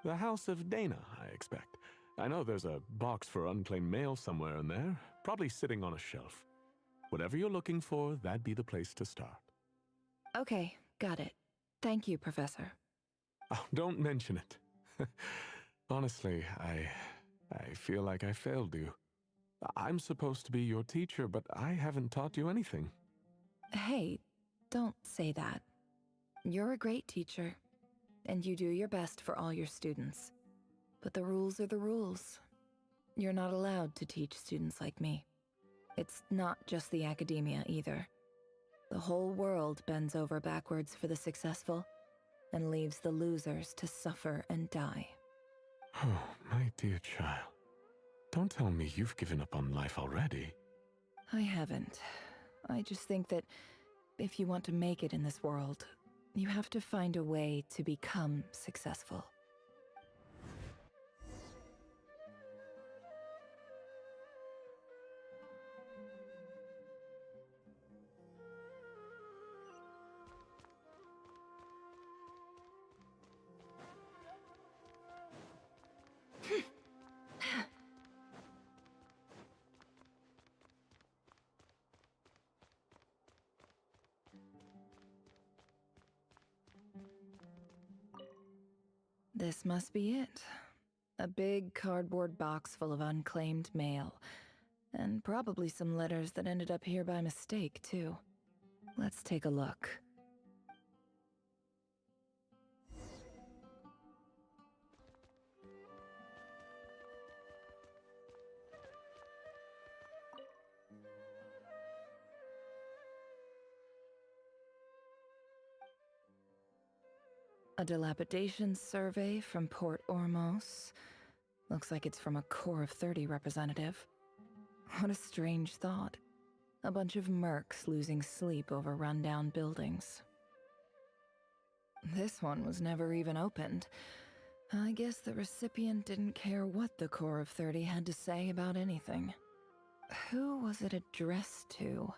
The House of Dana, I expect. I know there's a box for unclaimed mail somewhere in there, probably sitting on a shelf. Whatever you're looking for, that'd be the place to start. Okay, got it. Thank you, Professor. Oh, don't mention it. Honestly, I feel like I failed you. I'm supposed to be your teacher, but I haven't taught you anything. Hey, don't say that. You're a great teacher, and you do your best for all your students. But the rules are the rules. You're not allowed to teach students like me. It's not just the academia either. The whole world bends over backwards for the successful and leaves the losers to suffer and die. Oh, my dear child. Don't tell me you've given up on life already. I haven't. I just think that if you want to make it in this world, you have to find a way to become successful. This must be it. A big cardboard box full of unclaimed mail. And probably some letters that ended up here by mistake, too. Let's take a look. A dilapidation survey from Port Ormos. Looks like it's from a Corps of 30 representative. What a strange thought. A bunch of mercs losing sleep over rundown buildings. This one was never even opened. I guess the recipient didn't care what the Corps of 30 had to say about anything. Who was it addressed to?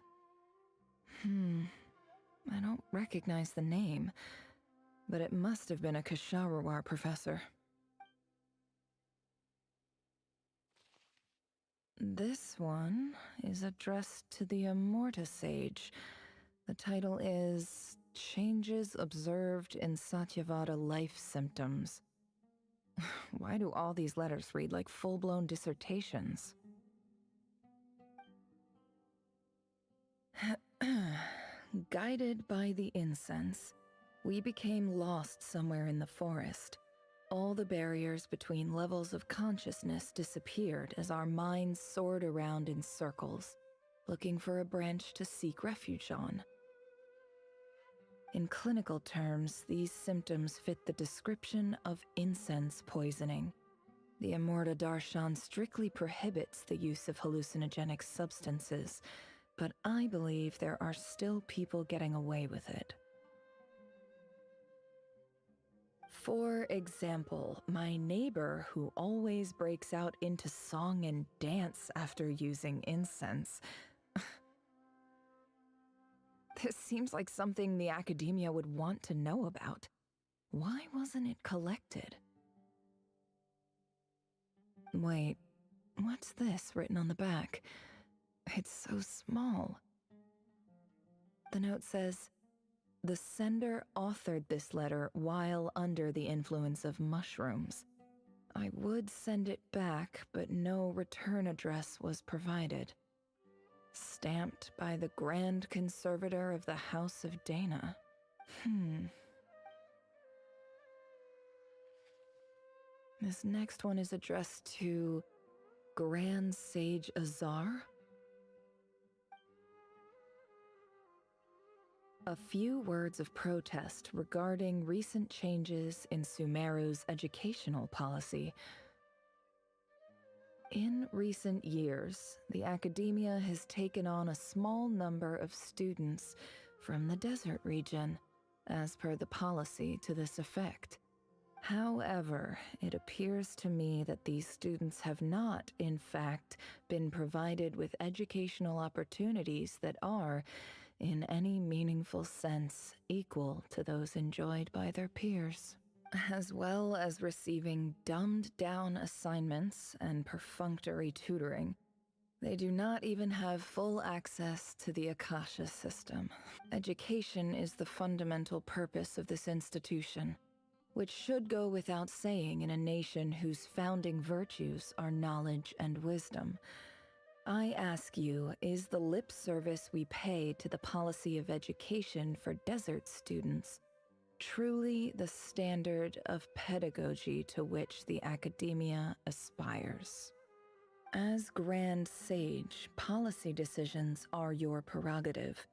I don't recognize the name. But it must have been a Kasharawar professor. This one is addressed to the Amorta Sage. The title is Changes Observed in Satyavada Life Symptoms. Why do all these letters read like full-blown dissertations? Guided by the incense, we became lost somewhere in the forest. All the barriers between levels of consciousness disappeared as our minds soared around in circles, looking for a branch to seek refuge on. In clinical terms, these symptoms fit the description of incense poisoning. The Amorta Darshan strictly prohibits the use of hallucinogenic substances, but I believe there are still people getting away with it. For example, my neighbor who always breaks out into song and dance after using incense. This seems like something the academia would want to know about. Why wasn't it collected? Wait, what's this written on the back? It's so small. The note says, "The sender authored this letter while under the influence of mushrooms. I would send it back, but no return address was provided. Stamped by the Grand Conservator of the House of Dana." This next one is addressed to Grand Sage Azar? A few words of protest regarding recent changes in Sumeru's educational policy. In recent years, the academia has taken on a small number of students from the desert region, as per the policy to this effect. However, it appears to me that these students have not, in fact, been provided with educational opportunities that are, in any meaningful sense, equal to those enjoyed by their peers, as well as receiving dumbed-down assignments and perfunctory tutoring. They do not even have full access to the Akasha system. Education is the fundamental purpose of this institution, which should go without saying in a nation whose founding virtues are knowledge and wisdom. I ask you, is the lip service we pay to the policy of education for desert students truly the standard of pedagogy to which the academia aspires? As Grand Sage, policy decisions are your prerogative,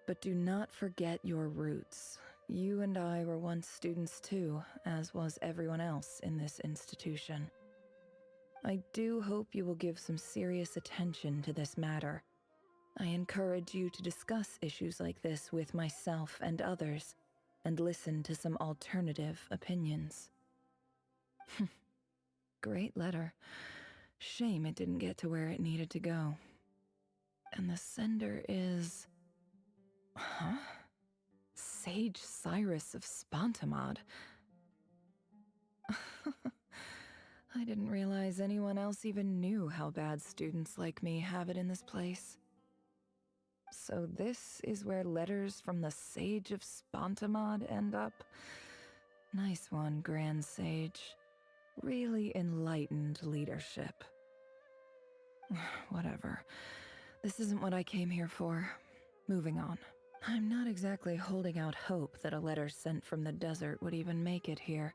but do not forget your roots. You and I were once students too, as was everyone else in this institution. I do hope you will give some serious attention to this matter. I encourage you to discuss issues like this with myself and others, and listen to some alternative opinions. Great letter. Shame it didn't get to where it needed to go. And the sender is... Huh? Sage Cyrus of Spontamod. I didn't realize anyone else even knew how bad students like me have it in this place. So this is where letters from the Sage of Spontamod end up? Nice one, Grand Sage. Really enlightened leadership. Whatever. This isn't what I came here for. Moving on. I'm not exactly holding out hope that a letter sent from the desert would even make it here.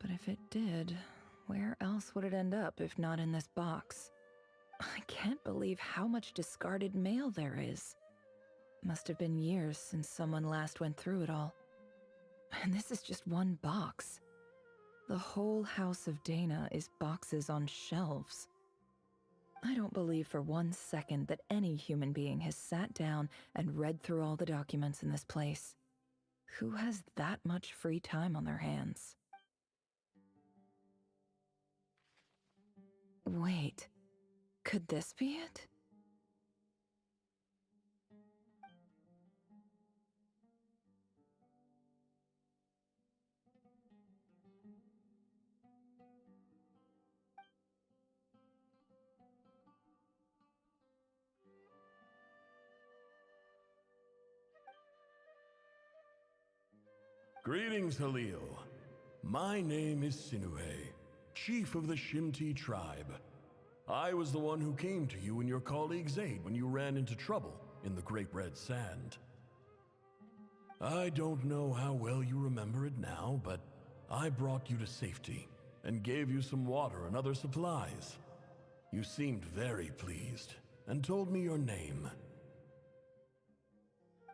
But if it did, where else would it end up if not in this box? I can't believe how much discarded mail there is. Must have been years since someone last went through it all. And this is just one box. The whole House of Dana is boxes on shelves. I don't believe for 1 second that any human being has sat down and read through all the documents in this place. Who has that much free time on their hands? Wait, could this be it? Greetings, Halil. My name is Sinuhe, chief of the Shimti tribe. I was the one who came to you and your colleague's aid when you ran into trouble in the Great Red Sand. I don't know how well you remember it now, but I brought you to safety and gave you some water and other supplies. You seemed very pleased and told me your name.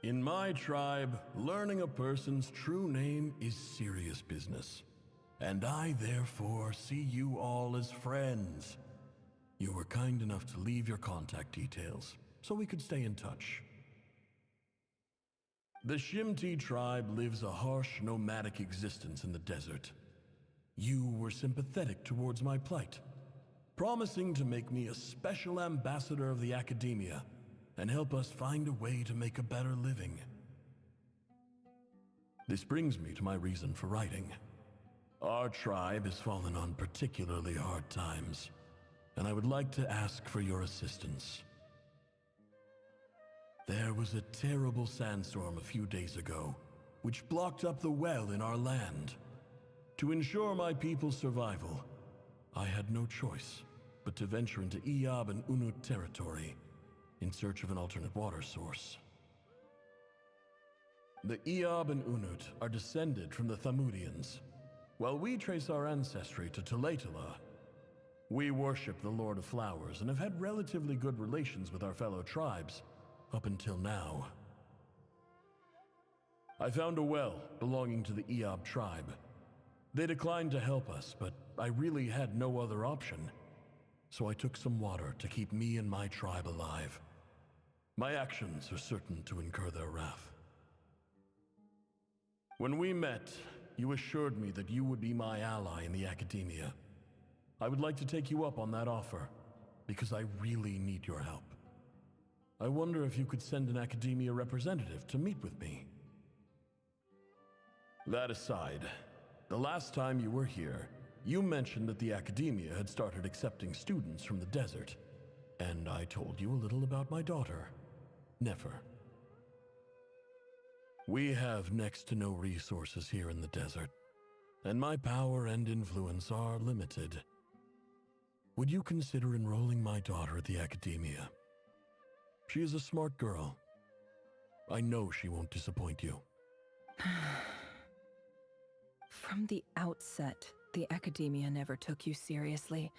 In my tribe, learning a person's true name is serious business, and I therefore see you all as friends. You were kind enough to leave your contact details, so we could stay in touch. The Shimti tribe lives a harsh, nomadic existence in the desert. You were sympathetic towards my plight, promising to make me a special ambassador of the academia and help us find a way to make a better living. This brings me to my reason for writing. Our tribe has fallen on particularly hard times, and I would like to ask for your assistance. There was a terrible sandstorm a few days ago, which blocked up the well in our land. To ensure my people's survival, I had no choice but to venture into Iyab and Unut territory in search of an alternate water source. The Iyab and Unut are descended from the Thamudians, while we trace our ancestry to Tulatala. We worship the Lord of Flowers and have had relatively good relations with our fellow tribes up until now. I found a well belonging to the Iyab tribe. They declined to help us, but I really had no other option. so I took some water to keep me and my tribe alive. My actions are certain to incur their wrath. When we met, you assured me that you would be my ally in the academia. I would like to take you up on that offer, because I really need your help. I wonder if you could send an academia representative to meet with me. That aside, the last time you were here, you mentioned that the academia had started accepting students from the desert, and I told you a little about my daughter, Nefer. We have next to no resources here in the desert, and my power and influence are limited. Would you consider enrolling my daughter at the academia? She is a smart girl. I know she won't disappoint you. From the outset, the academia never took you seriously.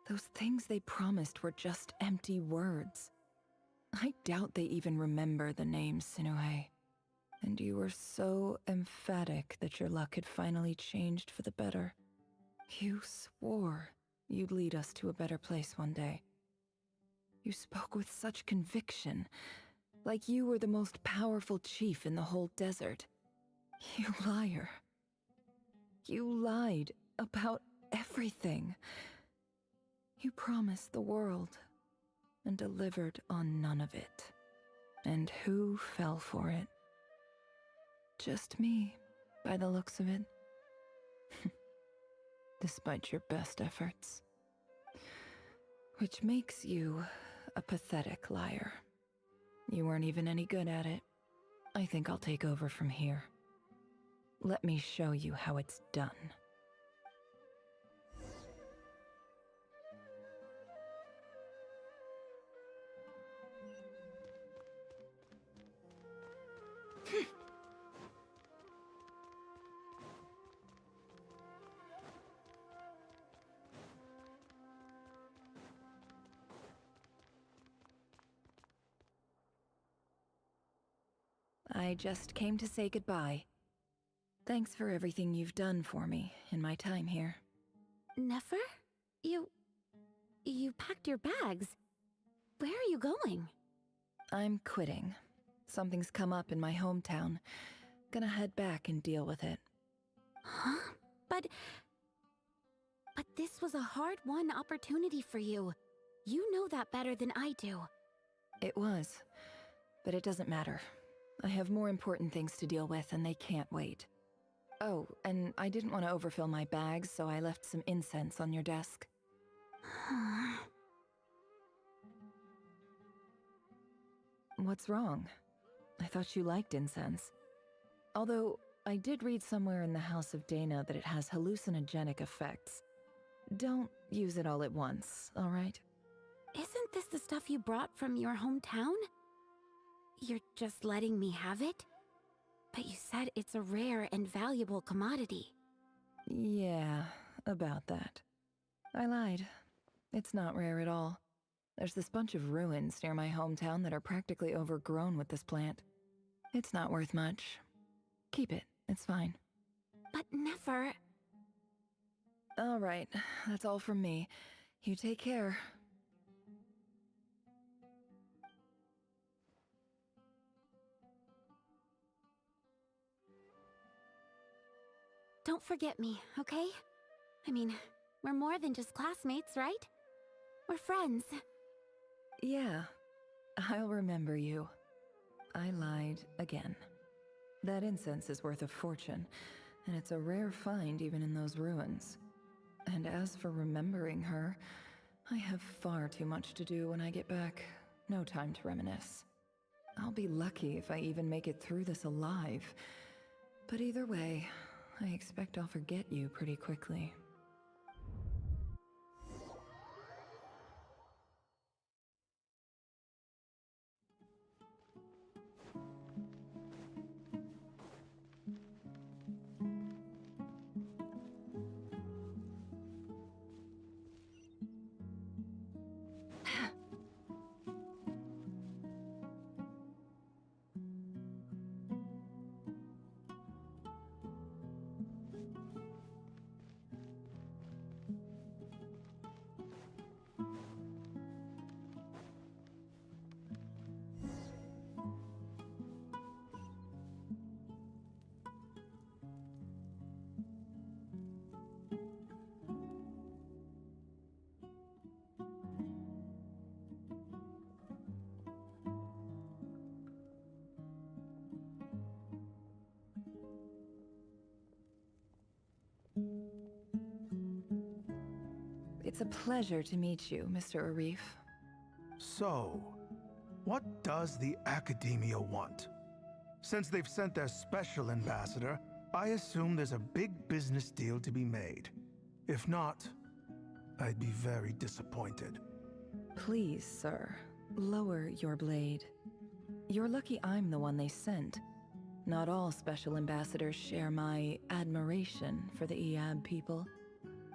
Those things they promised were just empty words. I doubt they even remember the name Sinuhe. And you were so emphatic that your luck had finally changed for the better. You swore you'd lead us to a better place one day. You spoke with such conviction, like you were the most powerful chief in the whole desert. You liar. You lied about everything. You promised the world and delivered on none of it. And who fell for it? Just me, by the looks of it. Despite your best efforts. Which makes you a pathetic liar. You weren't even any good at it. I think I'll take over from here. Let me show you how it's done. I just came to say goodbye. Thanks for everything you've done for me in my time here. Nefer? You packed your bags. Where are you going? I'm quitting. Something's come up in my hometown. Gonna head back and deal with it. Huh? But this was a hard-won opportunity for you. You know that better than I do. It was. But it doesn't matter. I have more important things to deal with, and they can't wait. Oh, and I didn't want to overfill my bags, so I left some incense on your desk. What's wrong? I thought you liked incense. Although, I did read somewhere in the House of Dana that it has hallucinogenic effects. Don't use it all at once, all right? Isn't this the stuff you brought from your hometown? You're just letting me have it? But you said it's a rare and valuable commodity. Yeah, about that. I lied. It's not rare at all. There's this bunch of ruins near my hometown that are practically overgrown with this plant. It's not worth much. Keep it, it's fine. But Nefer... All right, that's all from me. You take care. Don't forget me, okay? I mean, we're more than just classmates, right? We're friends. Yeah, I'll remember you. I lied again. That incense is worth a fortune, and it's a rare find even in those ruins. And as for remembering her, I have far too much to do when I get back. No time to reminisce. I'll be lucky if I even make it through this alive. But either way, I expect I'll forget you pretty quickly. It's a pleasure to meet you, Mr. Arif. So, what does the Academia want? Since they've sent their special ambassador, I assume there's a big business deal to be made. If not, I'd be very disappointed. Please, sir, lower your blade. You're lucky I'm the one they sent. Not all special ambassadors share my admiration for the Eab people.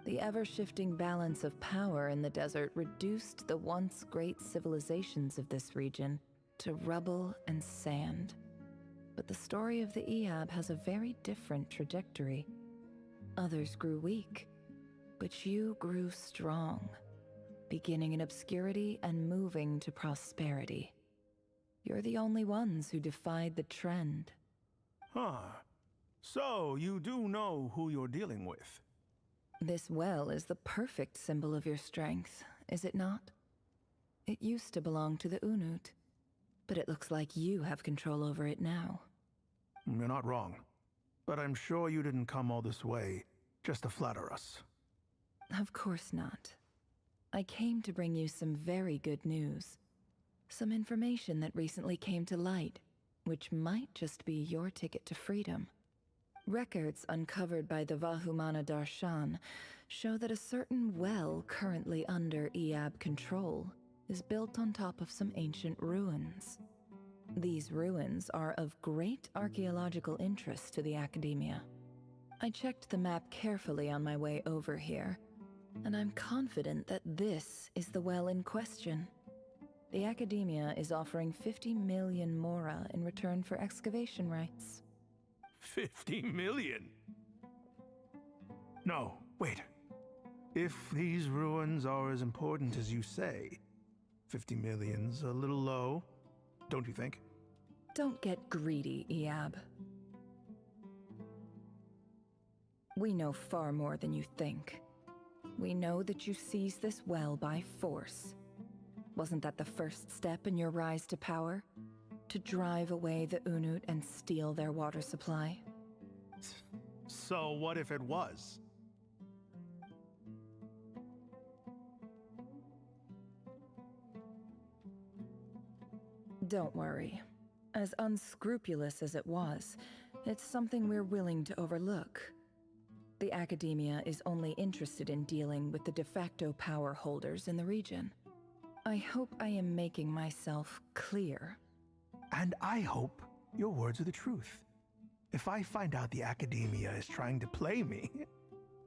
The ever-shifting balance of power in the desert reduced the once great civilizations of this region to rubble and sand. But the story of the Eab has a very different trajectory. Others grew weak, but you grew strong, beginning in obscurity and moving to prosperity. You're the only ones who defied the trend. Huh. So, you do know who you're dealing with? This well is the perfect symbol of your strength, is it not? It used to belong to the Unut, but it looks like you have control over it now. You're not wrong. But I'm sure you didn't come all this way just to flatter us. Of course not. I came to bring you some very good news. Some information that recently came to light, which might just be your ticket to freedom. Records uncovered by the Vahumana Darshan show that a certain well currently under Eab control is built on top of some ancient ruins. These ruins are of great archaeological interest to the Academia. I checked the map carefully on my way over here, and I'm confident that this is the well in question. The Academia is offering 50 million mora in return for excavation rights. 50 million? No, wait. If these ruins are as important as you say, 50 million's a little low, don't you think? Don't get greedy, Eab. We know far more than you think. We know that you seized this well by force. Wasn't that the first step in your rise to power? To drive away the Unut and steal their water supply? So what if it was? Don't worry. As unscrupulous as it was, it's something we're willing to overlook. The Academia is only interested in dealing with the de facto power holders in the region. I hope I am making myself clear. And I hope your words are the truth. If I find out the Academia is trying to play me,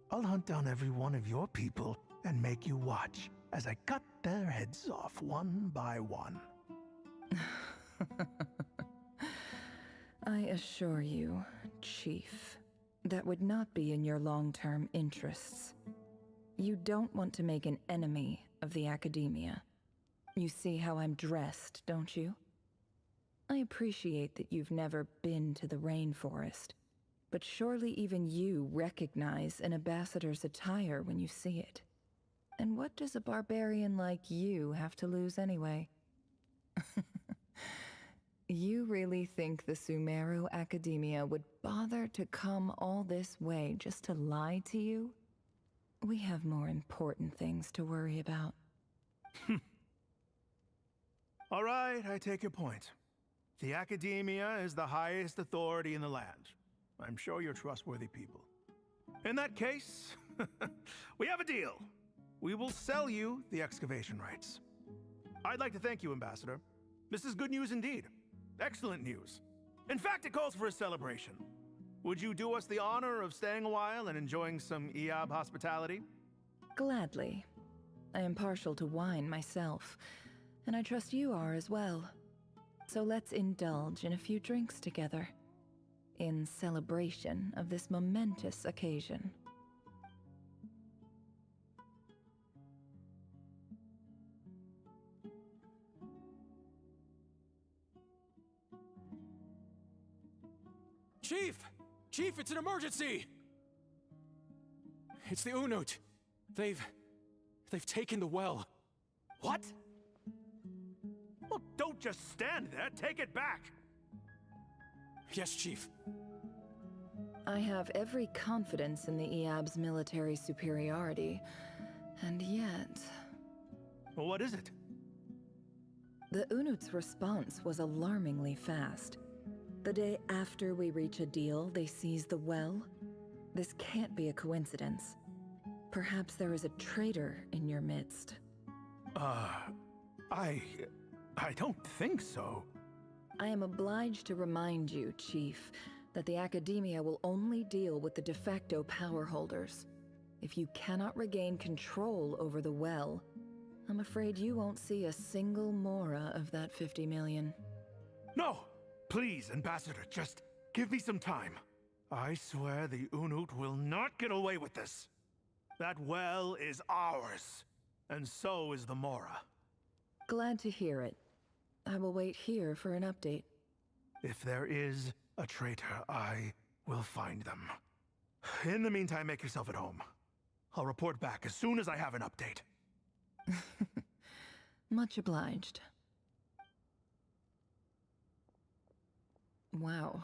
I'll hunt down every one of your people and make you watch as I cut their heads off one by one. I assure you, Chief, that would not be in your long-term interests. You don't want to make an enemy of the Academia. You see how I'm dressed, don't you? I appreciate that you've never been to the rainforest, but surely even you recognize an ambassador's attire when you see it. And what does a barbarian like you have to lose anyway? You really think the Sumeru Academia would bother to come all this way just to lie to you? We have more important things to worry about. All right, I take your point. The Academia is the highest authority in the land. I'm sure you're trustworthy people. In that case, we have a deal. We will sell you the excavation rights. I'd like to thank you, Ambassador. This is good news indeed. Excellent news. In fact, it calls for a celebration. Would you do us the honor of staying a while and enjoying some Eab hospitality? Gladly. I am partial to wine myself, and I trust you are as well. So let's indulge in a few drinks together, in celebration of this momentous occasion. Chief! Chief, it's an emergency! It's the Unut. They've taken the well. What? Well, don't just stand there. Take it back. Yes, Chief. I have every confidence in the Eab's military superiority, And yet... Well, what is it? The Unut's response was alarmingly fast. The day after we reach a deal, they seize the well. This can't be a coincidence. Perhaps there is a traitor in your midst. I don't think so. I am obliged to remind you, Chief, that the Academia will only deal with the de facto power holders. If you cannot regain control over the well, I'm afraid you won't see a single mora of that 50 million. No! Please, Ambassador, just give me some time. I swear the Unut will not get away with this. That well is ours, and so is the mora. Glad to hear it. I will wait here for an update. If there is a traitor, I will find them. In the meantime, make yourself at home. I'll report back as soon as I have an update. Much obliged. Wow.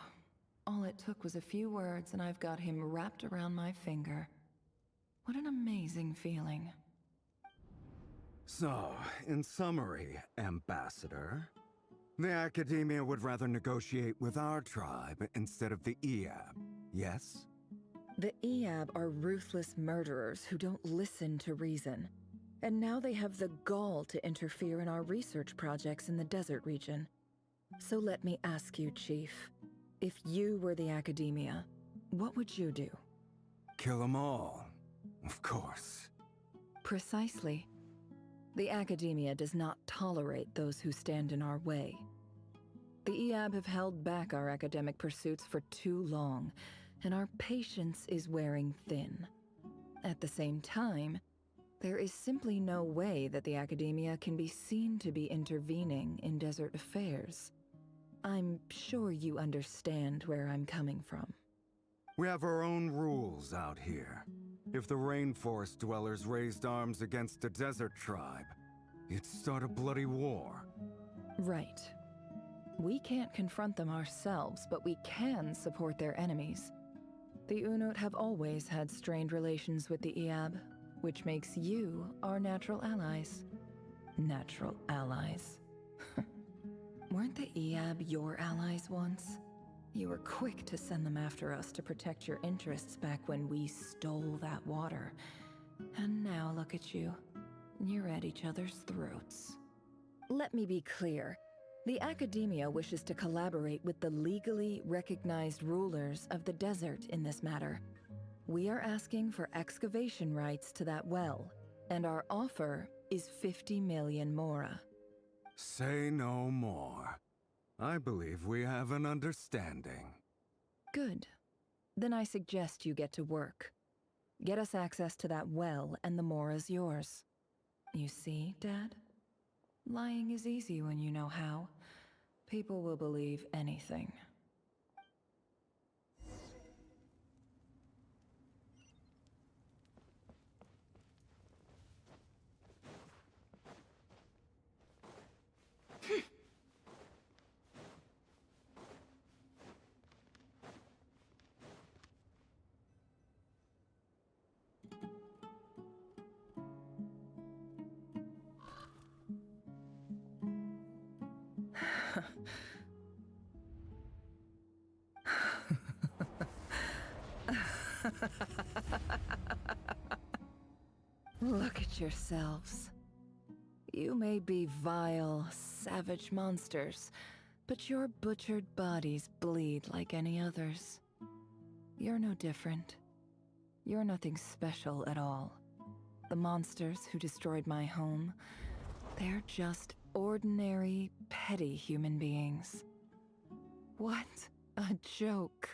All it took was a few words and I've got him wrapped around my finger. What an amazing feeling. So, in summary, Ambassador, the Academia would rather negotiate with our tribe instead of the Eab, yes? The Eab are ruthless murderers who don't listen to reason. And now they have the gall to interfere in our research projects in the desert region. So let me ask you, Chief, if you were the Academia, what would you do? Kill them all, of course. Precisely. The Academia does not tolerate those who stand in our way. The Eab have held back our academic pursuits for too long, and our patience is wearing thin. At the same time, there is simply no way that the Academia can be seen to be intervening in desert affairs. I'm sure you understand where I'm coming from. We have our own rules out here. If the rainforest dwellers raised arms against a desert tribe, it'd start a bloody war. Right. We can't confront them ourselves, but we can support their enemies. The Unut have always had strained relations with the Eab, which makes you our natural allies. Natural allies. Weren't the Eab your allies once? You were quick to send them after us to protect your interests back when we stole that water. And now look at you. You're at each other's throats. Let me be clear. The Academia wishes to collaborate with the legally recognized rulers of the desert in this matter. We are asking for excavation rights to that well, and our offer is 50 million mora. Say no more. I believe we have an understanding. Good. Then I suggest you get to work. Get us access to that well, and the mora's yours. You see, Dad? Lying is easy when you know how. People will believe anything. Look at yourselves. You may be vile, savage monsters, but your butchered bodies bleed like any others. You're no different. You're nothing special at all. The monsters who destroyed my home, they're just ordinary, petty human beings. What a joke.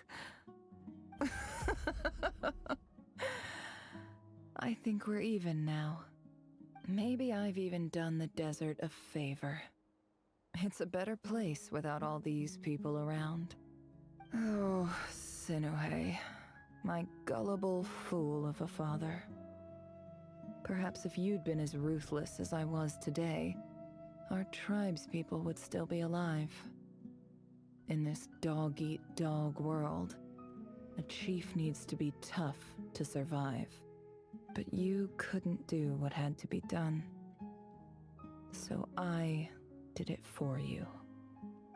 I think we're even now. Maybe I've even done the desert a favor. It's a better place without all these people around. Oh, Sinuhe, my gullible fool of a father. Perhaps if you'd been as ruthless as I was today, our tribespeople would still be alive. In this dog-eat-dog world, a chief needs to be tough to survive. but you couldn't do what had to be done. So I did it for you.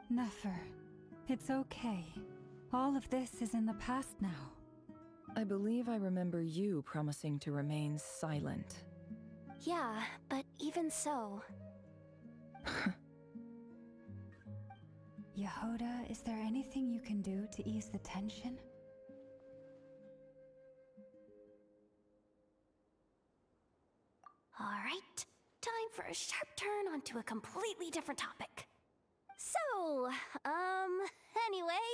Nefer, it's okay. All of this is in the past now. I believe I remember you promising to remain silent. Yeah, but even so... Yehoda, is there anything you can do to ease the tension? Alright, time for a sharp turn onto a completely different topic. So, anyway,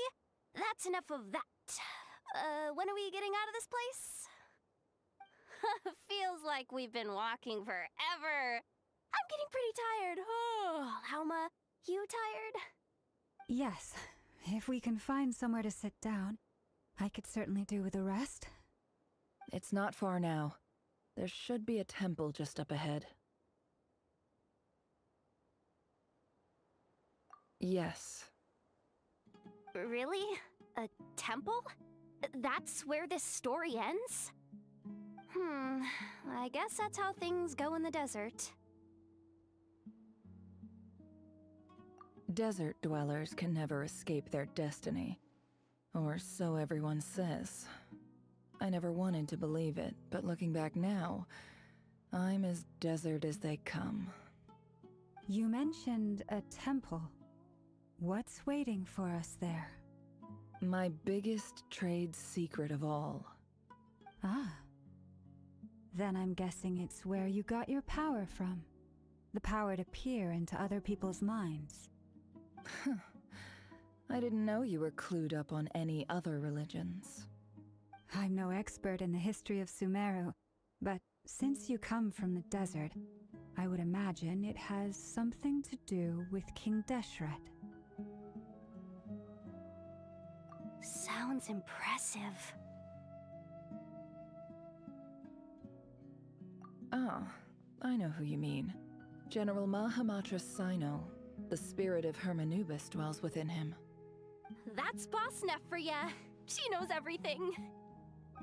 that's enough of that. When are we getting out of this place? Feels like we've been walking forever. I'm getting pretty tired. Oh, Lauma, you tired? Yes. If we can find somewhere to sit down, I could certainly do with a rest. It's not far now. There should be a temple just up ahead. Yes. Really? A temple? That's where this story ends? I guess that's how things go in the desert. Desert dwellers can never escape their destiny. Or so everyone says. I never wanted to believe it, but looking back now, I'm as desert as they come. You mentioned a temple. What's waiting for us there? My biggest trade secret of all. Ah. Then I'm guessing it's where you got your power from. The power to peer into other people's minds. I didn't know you were clued up on any other religions. I'm no expert in the history of Sumeru, but since you come from the desert, I would imagine it has something to do with King Deshret. Sounds impressive. Ah, I know who you mean. General Mahamatra Sino. The spirit of Hermanubis dwells within him. That's Boss Neff for ya. She knows everything.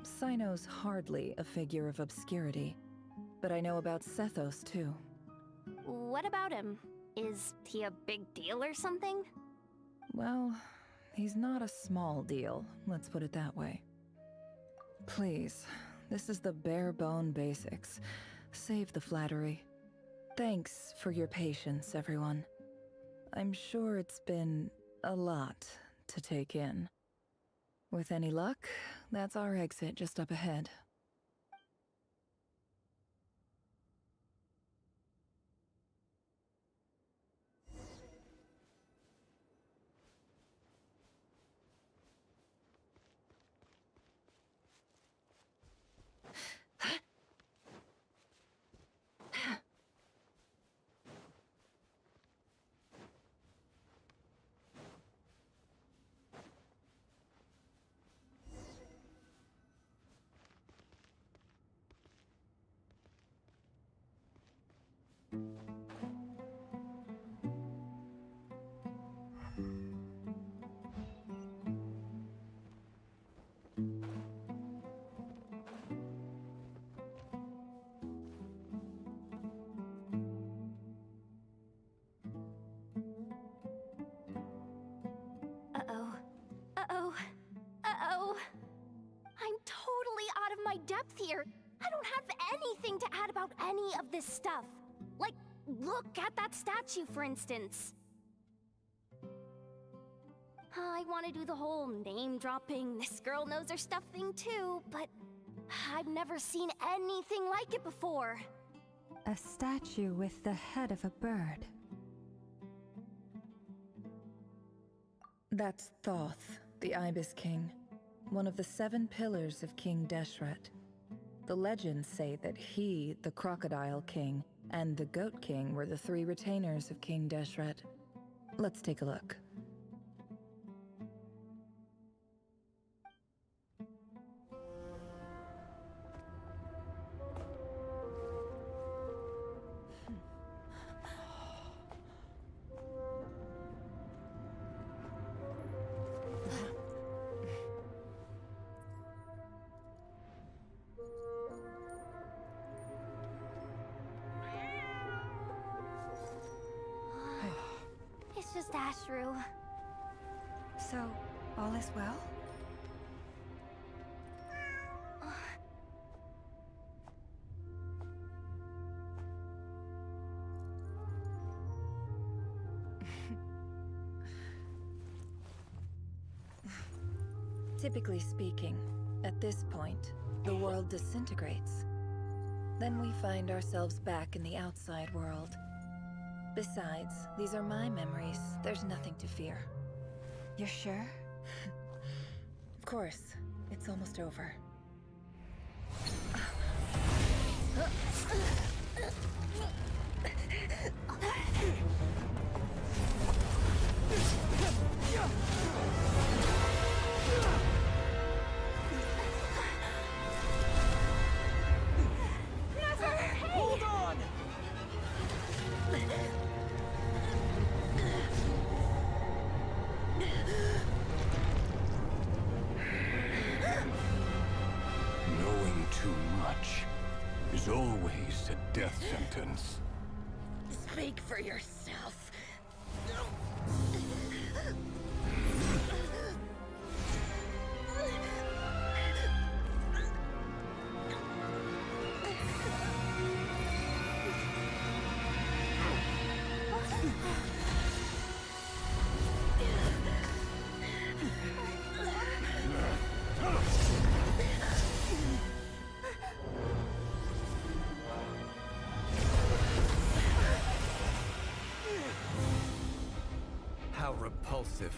Sino's hardly a figure of obscurity, but I know about Sethos too. What about him? Is he a big deal or something? Well, he's not a small deal, let's put it that way. Please, this is the bare-bone basics. Save the flattery. Thanks for your patience, everyone. I'm sure it's been a lot to take in. With any luck, that's our exit just up ahead. I'm totally out of my depth here. I don't have anything to add about any of this stuff. Like, look at that statue, for instance. I want to do the whole name-dropping, this girl knows her stuff thing too, but I've never seen anything like it before. A statue with the head of a bird. That's Thoth, the Ibis King, one of the 7 pillars of King Deshret. The legends say that he, the Crocodile King, and the Goat King were the 3 retainers of King Deshret. Let's take a look. true. So, all is well? Typically speaking, at this point, the world disintegrates. Then we find ourselves back in the outside world. Besides, these are my memories. There's nothing to fear. You're sure? Of course. It's almost over. Hold on! Knowing too much is always a death sentence. Speak for yourself. How repulsive.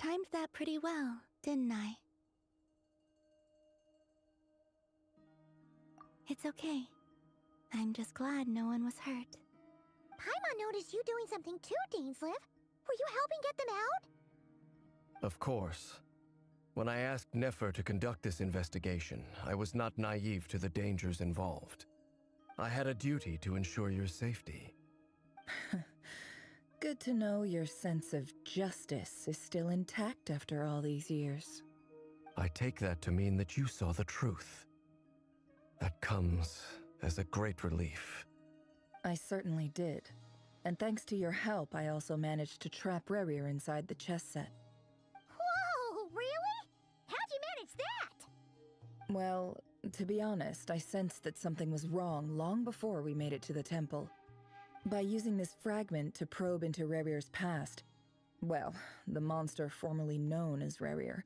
Timed that pretty well, didn't I? It's okay. I'm just glad no one was hurt. Paimon noticed you doing something too, Dainsleif. Were you helping get them out? Of course. When I asked Nefer to conduct this investigation, I was not naive to the dangers involved. I had a duty to ensure your safety. Good to know your sense of justice is still intact after all these years. I take that to mean that you saw the truth. That comes as a great relief. I certainly did. And thanks to your help, I also managed to trap Rerir inside the chess set. Whoa, really? How'd you manage that? Well, to be honest, I sensed that something was wrong long before we made it to the temple. By using this fragment to probe into Rerir's past, well, the monster formerly known as Rerir,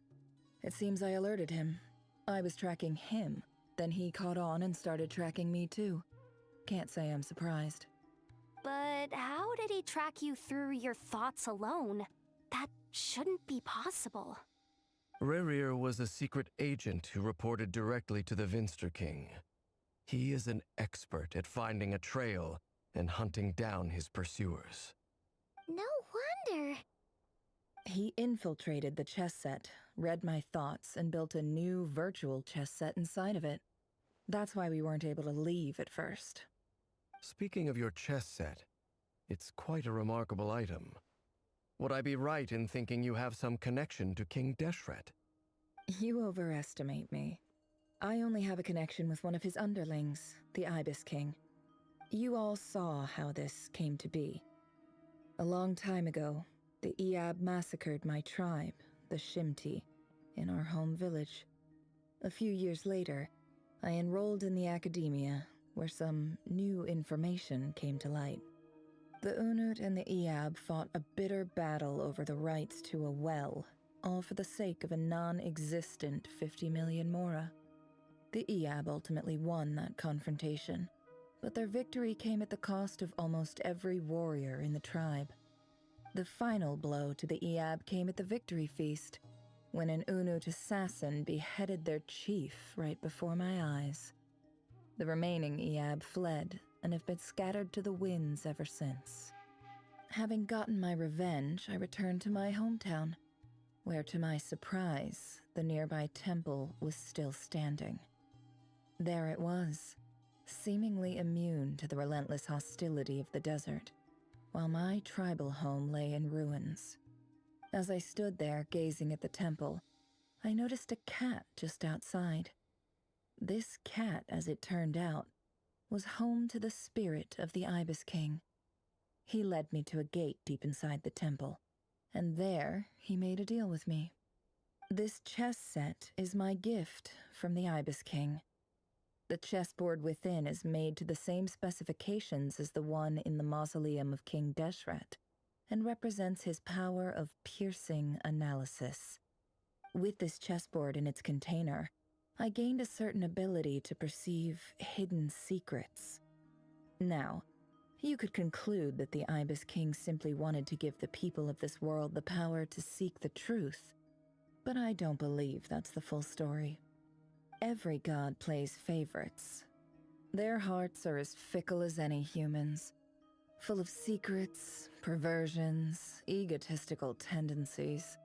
it seems I alerted him. I was tracking him, then he caught on and started tracking me too. Can't say I'm surprised. But how did he track you through your thoughts alone? That shouldn't be possible. Rerir was a secret agent who reported directly to the Vinster King. He is an expert at finding a trail and hunting down his pursuers. No wonder. He infiltrated the chess set, read my thoughts, and built a new virtual chess set inside of it. That's why we weren't able to leave at first. Speaking of your chess set, it's quite a remarkable item. Would I be right in thinking you have some connection to King Deshret? You overestimate me. I only have a connection with one of his underlings, the Ibis King. You all saw how this came to be. A long time ago, the Eab massacred my tribe, the Shimti, in our home village. A few years later, I enrolled in the academia, where some new information came to light. The Unut and the Eab fought a bitter battle over the rights to a well, all for the sake of a non-existent 50 million mora. The Eab ultimately won that confrontation, but their victory came at the cost of almost every warrior in the tribe. The final blow to the Eab came at the victory feast, when an Unut assassin beheaded their chief right before my eyes. The remaining Eab fled and have been scattered to the winds ever since. Having gotten my revenge, I returned to my hometown, where to my surprise, the nearby temple was still standing. There it was, seemingly immune to the relentless hostility of the desert, while my tribal home lay in ruins. As I stood there gazing at the temple, I noticed a cat just outside. This cat, as it turned out, was home to the spirit of the Ibis King. He led me to a gate deep inside the temple, and there he made a deal with me. This chess set is my gift from the Ibis King. The chessboard within is made to the same specifications as the one in the mausoleum of King Deshret, and represents his power of piercing analysis. With this chessboard in its container, I gained a certain ability to perceive hidden secrets. Now, you could conclude that the Ibis King simply wanted to give the people of this world the power to seek the truth, but I don't believe that's the full story. Every god plays favorites. Their hearts are as fickle as any humans, full of secrets, perversions, egotistical tendencies.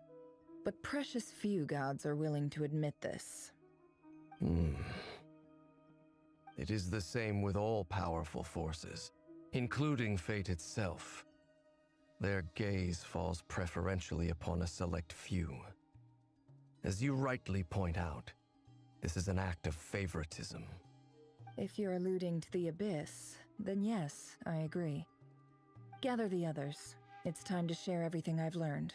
But precious few gods are willing to admit this. It is the same with all powerful forces, including fate itself. Their gaze falls preferentially upon a select few. As you rightly point out, this is an act of favoritism. If you're alluding to the Abyss, then yes, I agree. Gather the others. It's time to share everything I've learned.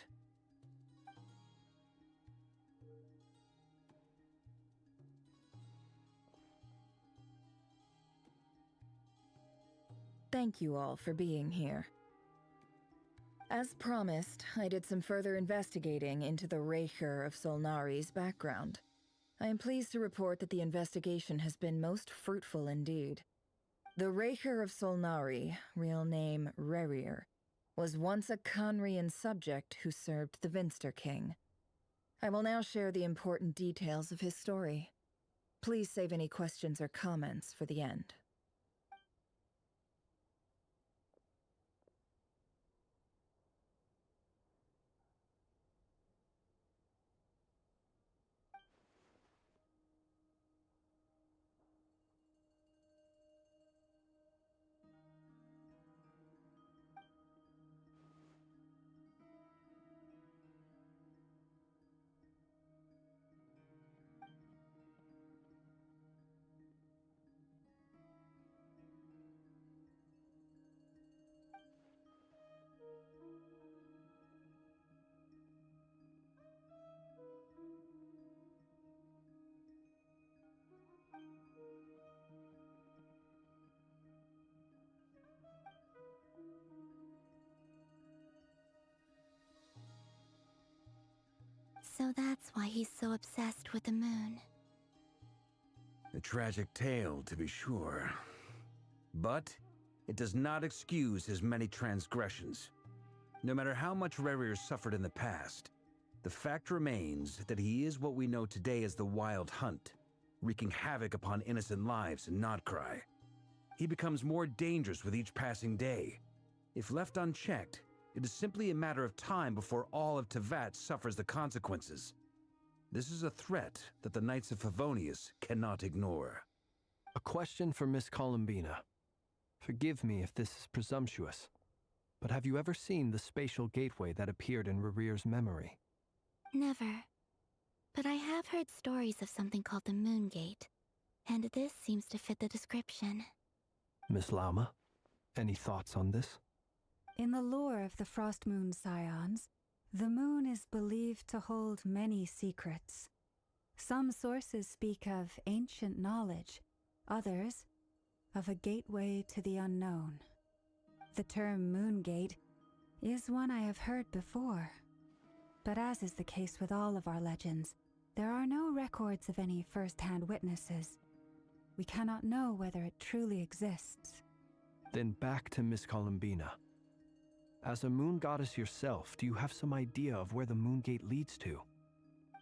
Thank you all for being here. As promised, I did some further investigating into the Reicher of Solnari's background. I am pleased to report that the investigation has been most fruitful indeed. The Reicher of Solnari, real name Rerir, was once a Khanrian subject who served the Vinster King. I will now share the important details of his story. Please save any questions or comments for the end. So that's why he's so obsessed with the moon. A tragic tale, to be sure. But it does not excuse his many transgressions. No matter how much Rerir suffered in the past, the fact remains that he is what we know today as the Wild Hunt, wreaking havoc upon innocent lives in Nod-Krai. He becomes more dangerous with each passing day. If left unchecked, it is simply a matter of time before all of Tevat suffers the consequences. This is a threat that the Knights of Favonius cannot ignore. A question for Miss Columbina. Forgive me if this is presumptuous, but have you ever seen the spatial gateway that appeared in Rerir's memory? Never. But I have heard stories of something called the Moon Gate, and this seems to fit the description. Miss Lauma, any thoughts on this? In the lore of the Frost Moon Scions, the moon is believed to hold many secrets. Some sources speak of ancient knowledge, others of a gateway to the unknown. The term Moon Gate is one I have heard before. But as is the case with all of our legends, there are no records of any first-hand witnesses. We cannot know whether it truly exists. Then back to Miss Columbina. As a moon goddess yourself, do you have some idea of where the moon gate leads to?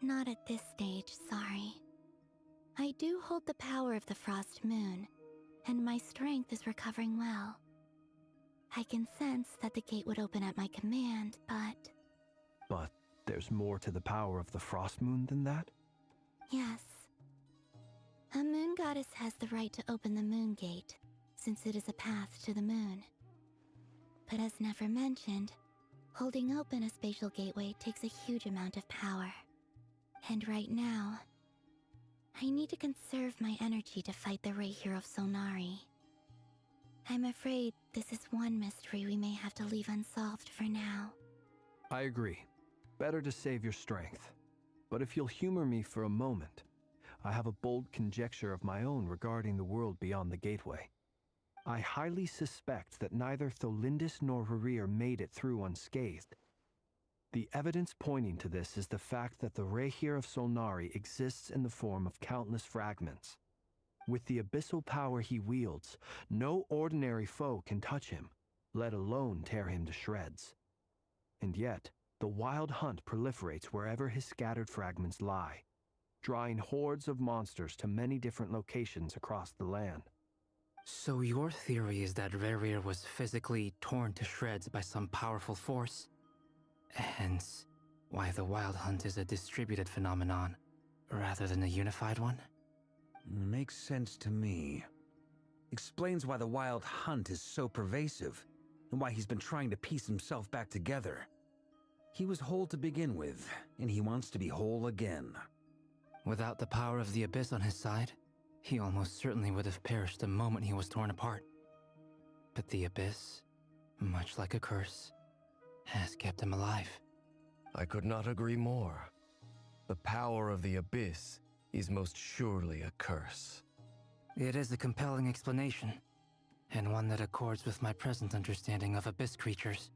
Not at this stage, sorry. I do hold the power of the Frost Moon, and my strength is recovering well. I can sense that the gate would open at my command, but... But there's more to the power of the Frost Moon than that? Yes. A moon goddess has the right to open the moon gate, since it is a path to the moon. But as Nefer mentioned, holding open a spatial gateway takes a huge amount of power. And right now, I need to conserve my energy to fight the Rayhir of Solnari. I'm afraid this is one mystery we may have to leave unsolved for now. I agree. Better to save your strength. But if you'll humor me for a moment, I have a bold conjecture of my own regarding the world beyond the gateway. I highly suspect that neither Tholindis nor Rarir made it through unscathed. The evidence pointing to this is the fact that the Rayhir of Solnari exists in the form of countless fragments. With the abyssal power he wields, no ordinary foe can touch him, let alone tear him to shreds. And yet, the wild hunt proliferates wherever his scattered fragments lie, drawing hordes of monsters to many different locations across the land. So your theory is that Rarir was physically torn to shreds by some powerful force? Hence, why the Wild Hunt is a distributed phenomenon, rather than a unified one? Makes sense to me. Explains why the Wild Hunt is so pervasive, and why he's been trying to piece himself back together. He was whole to begin with, and he wants to be whole again. Without the power of the Abyss on his side, he almost certainly would have perished the moment he was torn apart. But the Abyss, much like a curse, has kept him alive. I could not agree more. The power of the Abyss is most surely a curse. It is a compelling explanation, and one that accords with my present understanding of Abyss creatures.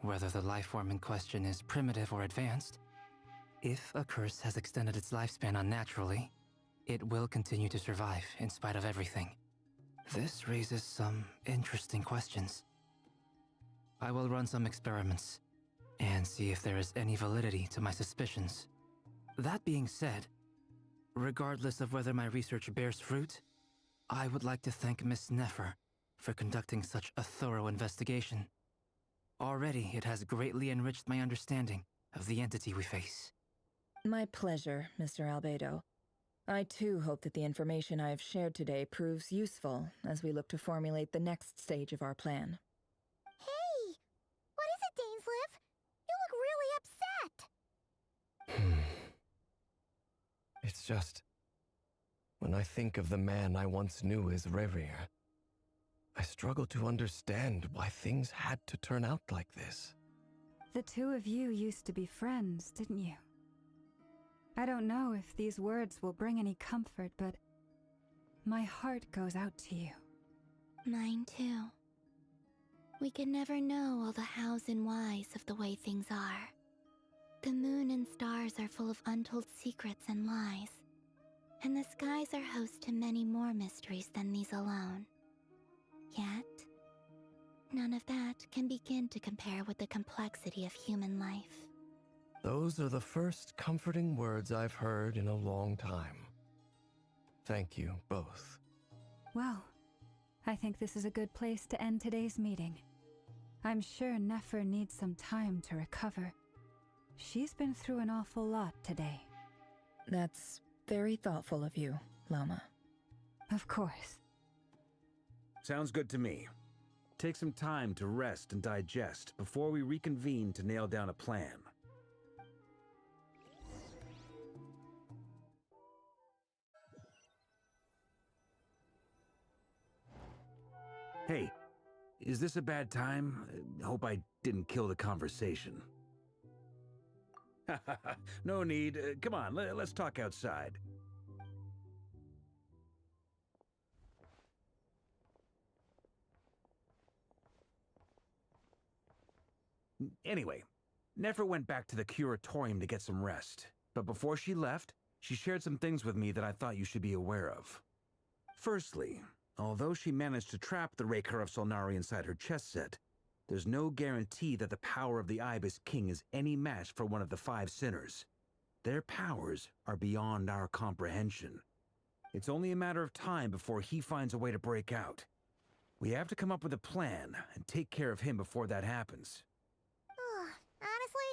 Whether the life form in question is primitive or advanced, if a curse has extended its lifespan unnaturally, it will continue to survive in spite of everything. This raises some interesting questions. I will run some experiments and see if there is any validity to my suspicions. That being said, regardless of whether my research bears fruit, I would like to thank Miss Nefer for conducting such a thorough investigation. Already, it has greatly enriched my understanding of the entity we face. My pleasure, Mr. Albedo. I too hope that the information I have shared today proves useful as we look to formulate the next stage of our plan. Hey! What is it, Dainsleif? You look really upset! It's just... when I think of the man I once knew as Rarir, I struggle to understand why things had to turn out like this. The two of you used to be friends, didn't you? I don't know if these words will bring any comfort, but my heart goes out to you. Mine too. We can never know all the hows and whys of the way things are. The moon and stars are full of untold secrets and lies, and the skies are host to many more mysteries than these alone. Yet, none of that can begin to compare with the complexity of human life. Those are the first comforting words I've heard in a long time. Thank you, both. Well, I think this is a good place to end today's meeting. I'm sure Nefer needs some time to recover. She's been through an awful lot today. That's very thoughtful of you, Lama. Of course. Sounds good to me. Take some time to rest and digest before we reconvene to nail down a plan. Hey, is this a bad time? Hope I didn't kill the conversation. No need. Come on, let's talk outside. Anyway, Nefer went back to the curatorium to get some rest. But before she left, she shared some things with me that I thought you should be aware of. Firstly, although she managed to trap the Raker of Solnari inside her chess set, there's no guarantee that the power of the Ibis King is any match for one of the 5 sinners. Their powers are beyond our comprehension. It's only a matter of time before he finds a way to break out. We have to come up with a plan and take care of him before that happens. Honestly,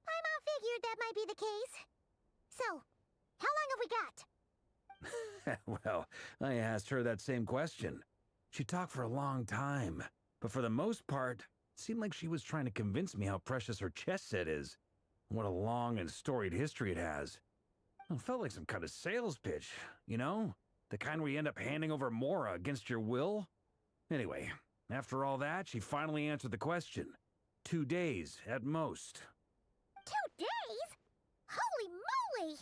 Paimon figured that might be the case. So, how long have we got? Well, I asked her that same question. She talked for a long time, but for the most part, it seemed like she was trying to convince me how precious her chess set is, and what a long and storied history it has. It felt like some kind of sales pitch, you know? The kind where you end up handing over Mora against your will? Anyway, after all that, she finally answered the question. 2 days, at most. 2 days? Holy moly!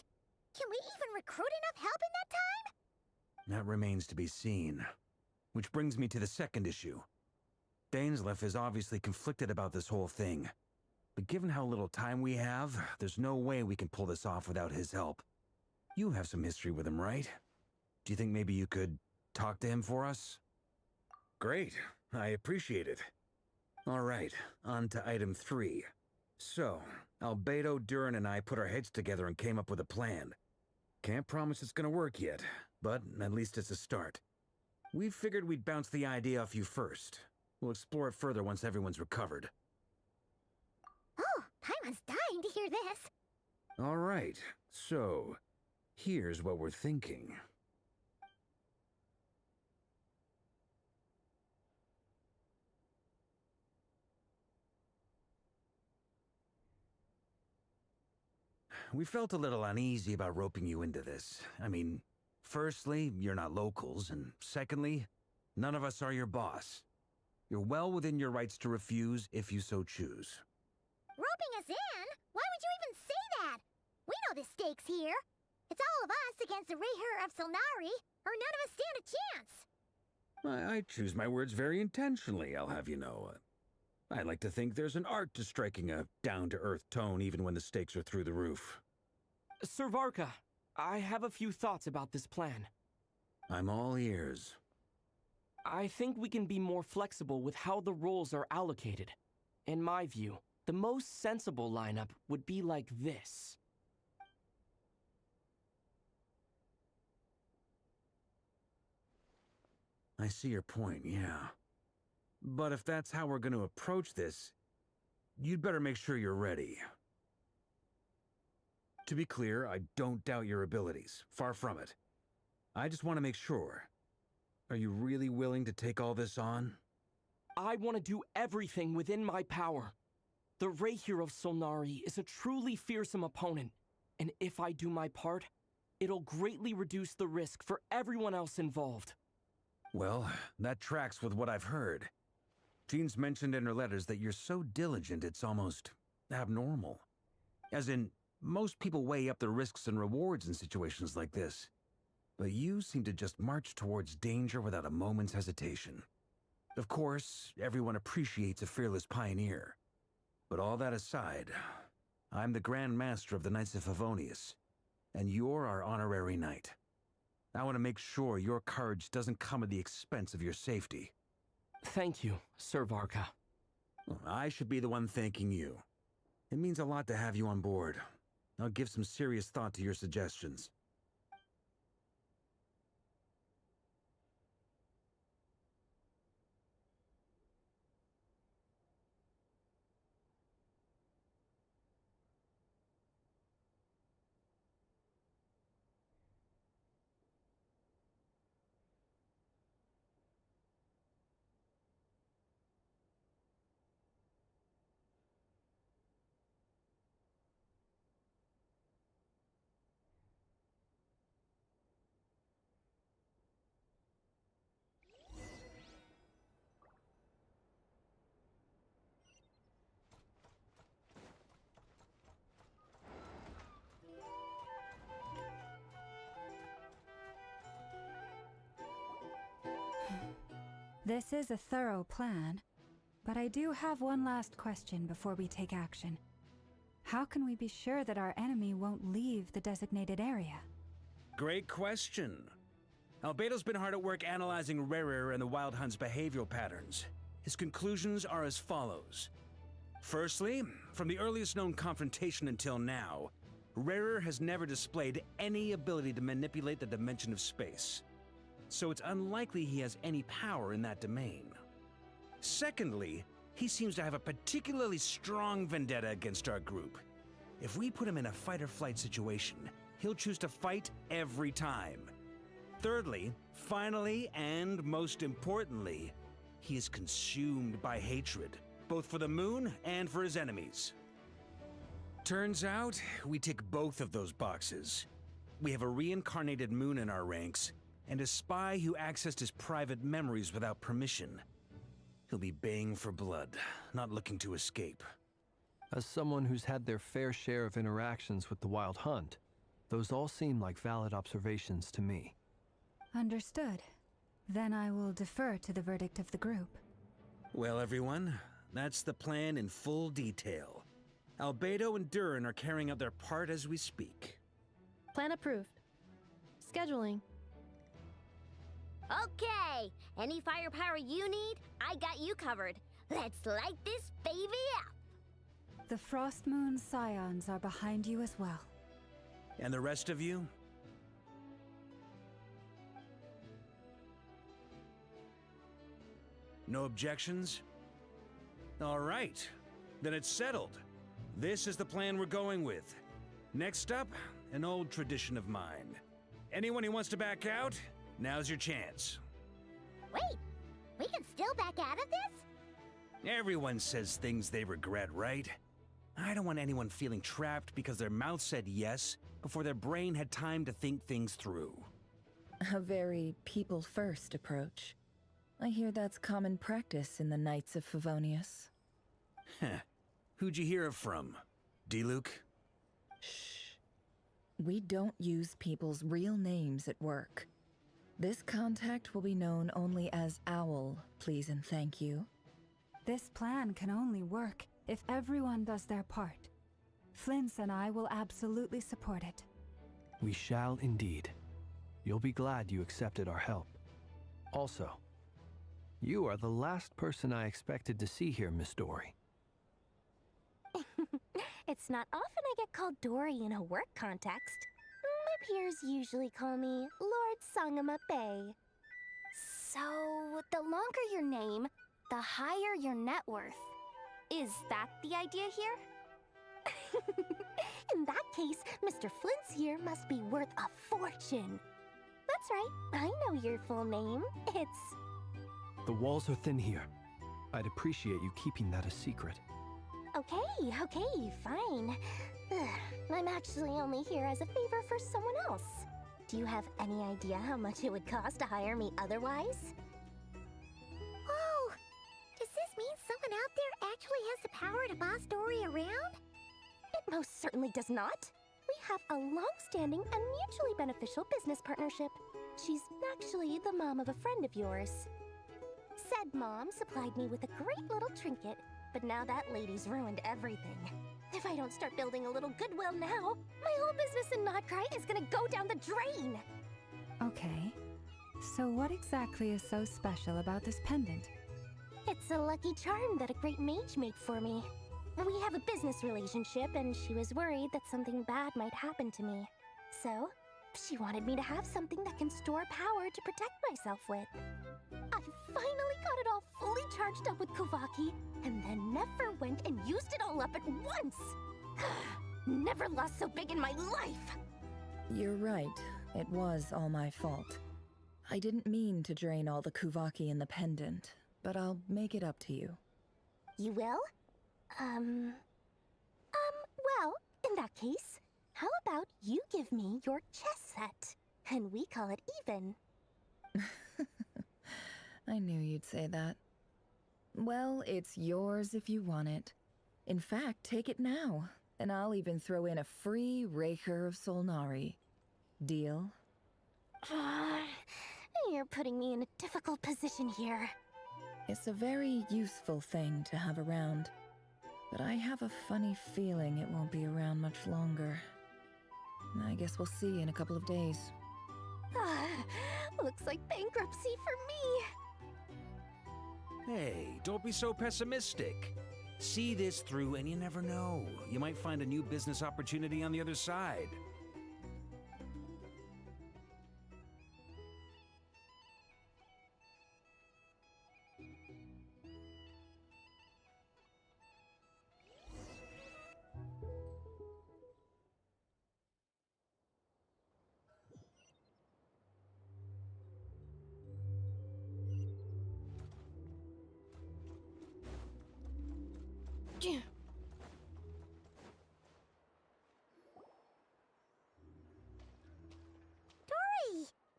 Can we even recruit enough help in that time? That remains to be seen. Which brings me to the second issue. Dainsleif is obviously conflicted about this whole thing. But given how little time we have, there's no way we can pull this off without his help. You have some history with him, right? Do you think maybe you could talk to him for us? Great. I appreciate it. All right, on to item 3. So, Albedo, Durin, and I put our heads together and came up with a plan. Can't promise it's gonna work yet, but at least it's a start. We figured we'd bounce the idea off you first. We'll explore it further once everyone's recovered. Oh, Paimon's dying to hear this. All right, so here's what we're thinking. We felt a little uneasy about roping you into this. I mean, firstly, you're not locals, and secondly, none of us are your boss. You're well within your rights to refuse if you so choose. Roping us in? Why would you even say that? We know the stakes here. It's all of us against the Rayher of Solnari, or none of us stand a chance. I choose my words very intentionally, I'll have you know. I like to think there's an art to striking a down-to-earth tone even when the stakes are through the roof. Sir Varka, I have a few thoughts about this plan. I'm all ears. I think we can be more flexible with how the roles are allocated. In my view, the most sensible lineup would be like this. I see your point, yeah. But if that's how we're going to approach this, you'd better make sure you're ready. To be clear, I don't doubt your abilities. Far from it. I just want to make sure. Are you really willing to take all this on? I want to do everything within my power. The Rayher of Solnari is a truly fearsome opponent, and if I do my part, it'll greatly reduce the risk for everyone else involved. Well, that tracks with what I've heard. Jean's mentioned in her letters that you're so diligent it's almost abnormal. As in, most people weigh up the risks and rewards in situations like this. But you seem to just march towards danger without a moment's hesitation. Of course, everyone appreciates a fearless pioneer. But all that aside, I'm the Grand Master of the Knights of Favonius, and you're our honorary knight. I want to make sure your courage doesn't come at the expense of your safety. Thank you, Sir Varka. I should be the one thanking you. It means a lot to have you on board. I'll give some serious thought to your suggestions. This is a thorough plan, but I do have one last question before we take action. How can we be sure that our enemy won't leave the designated area? Great question. Albedo's been hard at work analyzing Rerir and the Wild Hunt's behavioral patterns. His conclusions are as follows. Firstly, from the earliest known confrontation until now, Rerir has never displayed any ability to manipulate the dimension of space. So it's unlikely he has any power in that domain. Secondly, he seems to have a particularly strong vendetta against our group. If we put him in a fight-or-flight situation, he'll choose to fight every time. Thirdly, finally, and most importantly, he is consumed by hatred, both for the moon and for his enemies. Turns out, we tick both of those boxes. We have a reincarnated moon in our ranks, and a spy who accessed his private memories without permission. He'll be baying for blood, not looking to escape. As someone who's had their fair share of interactions with the Wild Hunt, those all seem like valid observations to me. Understood. Then I will defer to the verdict of the group. Well, everyone, that's the plan in full detail. Albedo and Durin are carrying out their part as we speak. Plan approved. Scheduling. Okay, any firepower you need, I got you covered. Let's light this baby up. The Frost Moon Scions are behind you as well. And the rest of you? No objections? All right, then it's settled. This is the plan we're going with. Next up, an old tradition of mine. Anyone who wants to back out, now's your chance. Wait, we can still back out of this? Everyone says things they regret, right? I don't want anyone feeling trapped because their mouth said yes before their brain had time to think things through. A very people-first approach. I hear that's common practice in the Knights of Favonius. Heh. Who'd you hear it from? D-Luke? Shh. We don't use people's real names at work. This contact will be known only as Owl, please and thank you. This plan can only work if everyone does their part. Flint's and I will absolutely support it. We shall indeed. You'll be glad you accepted our help. Also, you are the last person I expected to see here, Miss Dory. It's not often I get called Dory in a work context. My peers usually call me Lord Sangamabe. So, the longer your name, the higher your net worth. Is that the idea here? In that case, Mr. Flint's here must be worth a fortune. That's right, I know your full name. It's... The walls are thin here. I'd appreciate you keeping that a secret. Okay, fine. I'm actually only here as a favor for someone else. Do you have any idea how much it would cost to hire me otherwise? Oh, does this mean someone out there actually has the power to boss Dory around? It most certainly does not. We have a long-standing and mutually beneficial business partnership. She's actually the mom of a friend of yours. Said mom supplied me with a great little trinket, but now that lady's ruined everything. If I don't start building a little goodwill now, my whole business in Nod-Krai is gonna go down the drain! Okay. So what exactly is so special about this pendant? It's a lucky charm that a great mage made for me. We have a business relationship, and she was worried that something bad might happen to me. So, she wanted me to have something that can store power to protect myself with. I finally got it all fully charged up with Kuvaki, and then never went and used it all up at once! Never lost so big in my life! You're right. It was all my fault. I didn't mean to drain all the Kuvaki in the pendant, but I'll make it up to you. You will? Well, in that case, how about you give me your chess set, and we call it even? I knew you'd say that. Well, it's yours if you want it. In fact, take it now, and I'll even throw in a free Raker of Solnari. Deal? You're putting me in a difficult position here. It's a very useful thing to have around, but I have a funny feeling it won't be around much longer. I guess we'll see in a couple of days. Looks like bankruptcy for me. Hey, don't be so pessimistic. See this through and you never know. You might find a new business opportunity on the other side. Dory!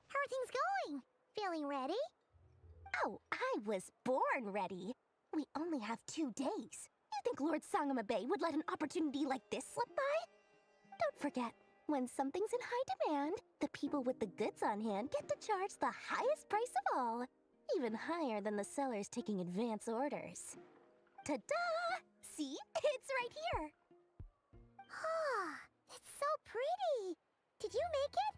How are things going? Feeling ready? Oh, I was born ready. We only have 2 days. You think Lord Sangamabe would let an opportunity like this slip by? Don't forget, when something's in high demand, the people with the goods on hand get to charge the highest price of all. Even higher than the sellers taking advance orders. Ta-da! See? It's right here! Oh, it's so pretty! Did you make it?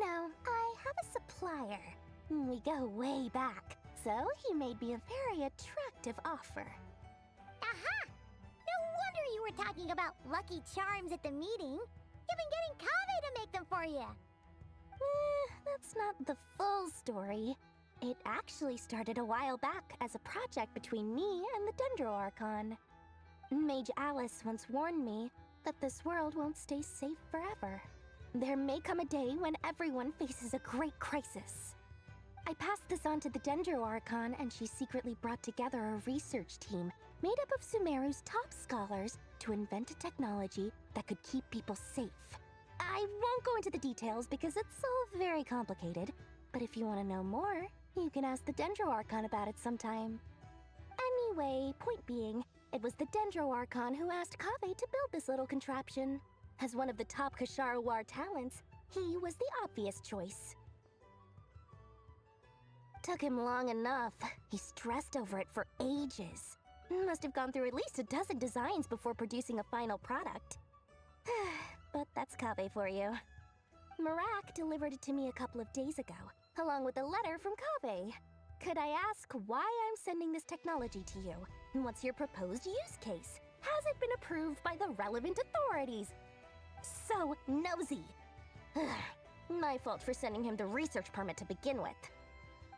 No, I have a supplier. We go way back, so he made me a very attractive offer. Aha! No wonder you were talking about Lucky Charms at the meeting. You've been getting Kaveh to make them for you. That's not the full story. It actually started a while back as a project between me and the Dendro Archon. Mage Alice once warned me that this world won't stay safe forever. There may come a day when everyone faces a great crisis. I passed this on to the Dendro Archon, and she secretly brought together a research team made up of Sumeru's top scholars to invent a technology that could keep people safe. I won't go into the details because it's all very complicated, but if you want to know more, you can ask the Dendro Archon about it sometime. Anyway, point being, it was the Dendro Archon who asked Kaveh to build this little contraption. As one of the top Kasharawar talents, he was the obvious choice. Took him long enough. He stressed over it for ages. Must have gone through at least a dozen designs before producing a final product. But that's Kaveh for you. Marak delivered it to me a couple of days ago, along with a letter from Kaveh. Could I ask why I'm sending this technology to you? And what's your proposed use case? Has it been approved by the relevant authorities? So nosy. My fault for sending him the research permit to begin with.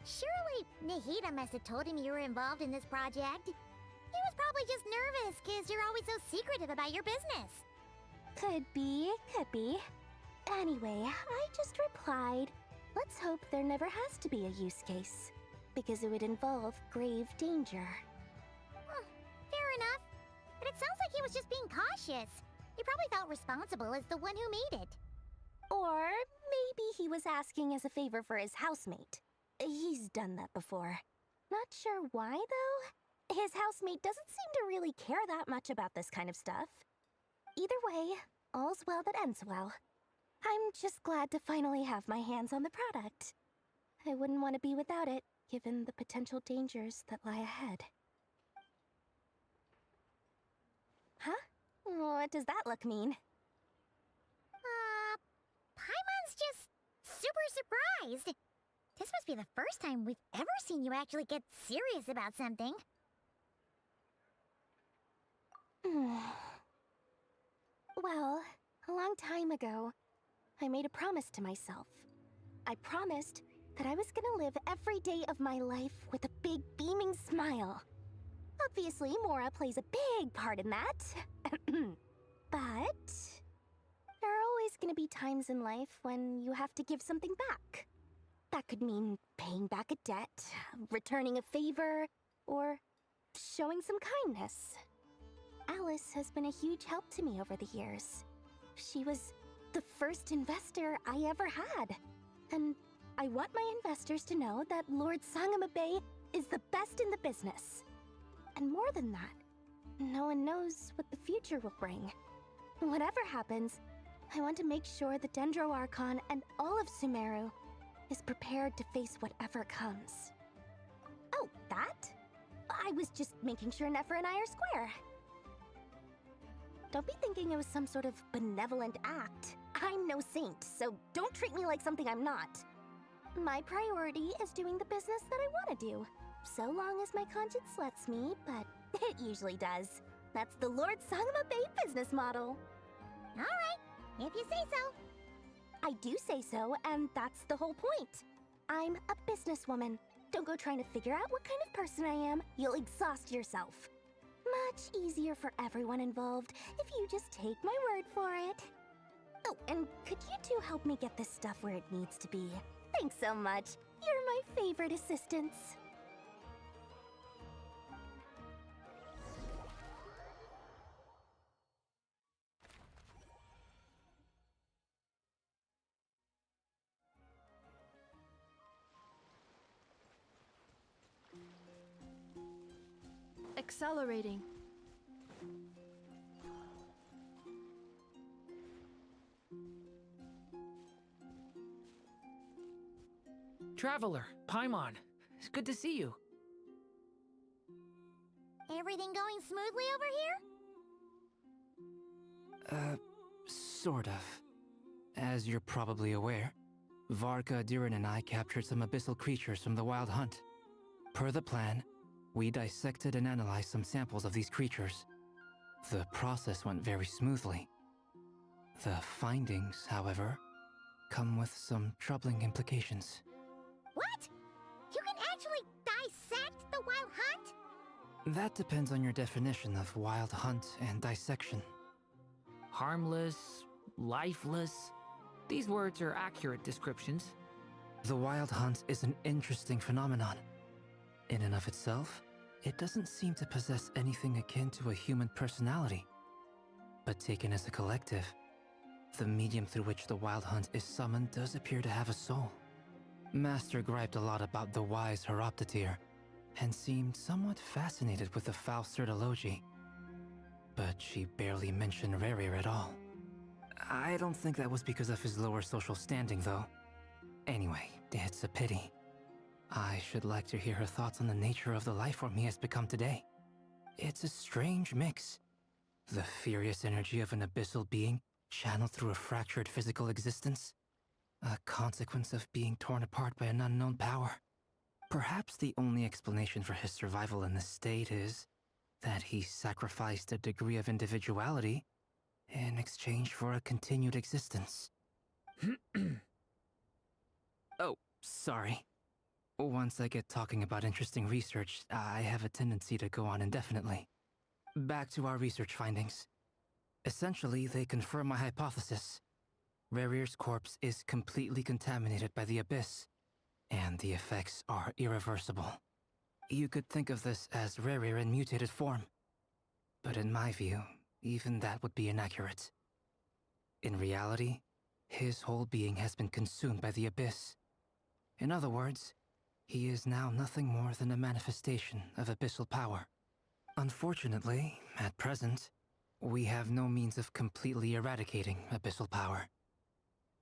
Surely Nahida must have told him you were involved in this project. He was probably just nervous because you're always so secretive about your business. Could be, could be. Anyway, I just replied, let's hope there never has to be a use case, because it would involve grave danger. Fair enough. But it sounds like he was just being cautious. He probably felt responsible as the one who made it. Or maybe he was asking as a favor for his housemate. He's done that before. Not sure why, though. His housemate doesn't seem to really care that much about this kind of stuff. Either way, all's well that ends well. I'm just glad to finally have my hands on the product. I wouldn't want to be without it, given the potential dangers that lie ahead. Huh? What does that look mean? Paimon's just super surprised. This must be the first time we've ever seen you actually get serious about something. Well, a long time ago, I made a promise to myself. I promised that I was gonna live every day of my life with a big beaming smile. Obviously, Mora plays a big part in that. But there are always gonna be times in life when you have to give something back. That could mean paying back a debt, returning a favor, or showing some kindness. Alice has been a huge help to me over the years. She was the first investor I ever had. And I want my investors to know that Lord Sangamabe is the best in the business. And more than that, no one knows what the future will bring. Whatever happens, I want to make sure the Dendro Archon and all of Sumeru is prepared to face whatever comes. Oh, that? I was just making sure Nefer and I are square. Don't be thinking it was some sort of benevolent act. I'm no saint, so don't treat me like something I'm not. My priority is doing the business that I want to do, so long as my conscience lets me, but it usually does. That's the Lord Sangama Bay business model. All right, if you say so. I do say so, and that's the whole point. I'm a businesswoman. Don't go trying to figure out what kind of person I am. You'll exhaust yourself. Much easier for everyone involved if you just take my word for it. Oh, and could you two help me get this stuff where it needs to be? Thanks so much. You're my favorite assistants. Accelerating. Traveler, Paimon, it's good to see you. Everything going smoothly over here? Sort of. As you're probably aware, Varka, Durin, and I captured some abyssal creatures from the Wild Hunt. Per the plan, we dissected and analyzed some samples of these creatures. The process went very smoothly. The findings, however, come with some troubling implications. What? You can actually dissect the Wild Hunt? That depends on your definition of Wild Hunt and dissection. Harmless, lifeless. These words are accurate descriptions. The Wild Hunt is an interesting phenomenon. In and of itself, it doesn't seem to possess anything akin to a human personality. But taken as a collective, the medium through which the Wild Hunt is summoned does appear to have a soul. Master griped a lot about the wise Horoptotire, and seemed somewhat fascinated with the foul Certology. But she barely mentioned Rerir at all. I don't think that was because of his lower social standing, though. Anyway, it's a pity. I should like to hear her thoughts on the nature of the lifeform he has become today. It's a strange mix. The furious energy of an abyssal being channeled through a fractured physical existence. A consequence of being torn apart by an unknown power. Perhaps the only explanation for his survival in this state is that he sacrificed a degree of individuality in exchange for a continued existence. Oh, sorry. Once I get talking about interesting research, I have a tendency to go on indefinitely. Back to our research findings. Essentially, they confirm my hypothesis. Rerir's corpse is completely contaminated by the Abyss, and the effects are irreversible. You could think of this as Rerir in mutated form. But in my view, even that would be inaccurate. In reality, his whole being has been consumed by the Abyss. In other words, he is now nothing more than a manifestation of abyssal power. Unfortunately, at present, we have no means of completely eradicating abyssal power.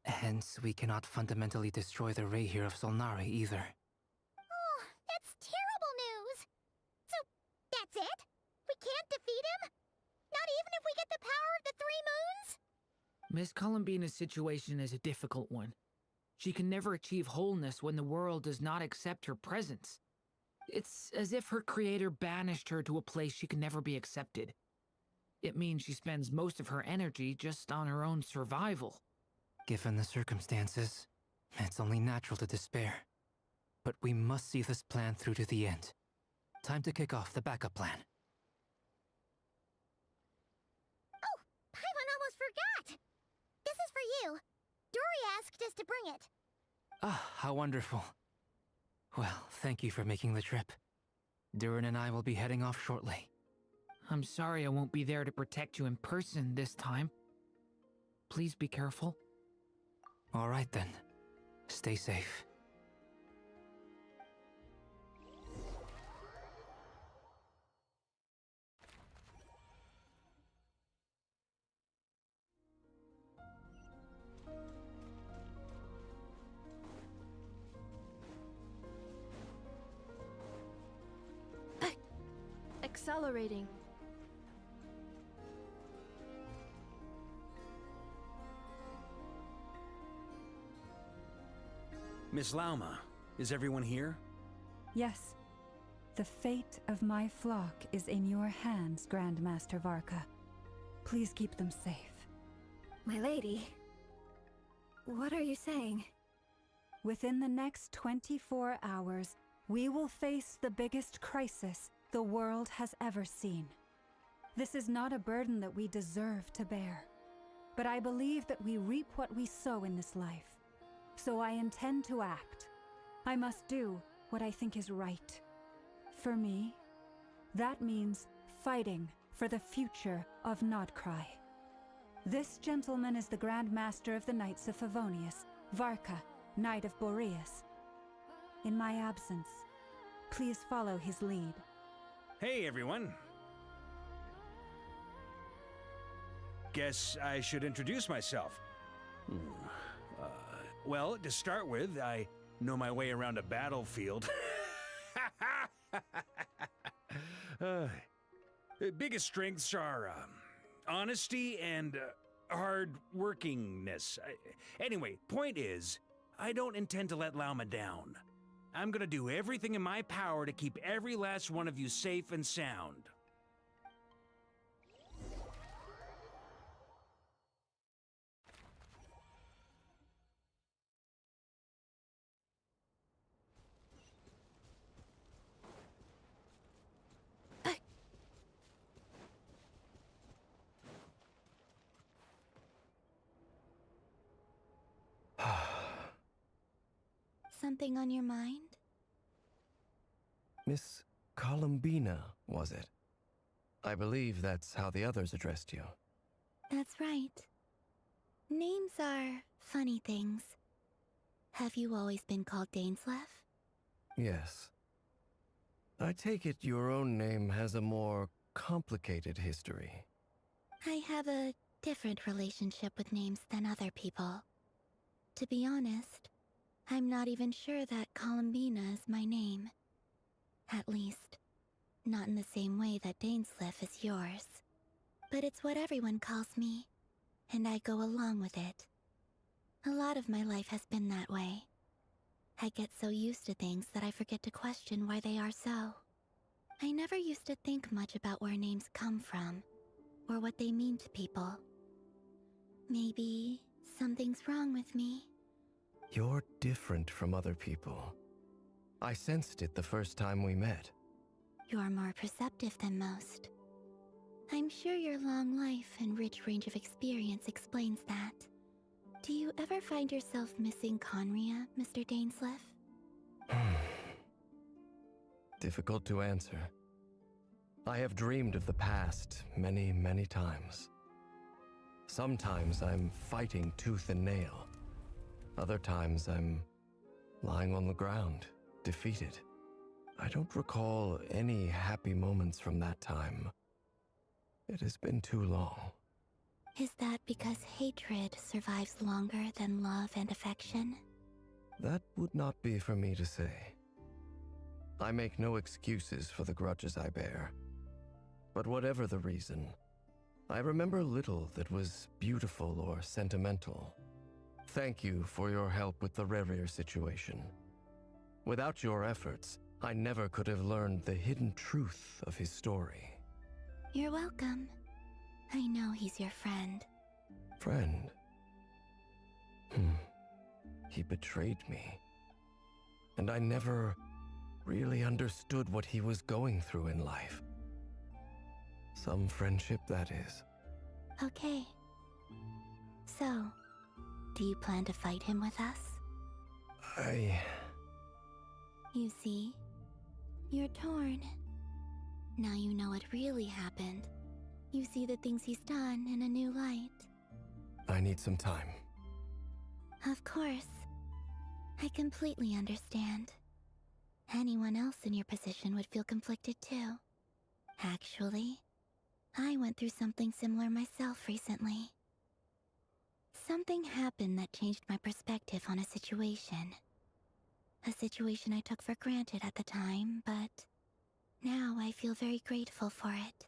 Hence, we cannot fundamentally destroy the Reihir of Solnari either. Oh, that's terrible news! So, that's it? We can't defeat him? Not even if we get the power of the Three Moons? Miss Columbina's situation is a difficult one. She can never achieve wholeness when the world does not accept her presence. It's as if her creator banished her to a place she can never be accepted. It means she spends most of her energy just on her own survival. Given the circumstances, it's only natural to despair. But we must see this plan through to the end. Time to kick off the backup plan. Oh, Paimon almost forgot! This is for you. Dory asked us to bring it. Ah, how wonderful. Well, thank you for making the trip. Durin and I will be heading off shortly. I'm sorry I won't be there to protect you in person this time. Please be careful. All right then. Stay safe. Accelerating. Miss Lauma, is everyone here? Yes. The fate of my flock is in your hands, Grand Master Varka. Please keep them safe. My lady, what are you saying? Within the next 24 hours, we will face the biggest crisis the world has ever seen. This is not a burden that we deserve to bear, but I believe that we reap what we sow in this life. So I intend to act. I must do what I think is right. For me, that means fighting for the future of Nod-Krai. This gentleman is the Grand Master of the Knights of Favonius, Varka, Knight of Boreas. In my absence, please follow his lead. Hey, everyone. Guess I should introduce myself. Well, to start with, I know my way around a battlefield. Biggest strengths are honesty and hard-workingness. Anyway, point is, I don't intend to let Lauma down. I'm gonna do everything in my power to keep every last one of you safe and sound. Something on your mind? Miss Columbina, was it? I believe that's how the others addressed you. That's right. Names are funny things. Have you always been called Dainsleif? Yes. I take it your own name has a more complicated history. I have a different relationship with names than other people. To be honest, I'm not even sure that Columbina is my name. At least, not in the same way that Dainsleif is yours. But it's what everyone calls me, and I go along with it. A lot of my life has been that way. I get so used to things that I forget to question why they are so. I never used to think much about where names come from, or what they mean to people. Maybe something's wrong with me. You're different from other people. I sensed it the first time we met. You're more perceptive than most. I'm sure your long life and rich range of experience explains that. Do you ever find yourself missing Conria, Mr. Dainsleif? Difficult to answer. I have dreamed of the past many, many times. Sometimes I'm fighting tooth and nail. Other times I'm lying on the ground, defeated. I don't recall any happy moments from that time. It has been too long. Is that because hatred survives longer than love and affection? That would not be for me to say. I make no excuses for the grudges I bear. But whatever the reason, I remember little that was beautiful or sentimental. Thank you for your help with the Rerir situation. Without your efforts, I never could have learned the hidden truth of his story. You're welcome. I know he's your friend. Friend? He betrayed me. And I never really understood what he was going through in life. Some friendship, that is. Okay. So, do you plan to fight him with us? You see, you're torn. Now you know what really happened. You see the things he's done in a new light. I need some time. Of course. I completely understand. Anyone else in your position would feel conflicted too. Actually, I went through something similar myself recently. Something happened that changed my perspective on a situation. A situation I took for granted at the time, but now I feel very grateful for it.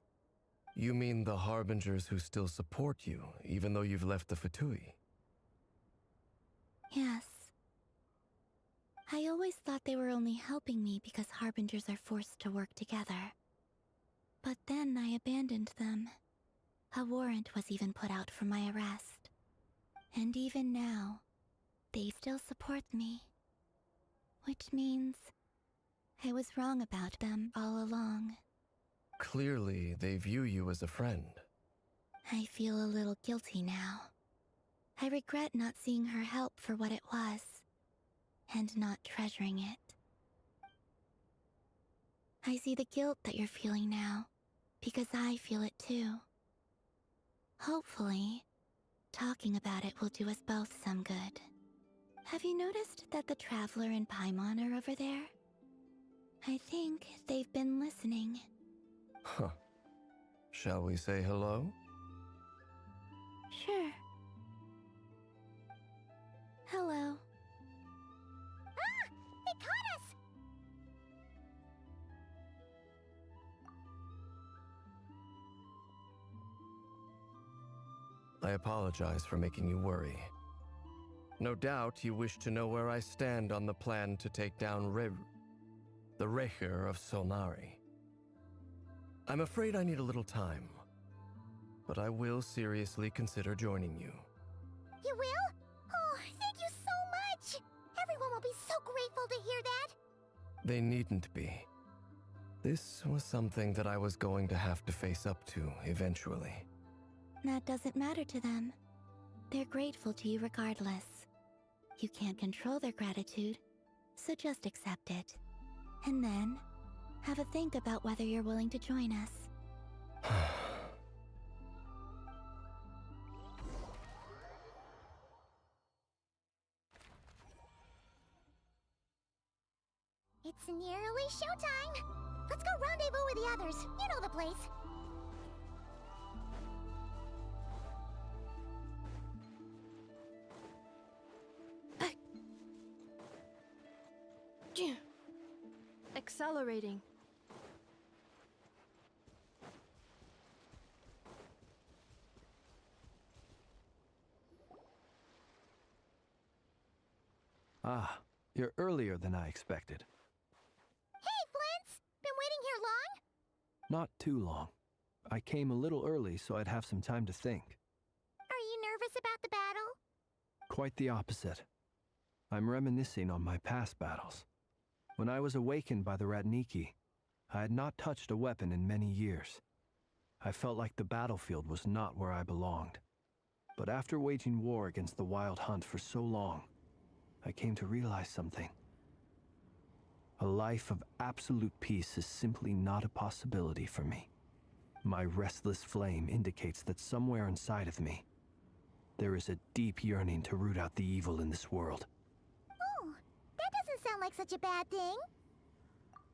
You mean the Harbingers who still support you, even though you've left the Fatui? Yes. I always thought they were only helping me because Harbingers are forced to work together. But then I abandoned them. A warrant was even put out for my arrest. And even now, they still support me. Which means I was wrong about them all along. Clearly, they view you as a friend. I feel a little guilty now. I regret not seeing her help for what it was, and not treasuring it. I see the guilt that you're feeling now, because I feel it too. Hopefully, talking about it will do us both some good. Have you noticed that the Traveler and Paimon are over there? I think they've been listening. Huh. Shall we say hello? Sure. Hello. Ah! They caught us! I apologize for making you worry. No doubt you wish to know where I stand on the plan to take down the Recher of Solnari. I'm afraid I need a little time, but I will seriously consider joining you. You will? Oh, thank you so much! Everyone will be so grateful to hear that! They needn't be. This was something that I was going to have to face up to eventually. That doesn't matter to them. They're grateful to you regardless. You can't control their gratitude, so just accept it. And then, have a think about whether you're willing to join us. It's nearly showtime! Let's go rendezvous with the others. You know the place. Accelerating. Ah, you're earlier than I expected. Hey, Flint's! Been waiting here long? Not too long. I came a little early so I'd have some time to think. Are you nervous about the battle? Quite the opposite. I'm reminiscing on my past battles. When I was awakened by the Ratniki, I had not touched a weapon in many years. I felt like the battlefield was not where I belonged. But after waging war against the Wild Hunt for so long, I came to realize something. A life of absolute peace is simply not a possibility for me. My restless flame indicates that somewhere inside of me, there is a deep yearning to root out the evil in this world. Oh, that doesn't sound like such a bad thing.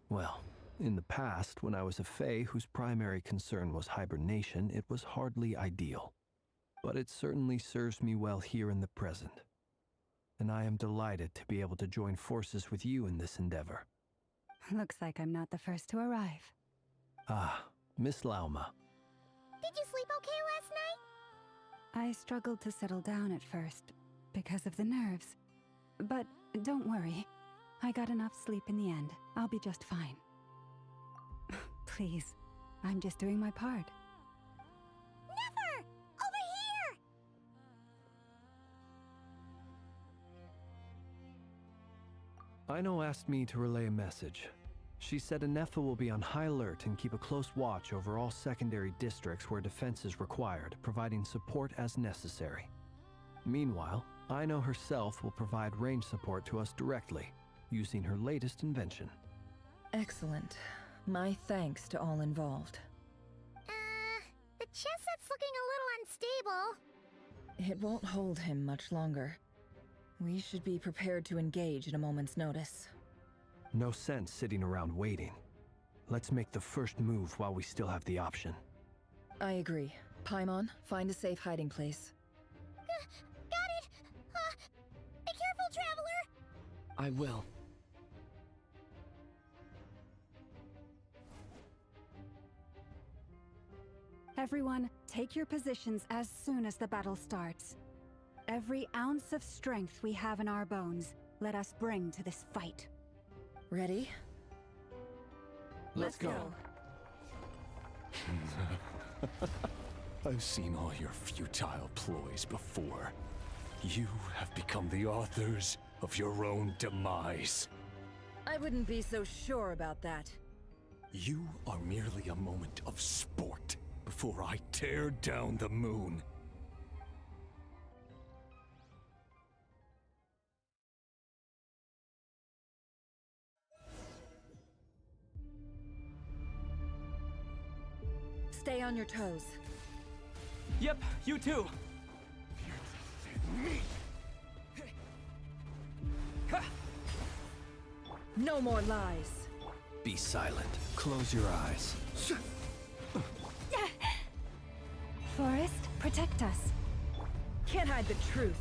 Well, in the past, when I was a Fae whose primary concern was hibernation, it was hardly ideal. But it certainly serves me well here in the present. And I am delighted to be able to join forces with you in this endeavor. Looks like I'm not the first to arrive. Ah, Miss Lauma. Did you sleep okay last night? I struggled to settle down at first, because of the nerves. But don't worry. I got enough sleep in the end. I'll be just fine. Please, I'm just doing my part. Never! Over here! Aino asked me to relay a message. She said Anefa will be on high alert and keep a close watch over all secondary districts where defense is required, providing support as necessary. Meanwhile, Aino herself will provide range support to us directly, using her latest invention. Excellent. My thanks to all involved. The chestnut's looking a little unstable. It won't hold him much longer. We should be prepared to engage at a moment's notice. No sense sitting around waiting. Let's make the first move while we still have the option. I agree. Paimon, find a safe hiding place. Got it! Be careful, Traveler! I will. Everyone, take your positions as soon as the battle starts. Every ounce of strength we have in our bones, let us bring to this fight. Ready? Let's go. I've seen all your futile ploys before. You have become the authors of your own demise. I wouldn't be so sure about that. You are merely a moment of sport before I tear down the moon. Stay on your toes. Yep, you too. No more lies. Be silent. Close your eyes. Forest, protect us. Can't hide the truth.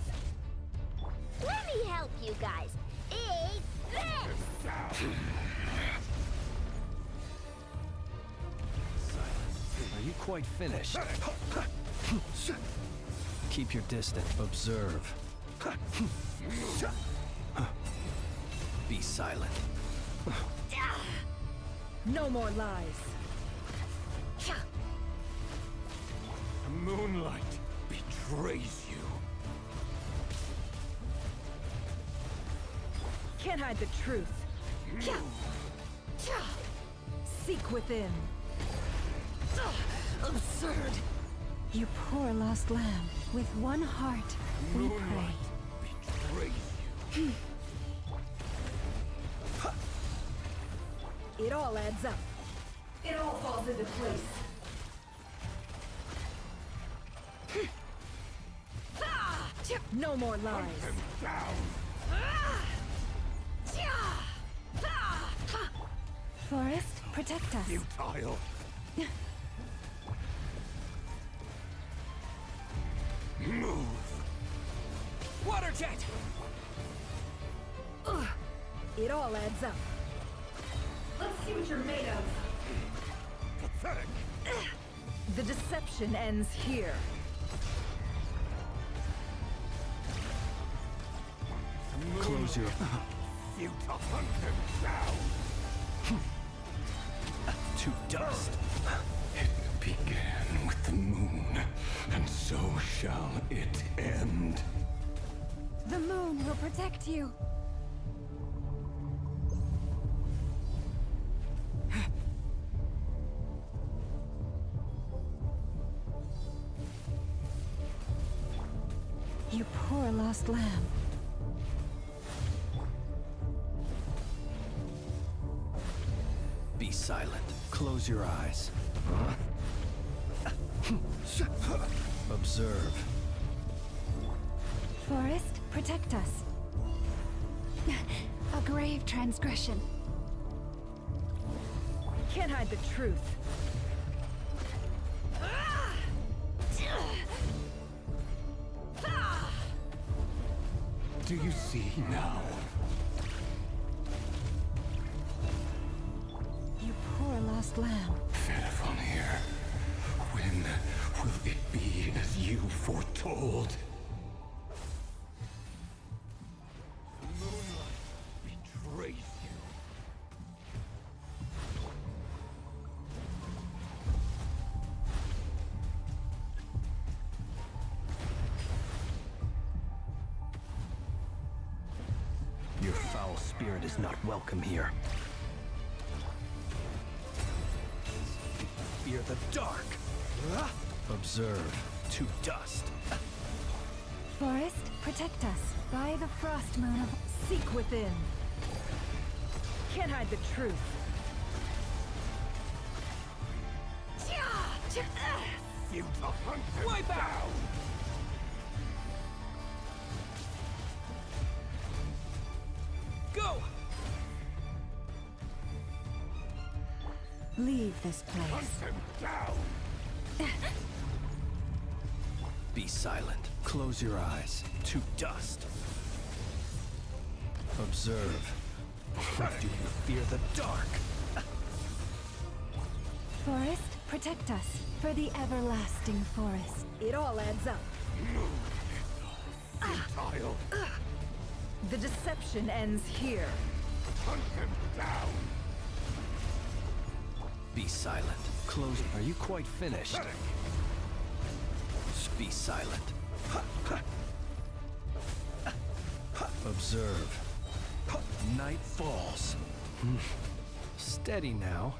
Let me help you guys. Eat this! Are you quite finished? Keep your distance. Observe. Be silent. No more lies. The moonlight betrays you. Can't hide the truth. Seek within. Absurd. You poor lost lamb, with one heart, we pray. Betrays you. It all adds up. It all falls into place. No more lies. Forest, protect us. Futile. Move. Water jet! It all adds up. Let's see what you're made of. Pathetic. The deception ends here. Close your... Futile. Hunt him down. To dust. It began with the moon, and so shall it end. The moon will protect you. You poor lost lamb. Be silent. Close your eyes. Observe. Forest, protect us. A grave transgression. Can't hide the truth. Do you see now? You poor lost lamb. Fedifon, when will it be as you foretold? The moonlight betrays you. Your foul spirit is not welcome here. Fear the dark. Observe. To dust. Forest, protect us. By the frost moon of... Seek within. Can't hide the truth. Futile. Hunt him Wipe out! down. Go! Leave this Hunt place. him down. Be silent. Close your eyes. To dust. Observe. Do you fear the dark? Forest, protect us. For the everlasting forest. It all adds up. Futile. The deception ends here. Hunt them down! Be silent. Close. Are you quite finished? Be silent. Observe. Night falls. Steady now.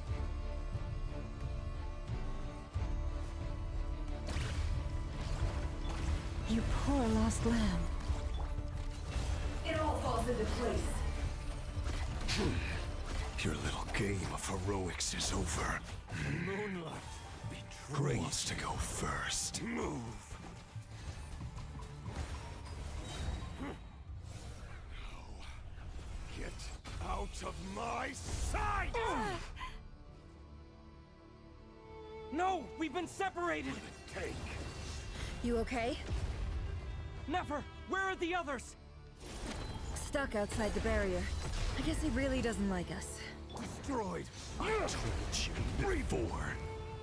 You poor lost lamb. It all falls into place. Your little game of heroics is over. Moonlight, Gray wants to go first. move! Get out of my sight! No! We've been separated! Take. You okay? Never! Where are the others? Stuck outside the barrier. I guess he really doesn't like us. Destroyed. I told you before.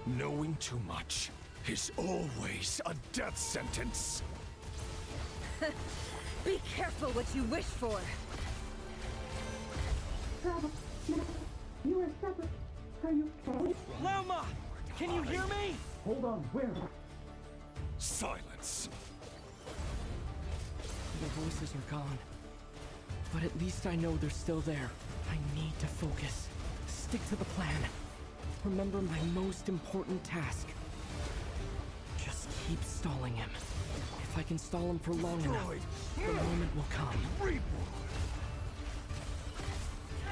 Knowing too much is always a death sentence. Be careful what you wish for. You are separate. Are you okay? Lauma! Can you hear me? Hold on, where? Silence. Their voices are gone. But at least I know they're still there. I need to focus. Stick to the plan. Remember my most important task. Just keep stalling him. If I can stall him for long enough, the moment will come. Time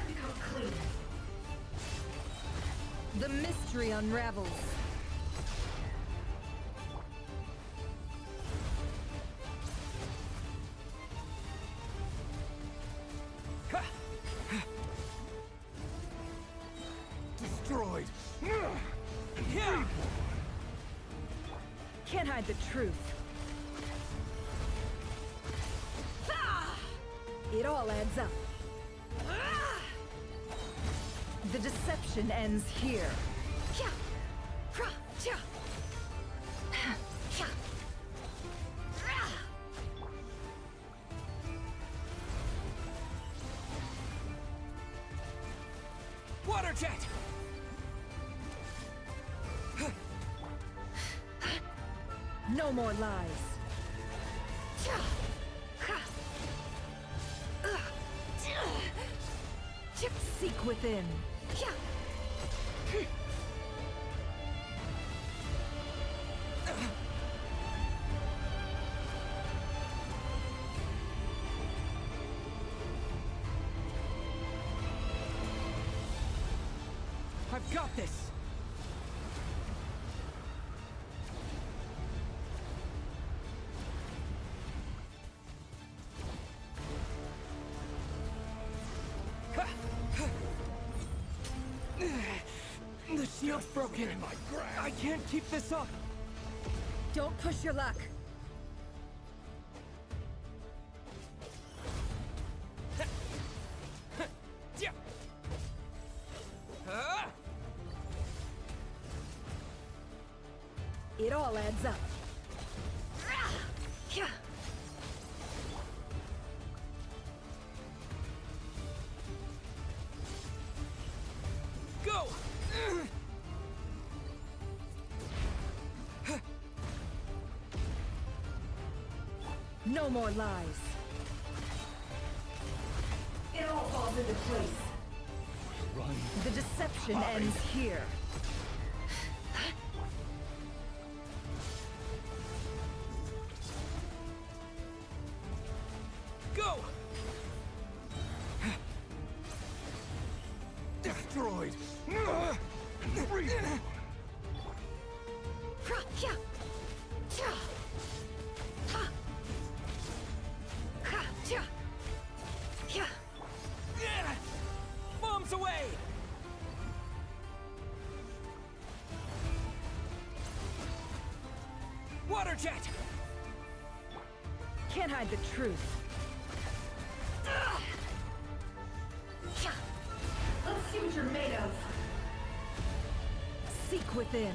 to come clean. The mystery unravels. Destroyed. Can't hide the truth. It all adds up. The deception ends here. Water jet! No more lies. Seek within. I've got this! The shield's broken. I can't keep this up. Don't push your luck. It all adds up. Go! No more lies. It all falls into place. Run. The deception ends here. Go! Destroyed. Bombs away! Water jet! Can't hide the truth. Let's see what you're made of. Seek within.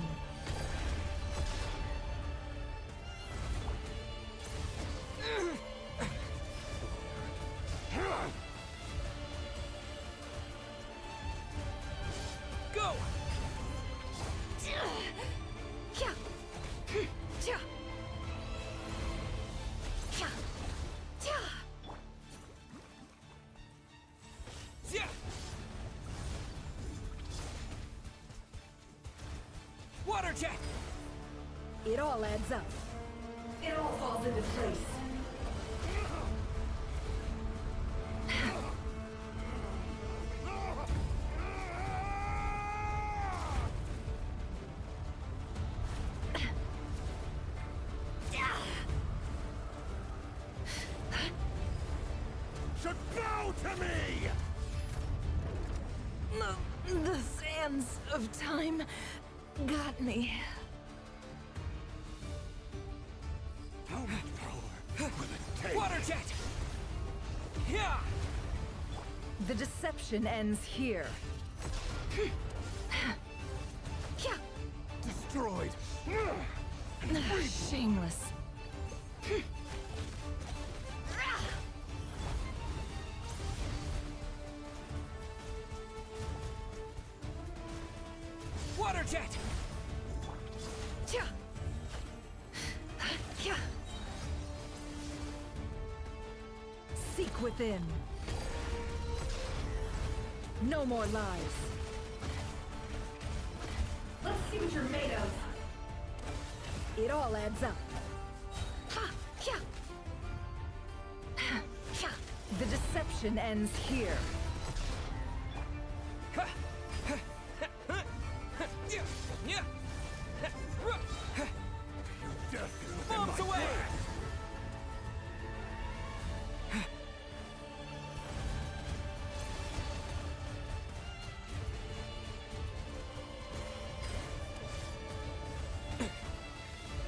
Water jet! It all adds up. It all falls into place. Should bow to me! The sands of time got me. How much power will it take? Water jet! Yeah! The deception ends here. Destroyed! Shameless. Water jet! Seek within. No more lies. Let's see what you're made of. It all adds up. The deception ends here. Bombs away!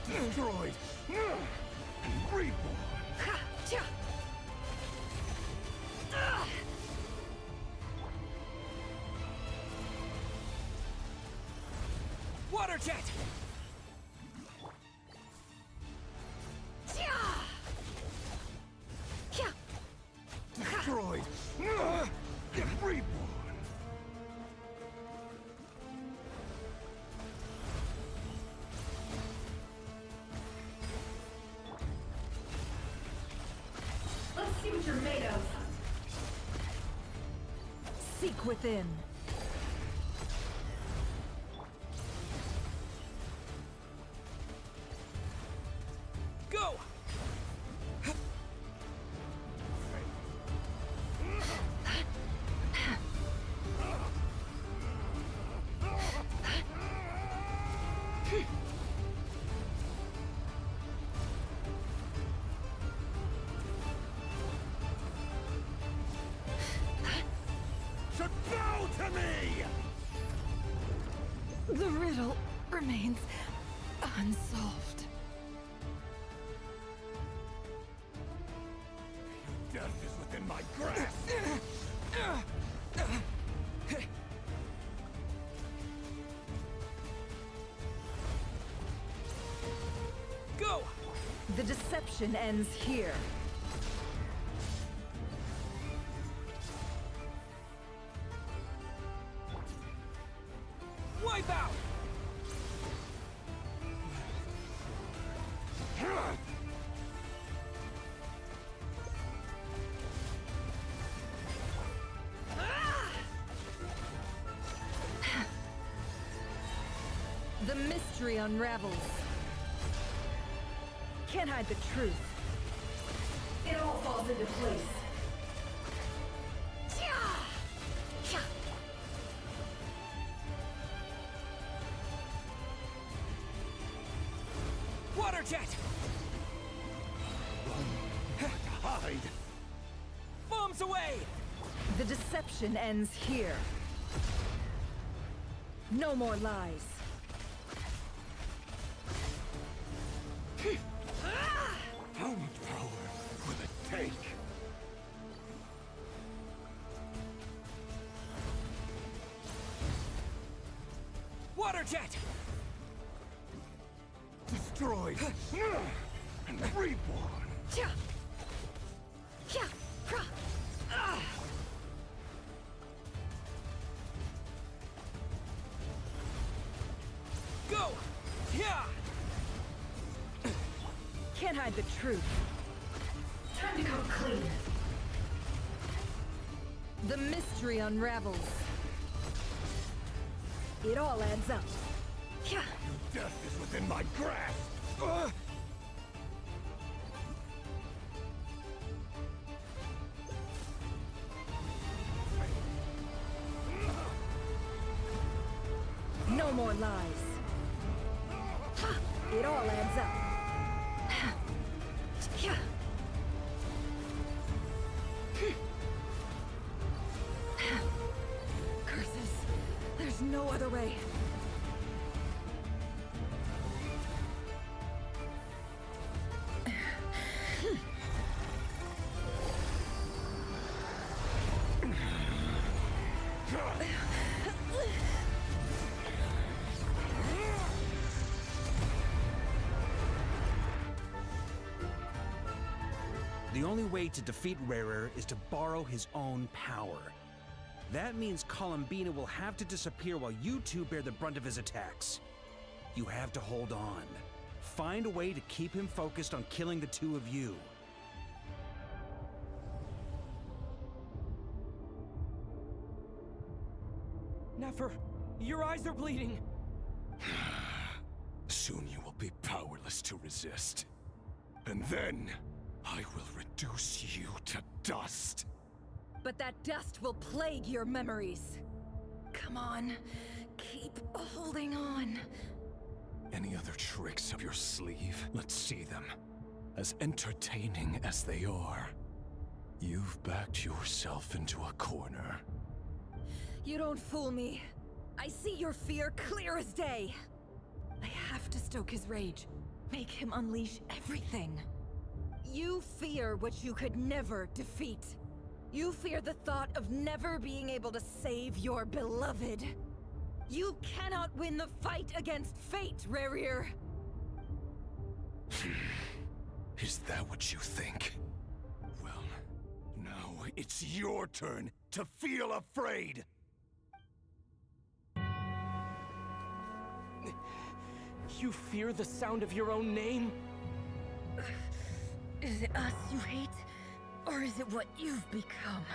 Destroyed! And reborn! Water jet! Destroyed! And reborn! Let's see what you're made of. Seek within. Go! Should bow to me! The riddle remains unsolved. Death is within my grasp! Go! The deception ends here. Wipe out! The mystery unravels. Can't hide the truth. It all falls into place. Water jet! Hide! Bombs away! The deception ends here. No more lies. How much power will it take? Water jet! Destroyed! And reborn! Go! Yeah! Can't hide the truth. Time to come clean. The mystery unravels. It all adds up. Your death is within my grasp! No more lies. It all adds up. Curses. There's no other way. The only way to defeat Rarer is to borrow his own power. That means Columbina will have to disappear while you two bear the brunt of his attacks. You have to hold on. Find a way to keep him focused on killing the two of you. Nefer, your eyes are bleeding. Soon you will be powerless to resist. And then, I will reduce you to dust. But that dust will plague your memories. Come on, keep holding on. Any other tricks up your sleeve? Let's see them. As entertaining as they are. You've backed yourself into a corner. You don't fool me. I see your fear clear as day. I have to stoke his rage. Make him unleash everything. You fear what you could never defeat. You fear the thought of never being able to save your beloved. You cannot win the fight against fate, Rarir. Is that what you think? Well, now it's your turn to feel afraid! You fear the sound of your own name? Is it us you hate? Or is it what you've become?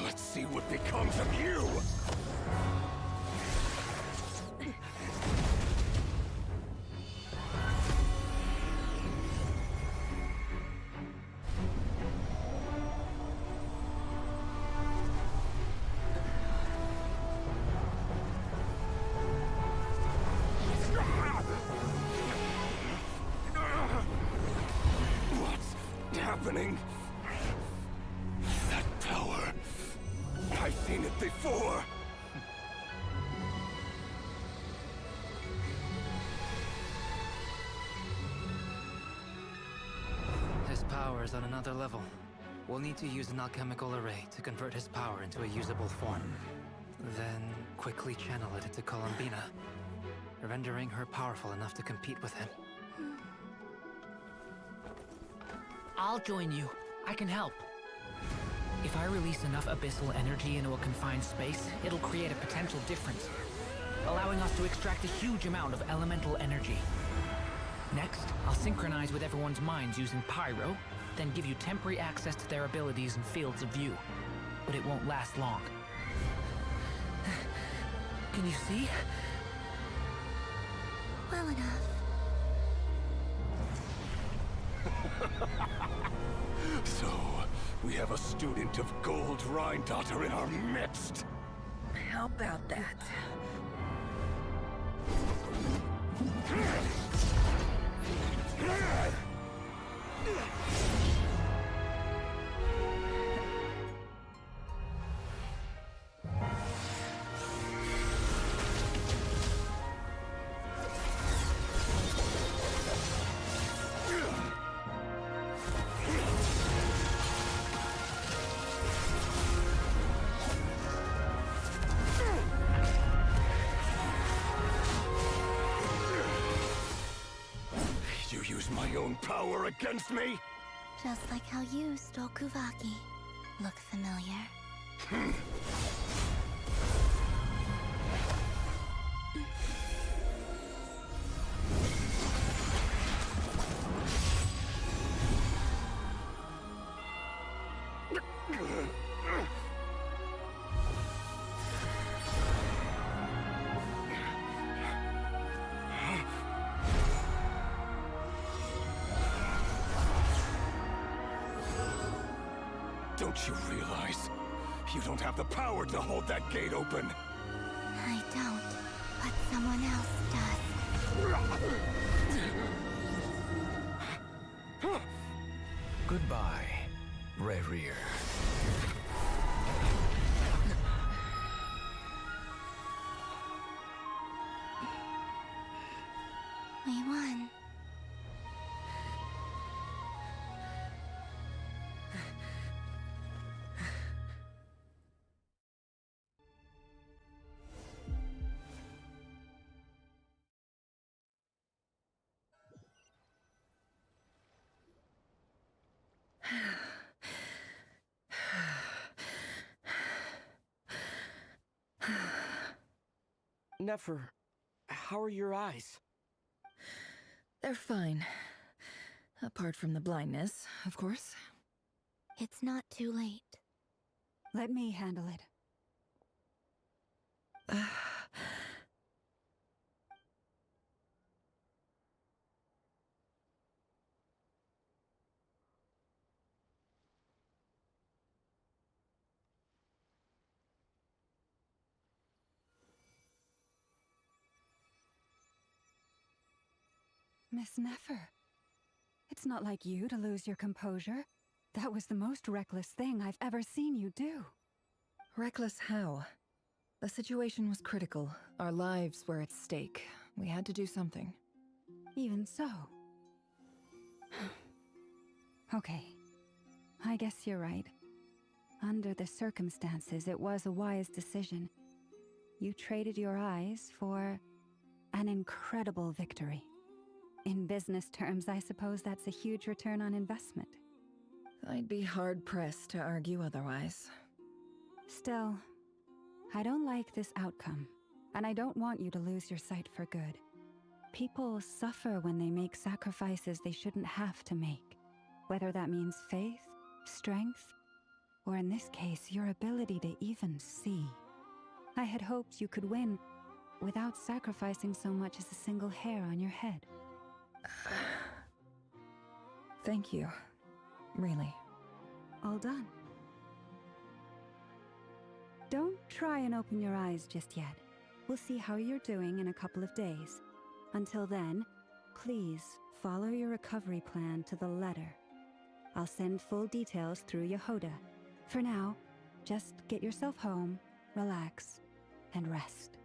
Let's see what becomes of you! What's happening? That power. I've seen it before. His power is on another level. We'll need to use an alchemical array to convert his power into a usable form. Then quickly channel it into Columbina, rendering her powerful enough to compete with him. I'll join you. I can help. If I release enough abyssal energy into a confined space, it'll create a potential difference, allowing us to extract a huge amount of elemental energy. Next, I'll synchronize with everyone's minds using Pyro, then give you temporary access to their abilities and fields of view. But it won't last long. Can you see? Well enough. So, we have a student of Gold Rhine-Daughter in our midst. How about that? You use my own power against me? Just like how you stole Kuvaki. Look familiar? Don't you realize? You don't have the power to hold that gate open! I don't, but someone else does. Goodbye, Rerir. We won. Nefer, how are your eyes? They're fine. Apart from the blindness, of course. It's not too late. Let me handle it. Miss Nefer, it's not like you to lose your composure. That was the most reckless thing I've ever seen you do. Reckless how? The situation was critical. Our lives were at stake. We had to do something. Even so. Okay. I guess you're right. Under the circumstances, it was a wise decision. You traded your eyes for an incredible victory. In business terms, I suppose that's a huge return on investment. I'd be hard-pressed to argue otherwise. Still, I don't like this outcome, and I don't want you to lose your sight for good. People suffer when they make sacrifices they shouldn't have to make, whether that means faith, strength, or in this case, your ability to even see. I had hoped you could win without sacrificing so much as a single hair on your head. Thank you. Really. All done. Don't try and open your eyes just yet. We'll see how you're doing in a couple of days. Until then, please follow your recovery plan to the letter. I'll send full details through Yehoda. For now, just get yourself home, relax, and rest.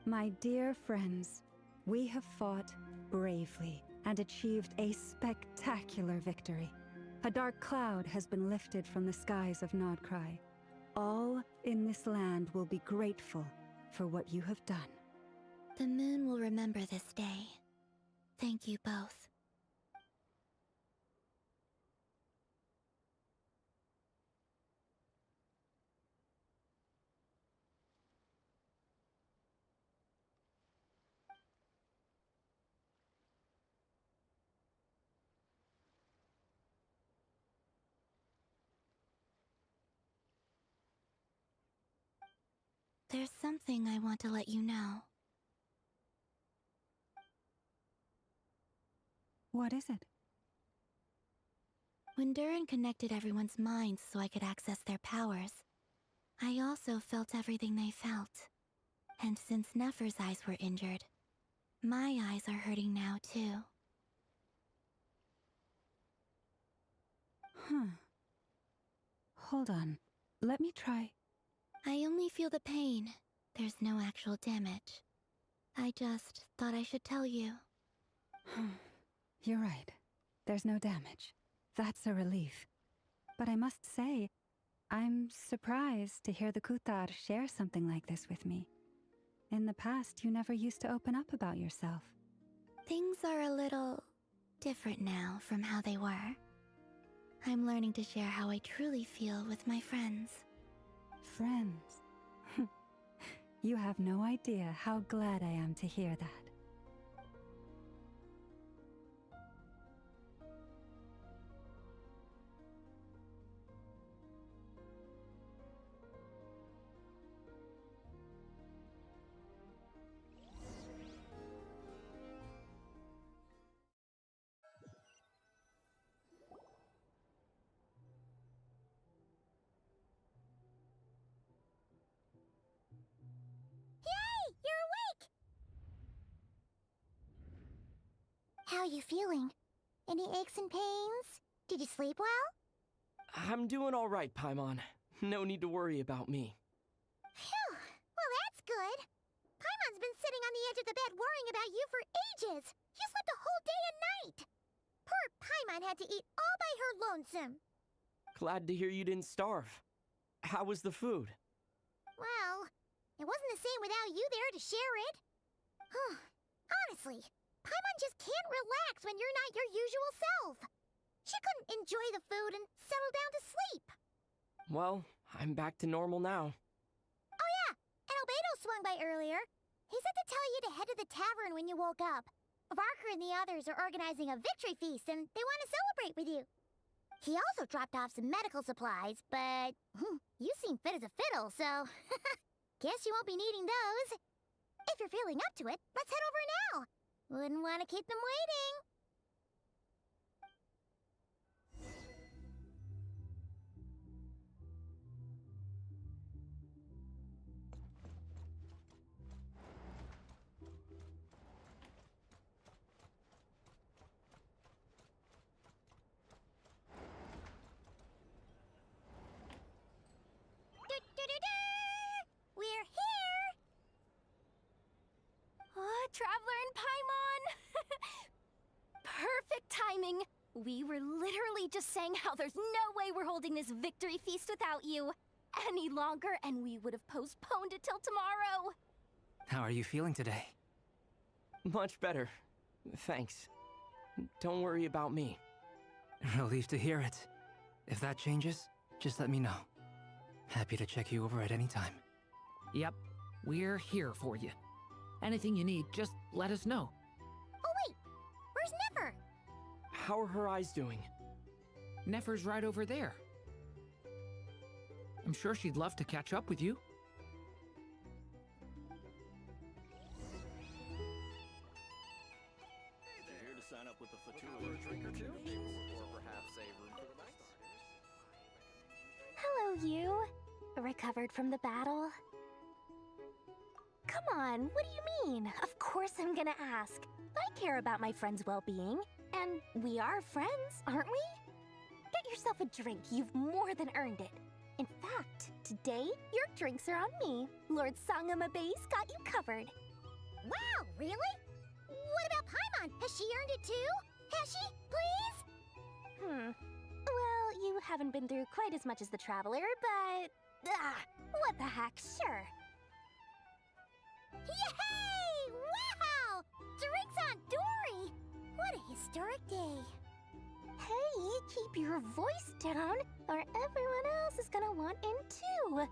My dear friends, we have fought bravely and achieved a spectacular victory. A dark cloud has been lifted from the skies of Nod-Krai. All in this land will be grateful for what you have done. The moon will remember this day. Thank you both. There's something I want to let you know. What is it? When Durin connected everyone's minds so I could access their powers, I also felt everything they felt. And since Nefer's eyes were injured, my eyes are hurting now too. Hold on. Let me try. I only feel the pain. There's no actual damage. I just thought I should tell you. You're right. There's no damage. That's a relief. But I must say, I'm surprised to hear the Kutar share something like this with me. In the past, you never used to open up about yourself. Things are a little different now from how they were. I'm learning to share how I truly feel with my friends. Friends? You have no idea how glad I am to hear that. you feeling? Any aches and pains? Did you sleep well? I'm doing all right, Paimon. No need to worry about me. Phew, well that's good. Paimon's been sitting on the edge of the bed worrying about you for ages. You slept a whole day and night. Poor Paimon had to eat all by her lonesome. Glad to hear you didn't starve. How was the food? Well, it wasn't the same without you there to share it. Honestly, Paimon just can't relax when you're not your usual self. She couldn't enjoy the food and settle down to sleep. Well, I'm back to normal now. Oh yeah, and Albedo swung by earlier. He said to tell you to head to the tavern when you woke up. Varker and the others are organizing a victory feast and they want to celebrate with you. He also dropped off some medical supplies, but you seem fit as a fiddle, so guess you won't be needing those. If you're feeling up to it, let's head over now. Wouldn't want to keep them waiting. We're here! Oh, Traveler and Paimon! Perfect timing! We were literally just saying how there's no way we're holding this victory feast without you any longer, and we would have postponed it till tomorrow. How are you feeling today? Much better. Thanks. Don't worry about me. Relieved to hear it. If that changes, just let me know. Happy to check you over at any time. Yep, we're here for you. Anything you need, just let us know. Oh wait, where's Nefer? How are her eyes doing? Nefer's right over there. I'm sure she'd love to catch up with you. Here to sign up with the Fatua for a drink or two? Or perhaps a room for the night? Hello, you. Recovered from the battle? Come on, what do you mean? Of course I'm gonna ask. I care about my friend's well-being. And we are friends, aren't we? Get yourself a drink. You've more than earned it. In fact, today, your drinks are on me. Lord Sangamabe's got you covered. Wow, really? What about Paimon? Has she earned it too? Has she? Please? Well, you haven't been through quite as much as the Traveler, but... what the heck, sure. Yay! Wow! Drinks on Dory! What a historic day. Hey, keep your voice down, or everyone else is gonna want in too.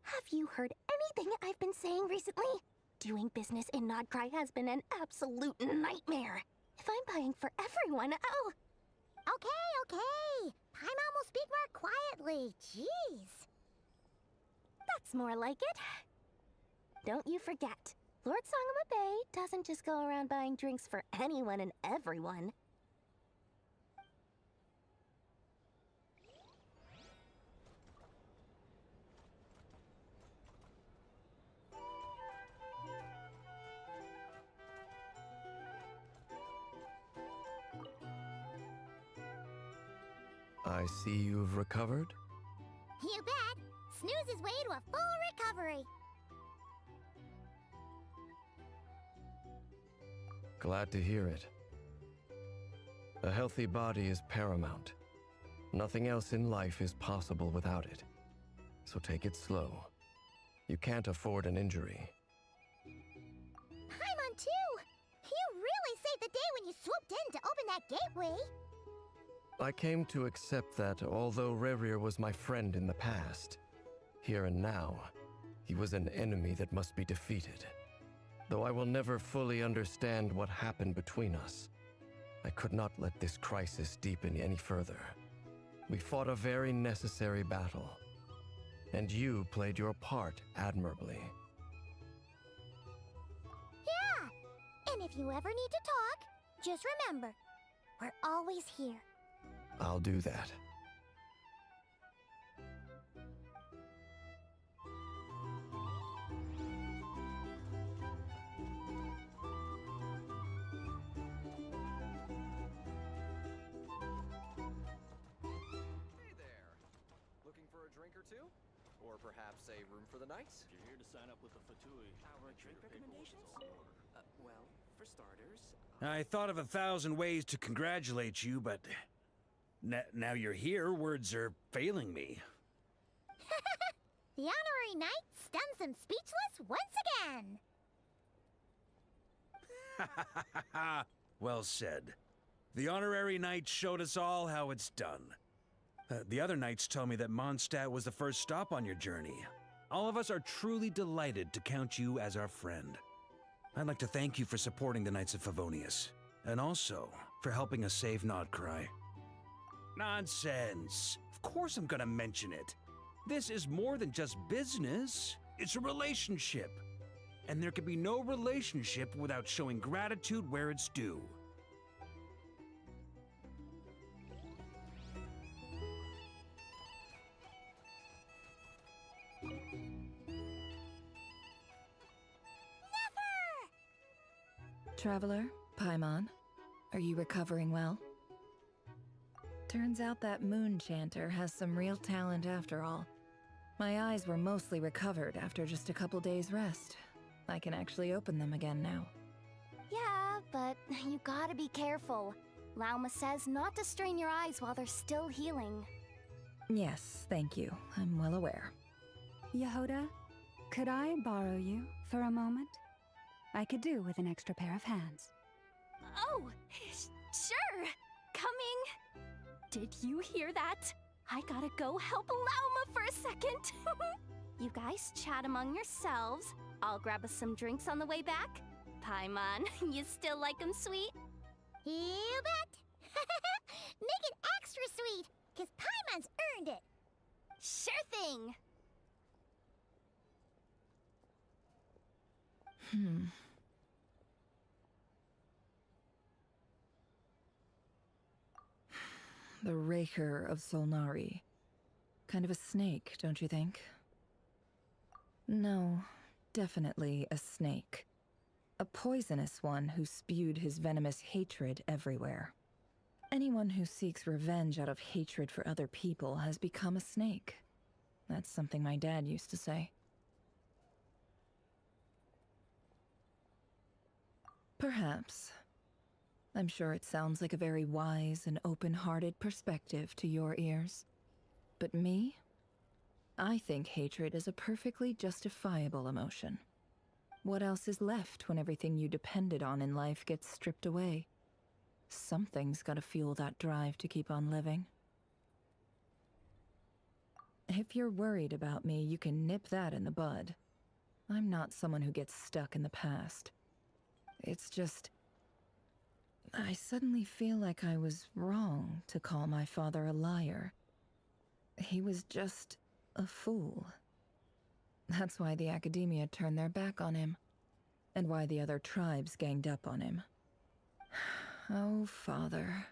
Have you heard anything I've been saying recently? Doing business in Nod-Krai has been an absolute nightmare. If I'm buying for everyone, oh... Okay. Paimon will speak more quietly. Jeez. That's more like it. Don't you forget, Lord Sangamabe doesn't just go around buying drinks for anyone and everyone. I see you've recovered? You bet. Snooze his way to a full recovery. Glad to hear it. A healthy body is paramount. Nothing else in life is possible without it. So take it slow. You can't afford an injury. Paimon too! You really saved the day when you swooped in to open that gateway! I came to accept that although Rerir was my friend in the past, here and now, he was an enemy that must be defeated. Though I will never fully understand what happened between us, I could not let this crisis deepen any further. We fought a very necessary battle, and you played your part admirably. Yeah! And if you ever need to talk, just remember, we're always here. I'll do that. or two? Or perhaps a room for the night? You're here to sign up with the Fatui. Our drink recommendations? Well, for starters... I thought of 1,000 ways to congratulate you, but... now you're here, words are failing me. The honorary knight stuns them speechless once again. Well said. The honorary knight showed us all how it's done. The other knights tell me that Mondstadt was the first stop on your journey. All of us are truly delighted to count you as our friend. I'd like to thank you for supporting the Knights of Favonius, and also for helping us save Nod-Krai. Nonsense! Of course I'm gonna mention it. This is more than just business. It's a relationship. And there can be no relationship without showing gratitude where it's due. Traveler, Paimon, are you recovering well? Turns out that moon chanter has some real talent after all. My eyes were mostly recovered after just a couple days' rest. I can actually open them again now. Yeah, but you gotta be careful. Lauma says not to strain your eyes while they're still healing. Yes, thank you. I'm well aware. Yehoda, could I borrow you for a moment? I could do with an extra pair of hands. Oh, sure. Coming. Did you hear that? I gotta go help Lauma for a second. You guys chat among yourselves. I'll grab us some drinks on the way back. Paimon, you still like 'em sweet? You bet. Make it extra sweet, 'cause Paimon's earned it. Sure thing. The Raker of Solnari. Kind of a snake, don't you think? No, definitely a snake. A poisonous one who spewed his venomous hatred everywhere. Anyone who seeks revenge out of hatred for other people has become a snake. That's something my dad used to say. Perhaps. I'm sure it sounds like a very wise and open-hearted perspective to your ears. But me? I think hatred is a perfectly justifiable emotion. What else is left when everything you depended on in life gets stripped away? Something's gotta fuel that drive to keep on living. If you're worried about me, you can nip that in the bud. I'm not someone who gets stuck in the past. It's just... I suddenly feel like I was wrong to call my father a liar. He was just a fool. That's why the Academia turned their back on him, and why the other tribes ganged up on him. Oh, Father.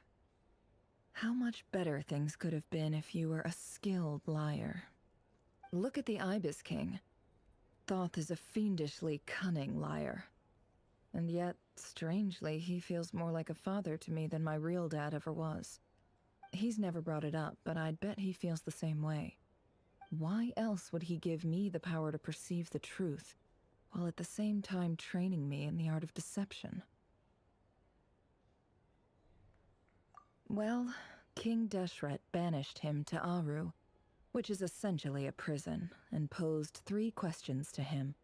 How much better things could have been if you were a skilled liar. Look at the Ibis King. Thoth is a fiendishly cunning liar. And yet, strangely, he feels more like a father to me than my real dad ever was. He's never brought it up, but I'd bet he feels the same way. Why else would he give me the power to perceive the truth, while at the same time training me in the art of deception? Well, King Deshret banished him to Aru, which is essentially a prison, and posed 3 questions to him.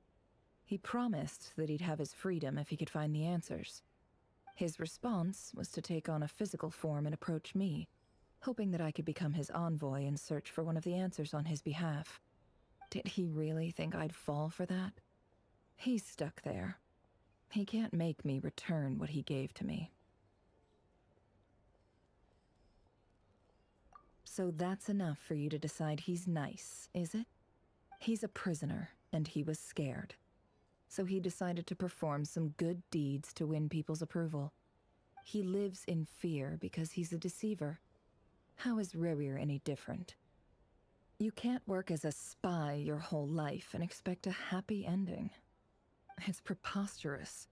He promised that he'd have his freedom if he could find the answers. His response was to take on a physical form and approach me, hoping that I could become his envoy and search for one of the answers on his behalf. Did he really think I'd fall for that? He's stuck there. He can't make me return what he gave to me. So that's enough for you to decide he's nice, is it? He's a prisoner, and he was scared. So he decided to perform some good deeds to win people's approval. He lives in fear because he's a deceiver. How is Rerir any different? You can't work as a spy your whole life and expect a happy ending. It's preposterous.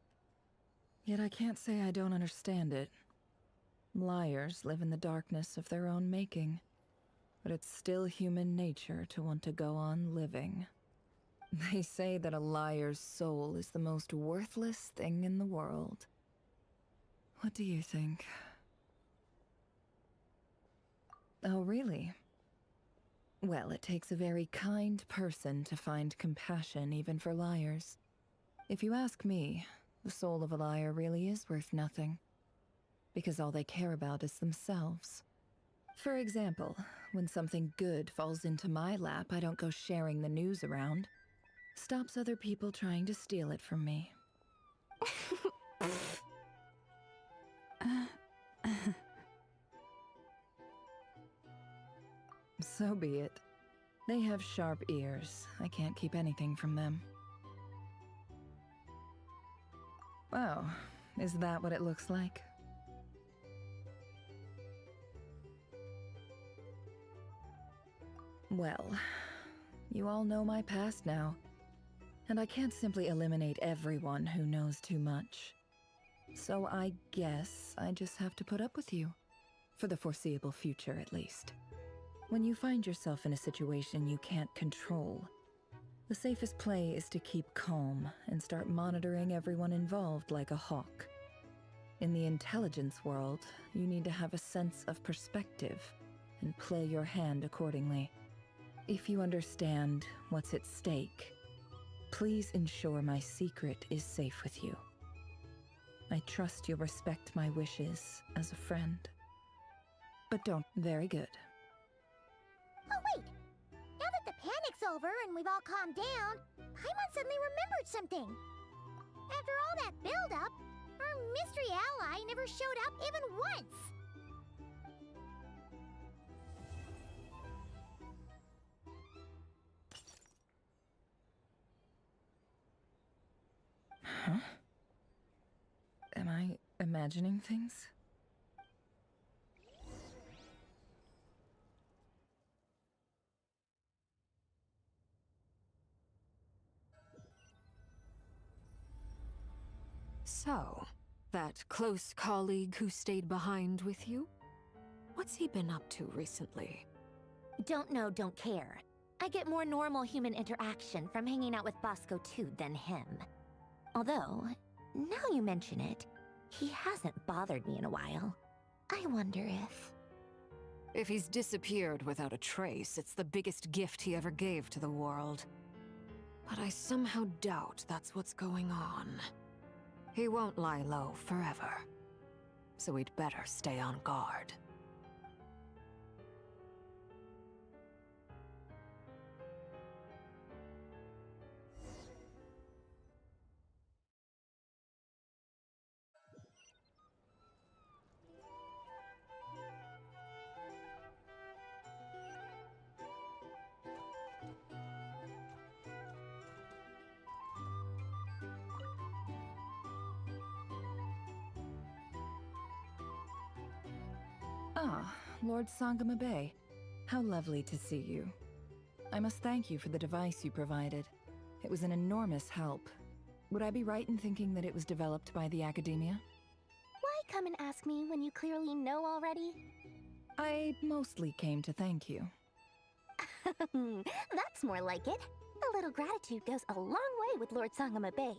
Yet I can't say I don't understand it. Liars live in the darkness of their own making. but it's still human nature to want to go on living. They say that a liar's soul is the most worthless thing in the world. What do you think? Oh, really? Well, it takes a very kind person to find compassion even for liars. If you ask me, the soul of a liar really is worth nothing. Because all they care about is themselves. For example, when something good falls into my lap, I don't go sharing the news around. Stops other people trying to steal it from me. So be it. They have sharp ears. I can't keep anything from them. Oh, is that what it looks like? Well, you all know my past now, and I can't simply eliminate everyone who knows too much. So I guess I just have to put up with you, for the foreseeable future at least. When you find yourself in a situation you can't control, the safest play is to keep calm and start monitoring everyone involved like a hawk. In the intelligence world, you need to have a sense of perspective and play your hand accordingly. If you understand what's at stake, please ensure my secret is safe with you. I trust you'll respect my wishes as a friend. But don't. Very good. Oh, wait! Now that the panic's over and we've all calmed down, Paimon suddenly remembered something. After all that build-up, our mystery ally never showed up even once. Huh? Am I imagining things? So, that close colleague who stayed behind with you? What's he been up to recently? Don't know, don't care. I get more normal human interaction from hanging out with Bosco 2 than him. Although, now you mention it, he hasn't bothered me in a while. I wonder if... If he's disappeared without a trace, it's the biggest gift he ever gave to the world. But I somehow doubt that's what's going on. He won't lie low forever. So we'd better stay on guard. Ah, Lord Sangama Bay. How lovely to see you. I must thank you for the device you provided. It was an enormous help. Would I be right in thinking that it was developed by the Academia? Why come and ask me when you clearly know already? I mostly came to thank you. That's more like it. A little gratitude goes a long way with Lord Sangama Bay.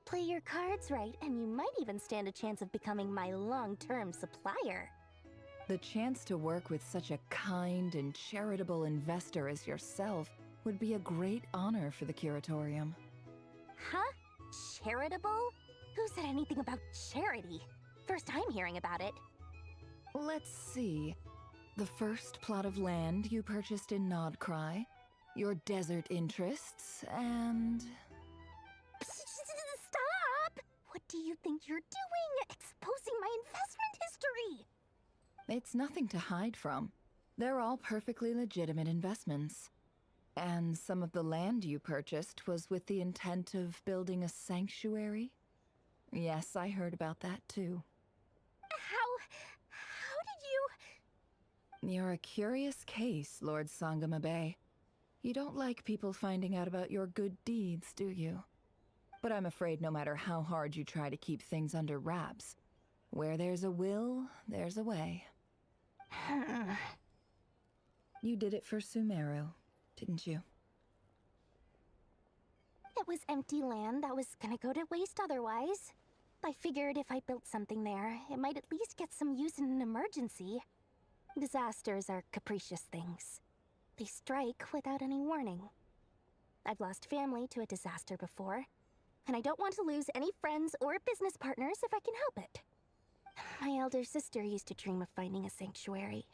Play your cards right, and you might even stand a chance of becoming my long-term supplier. The chance to work with such a kind and charitable investor as yourself would be a great honor for the Curatorium. Huh? Charitable? Who said anything about charity? First I'm hearing about it. Let's see. The first plot of land you purchased in Nod-Krai, your desert interests, and... Stop! What do you think you're doing? Exposing my investment history! It's nothing to hide from. They're all perfectly legitimate investments. And some of the land you purchased was with the intent of building a sanctuary? Yes, I heard about that too. How did you... You're a curious case, Lord Sangama Bay. You don't like people finding out about your good deeds, do you? But I'm afraid no matter how hard you try to keep things under wraps, where there's a will, there's a way. You did it for Sumeru, didn't you? It was empty land that was gonna go to waste otherwise. I figured if I built something there, it might at least get some use in an emergency. Disasters are capricious things. They strike without any warning. I've lost family to a disaster before, and I don't want to lose any friends or business partners if I can help it. My elder sister used to dream of finding a sanctuary.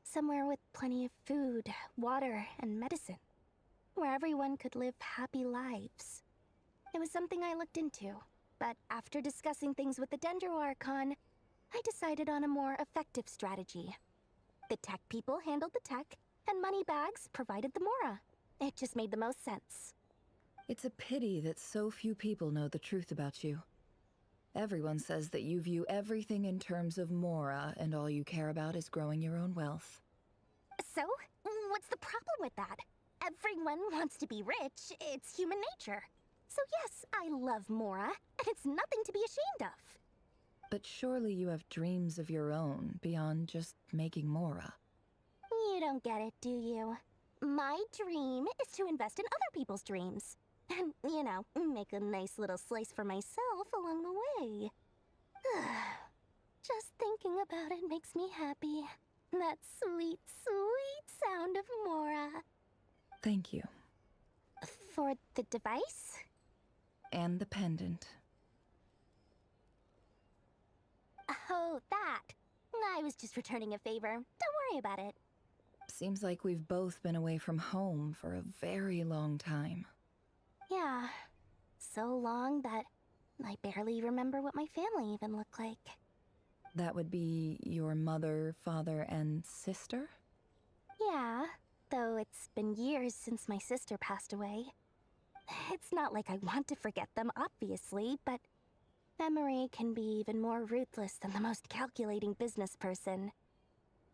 Somewhere with plenty of food, water, and medicine. Where everyone could live happy lives. It was something I looked into, but after discussing things with the Dendro Archon, I decided on a more effective strategy. The tech people handled the tech, and Moneybags provided the Mora. It just made the most sense. It's a pity that so few people know the truth about you. Everyone says that you view everything in terms of Mora, and all you care about is growing your own wealth. So, what's the problem with that? Everyone wants to be rich. It's human nature. So yes, I love Mora, and it's nothing to be ashamed of. But surely you have dreams of your own beyond just making Mora. You don't get it, do you? My dream is to invest in other people's dreams. And, you know, make a nice little slice for myself along the way. Just thinking about it makes me happy. That sweet, sweet sound of Mora. Thank you. For the device? And the pendant. Oh, that. I was just returning a favor. Don't worry about it. Seems like we've both been away from home for a very long time. Yeah. So long that I barely remember what my family even looked like. That would be your mother, father, and sister? Yeah, though it's been years since my sister passed away. It's not like I want to forget them, obviously, but memory can be even more ruthless than the most calculating business person.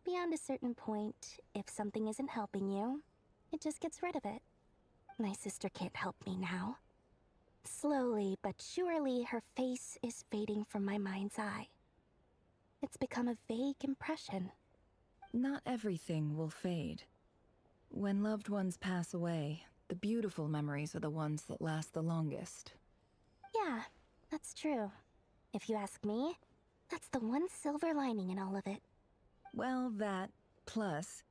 Beyond a certain point, if something isn't helping you, it just gets rid of it. My sister can't help me now. Slowly but surely, her face is fading from my mind's eye. It's become a vague impression. Not everything will fade. When loved ones pass away, the beautiful memories are the ones that last the longest. Yeah, that's true. If you ask me, that's the one silver lining in all of it. Well, that, plus,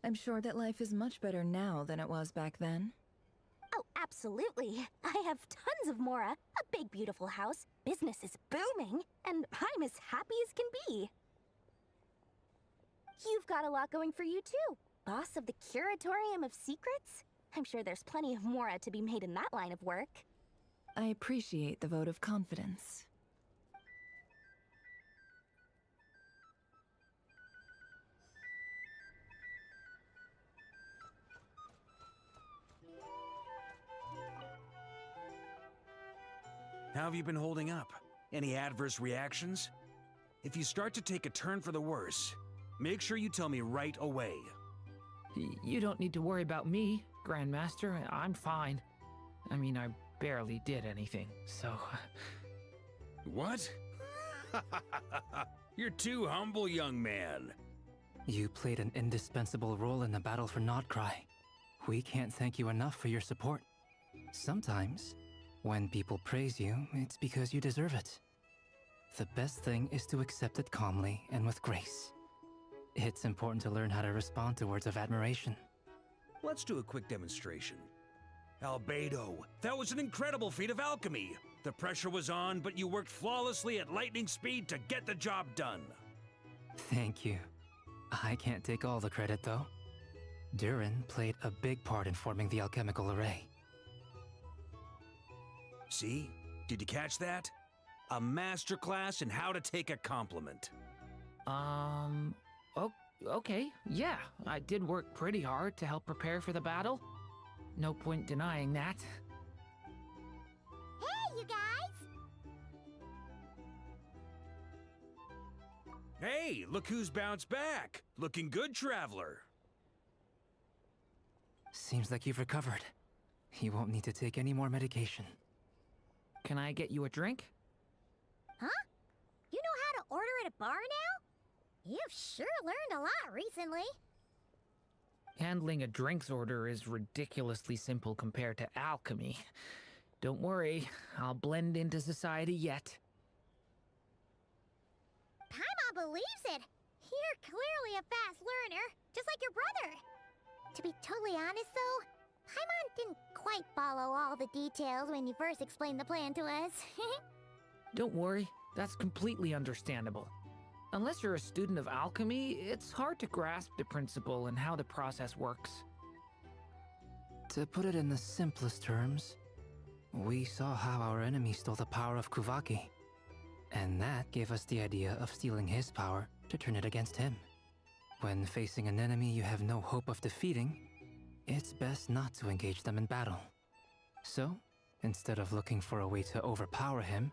I'm sure that life is much better now than it was back then. Oh, absolutely. I have tons of Mora, a big beautiful house, business is booming, and I'm as happy as can be. You've got a lot going for you too. Boss of the Curatorium of Secrets? I'm sure there's plenty of Mora to be made in that line of work. I appreciate the vote of confidence. How have you been holding up? Any adverse reactions? If you start to take a turn for the worse, make sure you tell me right away. You don't need to worry about me, Grandmaster. I'm fine. I mean, I barely did anything, so... What? You're too humble, young man. You played an indispensable role in the battle for Nod-Krai. We can't thank you enough for your support. Sometimes, when people praise you, it's because you deserve it. The best thing is to accept it calmly and with grace. It's important to learn how to respond to words of admiration. Let's do a quick demonstration. Albedo, that was an incredible feat of alchemy. The pressure was on, but you worked flawlessly at lightning speed to get the job done. Thank you. I can't take all the credit, though. Durin played a big part in forming the alchemical array. See? Did you catch that? A masterclass in how to take a compliment. Okay, yeah. I did work pretty hard to help prepare for the battle. No point denying that. Hey, you guys! Hey, look who's bounced back. Looking good, Traveler. Seems like you've recovered. You won't need to take any more medication. Can I get you a drink? Huh? You know how to order at a bar now? You've sure learned a lot recently. Handling a drinks order is ridiculously simple compared to alchemy. Don't worry, I'll blend into society yet. Paimon believes it! You're clearly a fast learner, just like your brother. To be totally honest, though, Paimon didn't quite follow all the details when you first explained the plan to us. Don't worry, that's completely understandable. Unless you're a student of alchemy, it's hard to grasp the principle and how the process works. To put it in the simplest terms, we saw how our enemy stole the power of Kuvaki. And that gave us the idea of stealing his power to turn it against him. When facing an enemy you have no hope of defeating, it's best not to engage them in battle. So, instead of looking for a way to overpower him,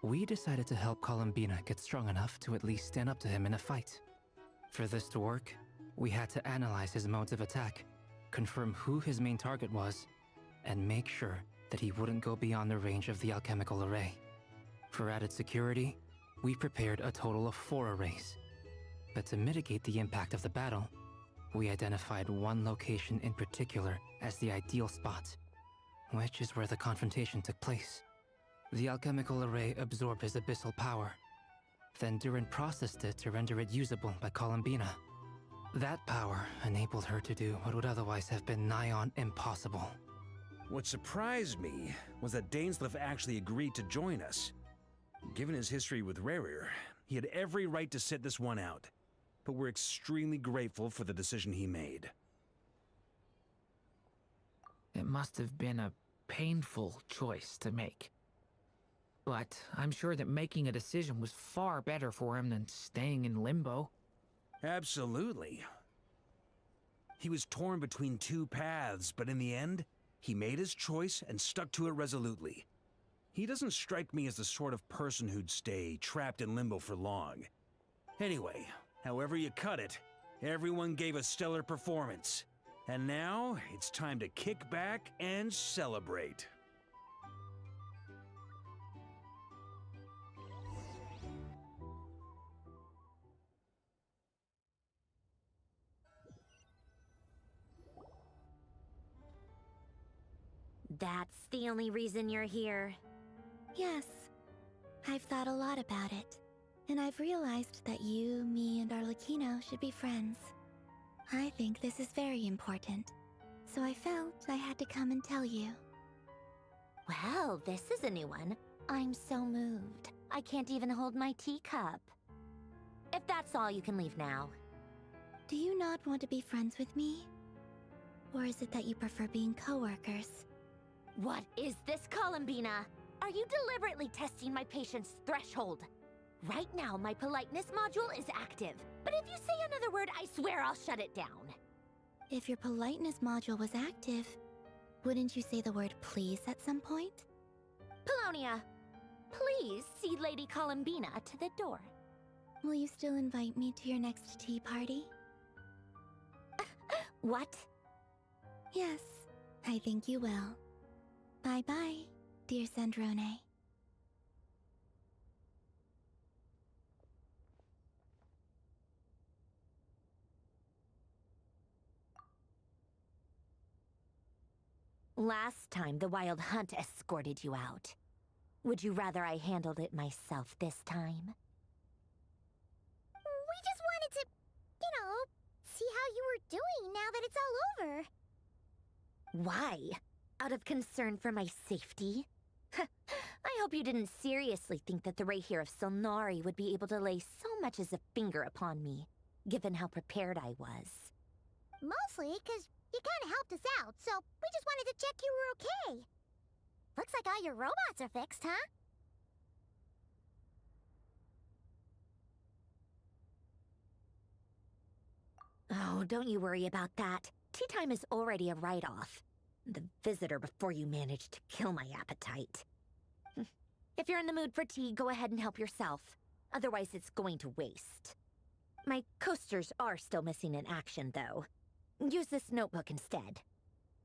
we decided to help Columbina get strong enough to at least stand up to him in a fight. For this to work, we had to analyze his modes of attack, confirm who his main target was, and make sure that he wouldn't go beyond the range of the alchemical array. For added security, we prepared a total of 4 arrays. But to mitigate the impact of the battle, we identified one location in particular as the ideal spot, which is where the confrontation took place. The alchemical array absorbed his abyssal power. Then Durin processed it to render it usable by Columbina. That power enabled her to do what would otherwise have been nigh on impossible. What surprised me was that Dainsleif actually agreed to join us. Given his history with Rerir, he had every right to sit this one out. But we're extremely grateful for the decision he made. It must have been a painful choice to make. But I'm sure that making a decision was far better for him than staying in limbo. Absolutely. He was torn between 2 paths, but in the end, he made his choice and stuck to it resolutely. He doesn't strike me as the sort of person who'd stay trapped in limbo for long. Anyway, however you cut it, everyone gave a stellar performance. And now, it's time to kick back and celebrate. That's the only reason you're here. Yes. I've thought a lot about it. And I've realized that you, me, and Arlecchino should be friends. I think this is very important. So I felt I had to come and tell you. Well, this is a new one. I'm so moved. I can't even hold my teacup. If that's all, you can leave now. Do you not want to be friends with me? Or is it that you prefer being co-workers? What is this, Columbina? Are you deliberately testing my patience threshold? Right now, my politeness module is active. But if you say another word, I swear I'll shut it down. If your politeness module was active, wouldn't you say the word please at some point? Paulownia, please see Lady Columbina to the door. Will you still invite me to your next tea party? What? Yes, I think you will. Bye-bye, dear Sandrone. Last time, the Wild Hunt escorted you out. Would you rather I handled it myself this time? We just wanted to, see how you were doing now that it's all over. Why? Out of concern for my safety? I hope you didn't seriously think that the Rayhir of Solnari would be able to lay so much as a finger upon me, given how prepared I was. Mostly because you kinda helped us out, so we just wanted to check you were okay. Looks like all your robots are fixed, huh? Oh, don't you worry about that. Tea time is already a write-off. The visitor before you managed to kill my appetite. If you're in the mood for tea, go ahead and help yourself. Otherwise, it's going to waste. My coasters are still missing in action, though. Use this notebook instead.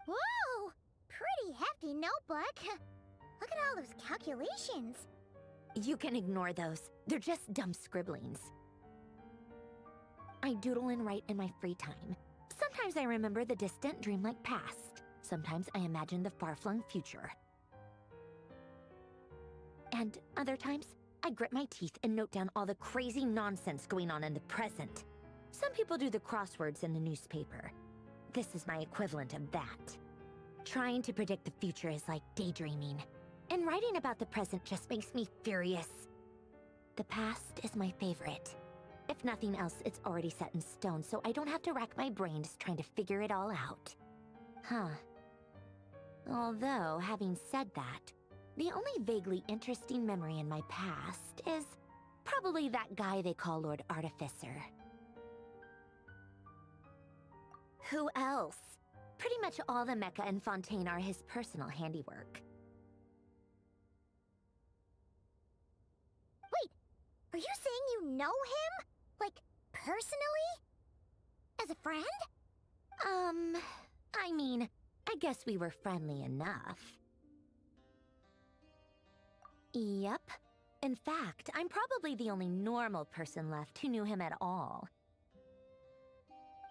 Whoa! Pretty hefty notebook. Look at all those calculations. You can ignore those. They're just dumb scribblings. I doodle and write in my free time. Sometimes I remember the distant, dreamlike past. Sometimes I imagine the far-flung future. And other times, I grit my teeth and note down all the crazy nonsense going on in the present. Some people do the crosswords in the newspaper. This is my equivalent of that. Trying to predict the future is like daydreaming, and writing about the present just makes me furious. The past is my favorite. If nothing else, it's already set in stone, so I don't have to rack my brains trying to figure it all out. Huh. Although, having said that, the only vaguely interesting memory in my past is probably that guy they call Lord Artificer. Who else? Pretty much all the mecha in Fontaine are his personal handiwork. Wait, are you saying you know him? Like, personally? As a friend? I mean, I guess we were friendly enough. Yep. In fact, I'm probably the only normal person left who knew him at all.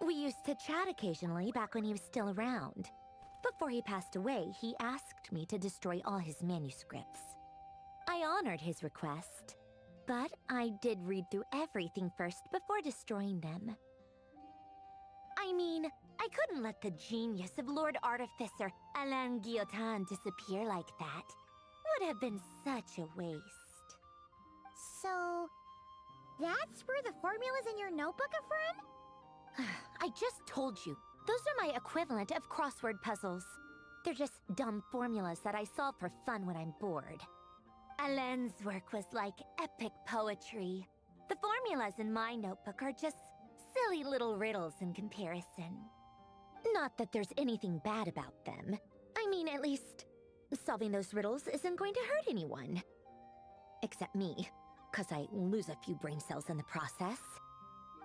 We used to chat occasionally back when he was still around. Before he passed away, he asked me to destroy all his manuscripts. I honored his request, but I did read through everything first before destroying them. I mean, I couldn't let the genius of Lord Artificer Alain Guillotin disappear like that. Would have been such a waste. So, that's where the formulas in your notebook are from? I just told you. Those are my equivalent of crossword puzzles. They're just dumb formulas that I solve for fun when I'm bored. Alain's work was like epic poetry. The formulas in my notebook are just silly little riddles in comparison. Not that there's anything bad about them. I mean, at least, solving those riddles isn't going to hurt anyone. Except me, 'cause I lose a few brain cells in the process.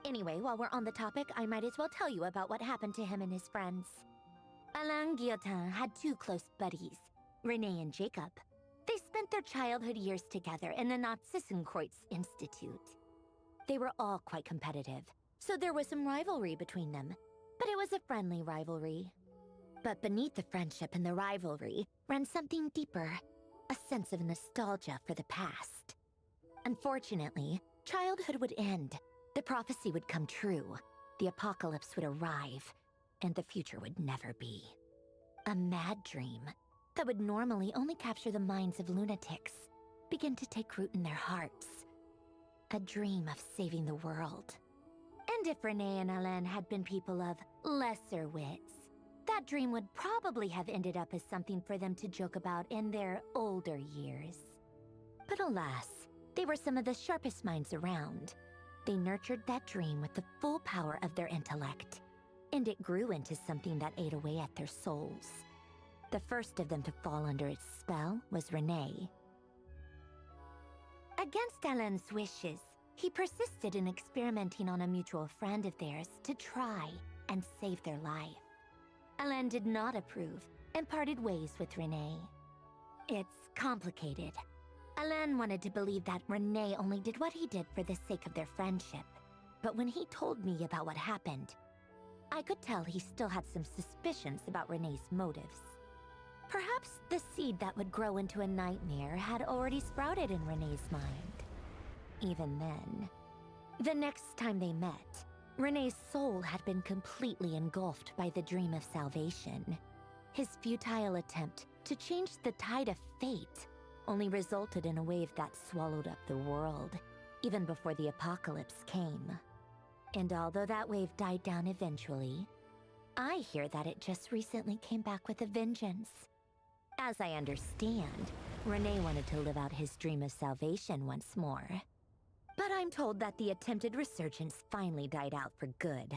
Anyway, while we're on the topic, I might as well tell you about what happened to him and his friends. Alain Guillotin had two close buddies, Renee and Jacob. They spent their childhood years together in the Narzissenkreuz Institute. They were all quite competitive, so there was some rivalry between them, but it was a friendly rivalry. But beneath the friendship and the rivalry ran something deeper, a sense of nostalgia for the past. Unfortunately, childhood would end. The prophecy would come true, the apocalypse would arrive, and the future would never be. A mad dream that would normally only capture the minds of lunatics began to take root in their hearts. A dream of saving the world. And if Renee and Alain had been people of lesser wits, that dream would probably have ended up as something for them to joke about in their older years. But alas, they were some of the sharpest minds around. They nurtured that dream with the full power of their intellect, and it grew into something that ate away at their souls. The first of them to fall under its spell was Renee. Against Alain's wishes, he persisted in experimenting on a mutual friend of theirs to try and save their life. Alain did not approve and parted ways with Renee. It's complicated. Alain wanted to believe that Renee only did what he did for the sake of their friendship. But when he told me about what happened, I could tell he still had some suspicions about Renee's motives. Perhaps the seed that would grow into a nightmare had already sprouted in Renee's mind. Even then, the next time they met, Renee's soul had been completely engulfed by the dream of salvation. His futile attempt to change the tide of fate only resulted in a wave that swallowed up the world, even before the apocalypse came. And although that wave died down eventually, I hear that it just recently came back with a vengeance. As I understand, Renee wanted to live out his dream of salvation once more. But I'm told that the attempted resurgence finally died out for good.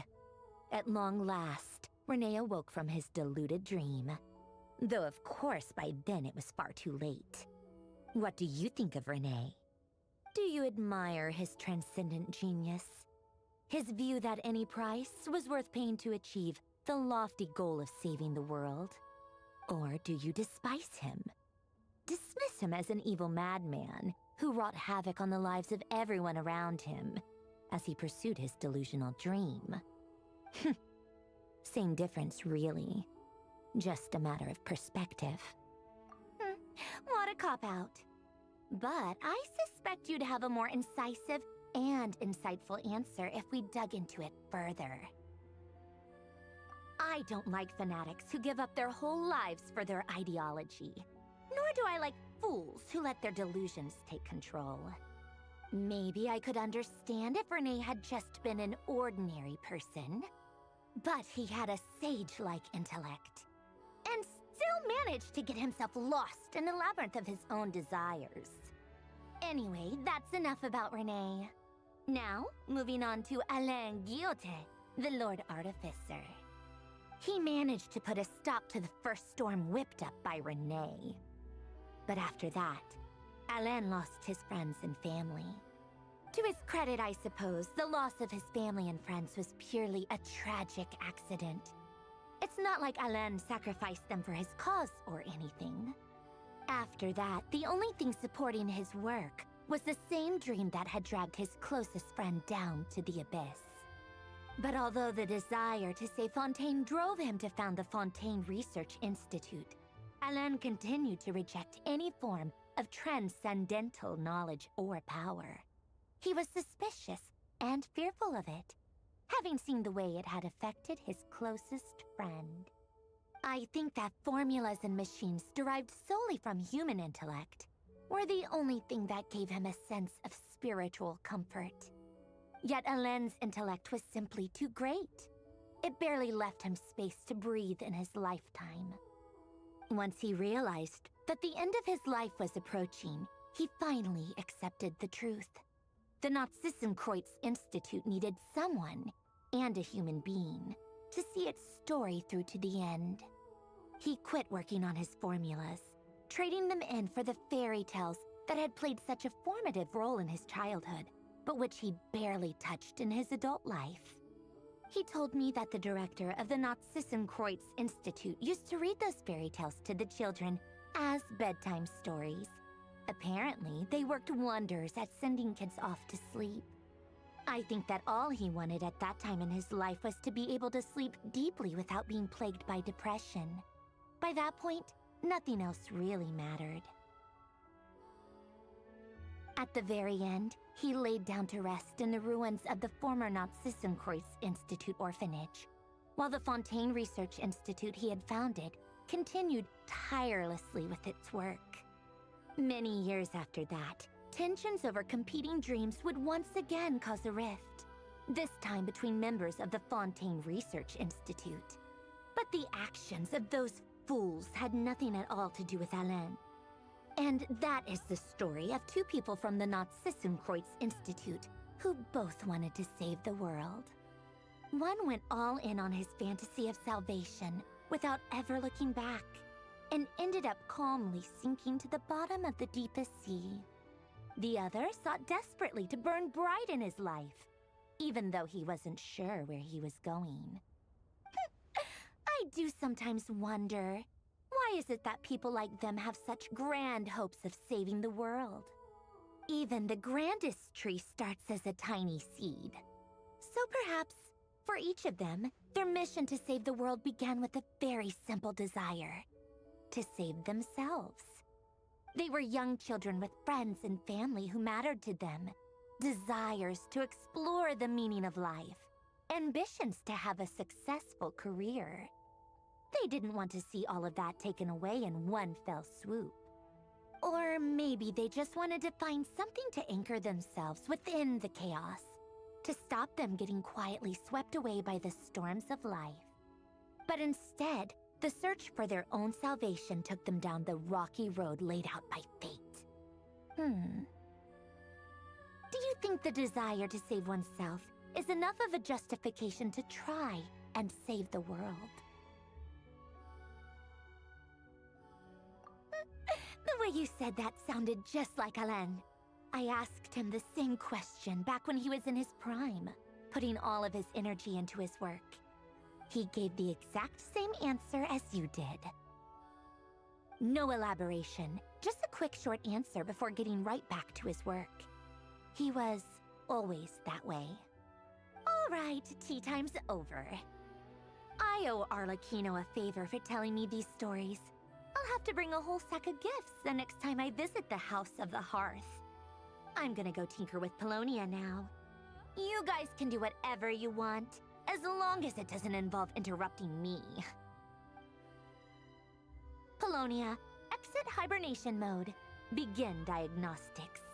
At long last, Renee awoke from his deluded dream. Though of course by then it was far too late. What do you think of Renee? Do you admire his transcendent genius? His view that any price was worth paying to achieve the lofty goal of saving the world? Or do you despise him? Dismiss him as an evil madman who wrought havoc on the lives of everyone around him as he pursued his delusional dream? Same difference, really. Just a matter of perspective. What a cop-out. But I suspect you'd have a more incisive and insightful answer if we dug into it further. I don't like fanatics who give up their whole lives for their ideology. Nor do I like fools who let their delusions take control. Maybe I could understand if Renee had just been an ordinary person. But he had a sage-like intellect. And still managed to get himself lost in the labyrinth of his own desires. Anyway, that's enough about Renee. Now, moving on to Alain Guillotin, the Lord Artificer. He managed to put a stop to the first storm whipped up by Renee. But after that, Alain lost his friends and family. To his credit, I suppose, the loss of his family and friends was purely a tragic accident. It's not like Alain sacrificed them for his cause or anything. After that, the only thing supporting his work was the same dream that had dragged his closest friend down to the abyss. But although the desire to save Fontaine drove him to found the Fontaine Research Institute, Alain continued to reject any form of transcendental knowledge or power. He was suspicious and fearful of it, having seen the way it had affected his closest friend. I think that formulas and machines derived solely from human intellect were the only thing that gave him a sense of spiritual comfort. Yet Alain's intellect was simply too great. It barely left him space to breathe in his lifetime. Once he realized that the end of his life was approaching, he finally accepted the truth. The Nod-Krai Institute needed someone, and a human being, to see its story through to the end. He quit working on his formulas, trading them in for the fairy tales that had played such a formative role in his childhood, but which he barely touched in his adult life. He told me that the director of the Nod-Krai Institute used to read those fairy tales to the children as bedtime stories. Apparently, they worked wonders at sending kids off to sleep. I think that all he wanted at that time in his life was to be able to sleep deeply without being plagued by depression. By that point, nothing else really mattered. At the very end, he laid down to rest in the ruins of the former Nod-Krai Institute orphanage, while the Fontaine Research Institute he had founded continued tirelessly with its work. Many years after that, tensions over competing dreams would once again cause a rift, this time between members of the Fontaine Research Institute. But the actions of those fools had nothing at all to do with Alain. And that is the story of two people from the Nod-Krai Institute who both wanted to save the world. One went all in on his fantasy of salvation without ever looking back, and ended up calmly sinking to the bottom of the deepest sea. The other sought desperately to burn bright in his life, even though he wasn't sure where he was going. I do sometimes wonder, why is it that people like them have such grand hopes of saving the world? Even the grandest tree starts as a tiny seed. So perhaps, for each of them, their mission to save the world began with a very simple desire: to save themselves. They were young children with friends and family who mattered to them, desires to explore the meaning of life, ambitions to have a successful career. They didn't want to see all of that taken away in one fell swoop. Or maybe they just wanted to find something to anchor themselves within the chaos, to stop them getting quietly swept away by the storms of life. But instead, the search for their own salvation took them down the rocky road laid out by fate. Do you think the desire to save oneself is enough of a justification to try and save the world? The way you said that sounded just like Alain. I asked him the same question back when he was in his prime, putting all of his energy into his work. He gave the exact same answer as you did. No elaboration, just a quick short answer before getting right back to his work. He was always that way. All right, tea time's over. I I owe Arlecchino a favor for telling me these stories. I'll have to bring a whole sack of gifts the next time I visit the House of the Hearth. I'm gonna go tinker with Polonia now. You guys can do whatever you want, as long as it doesn't involve interrupting me. Polonia, exit hibernation mode. Begin diagnostics.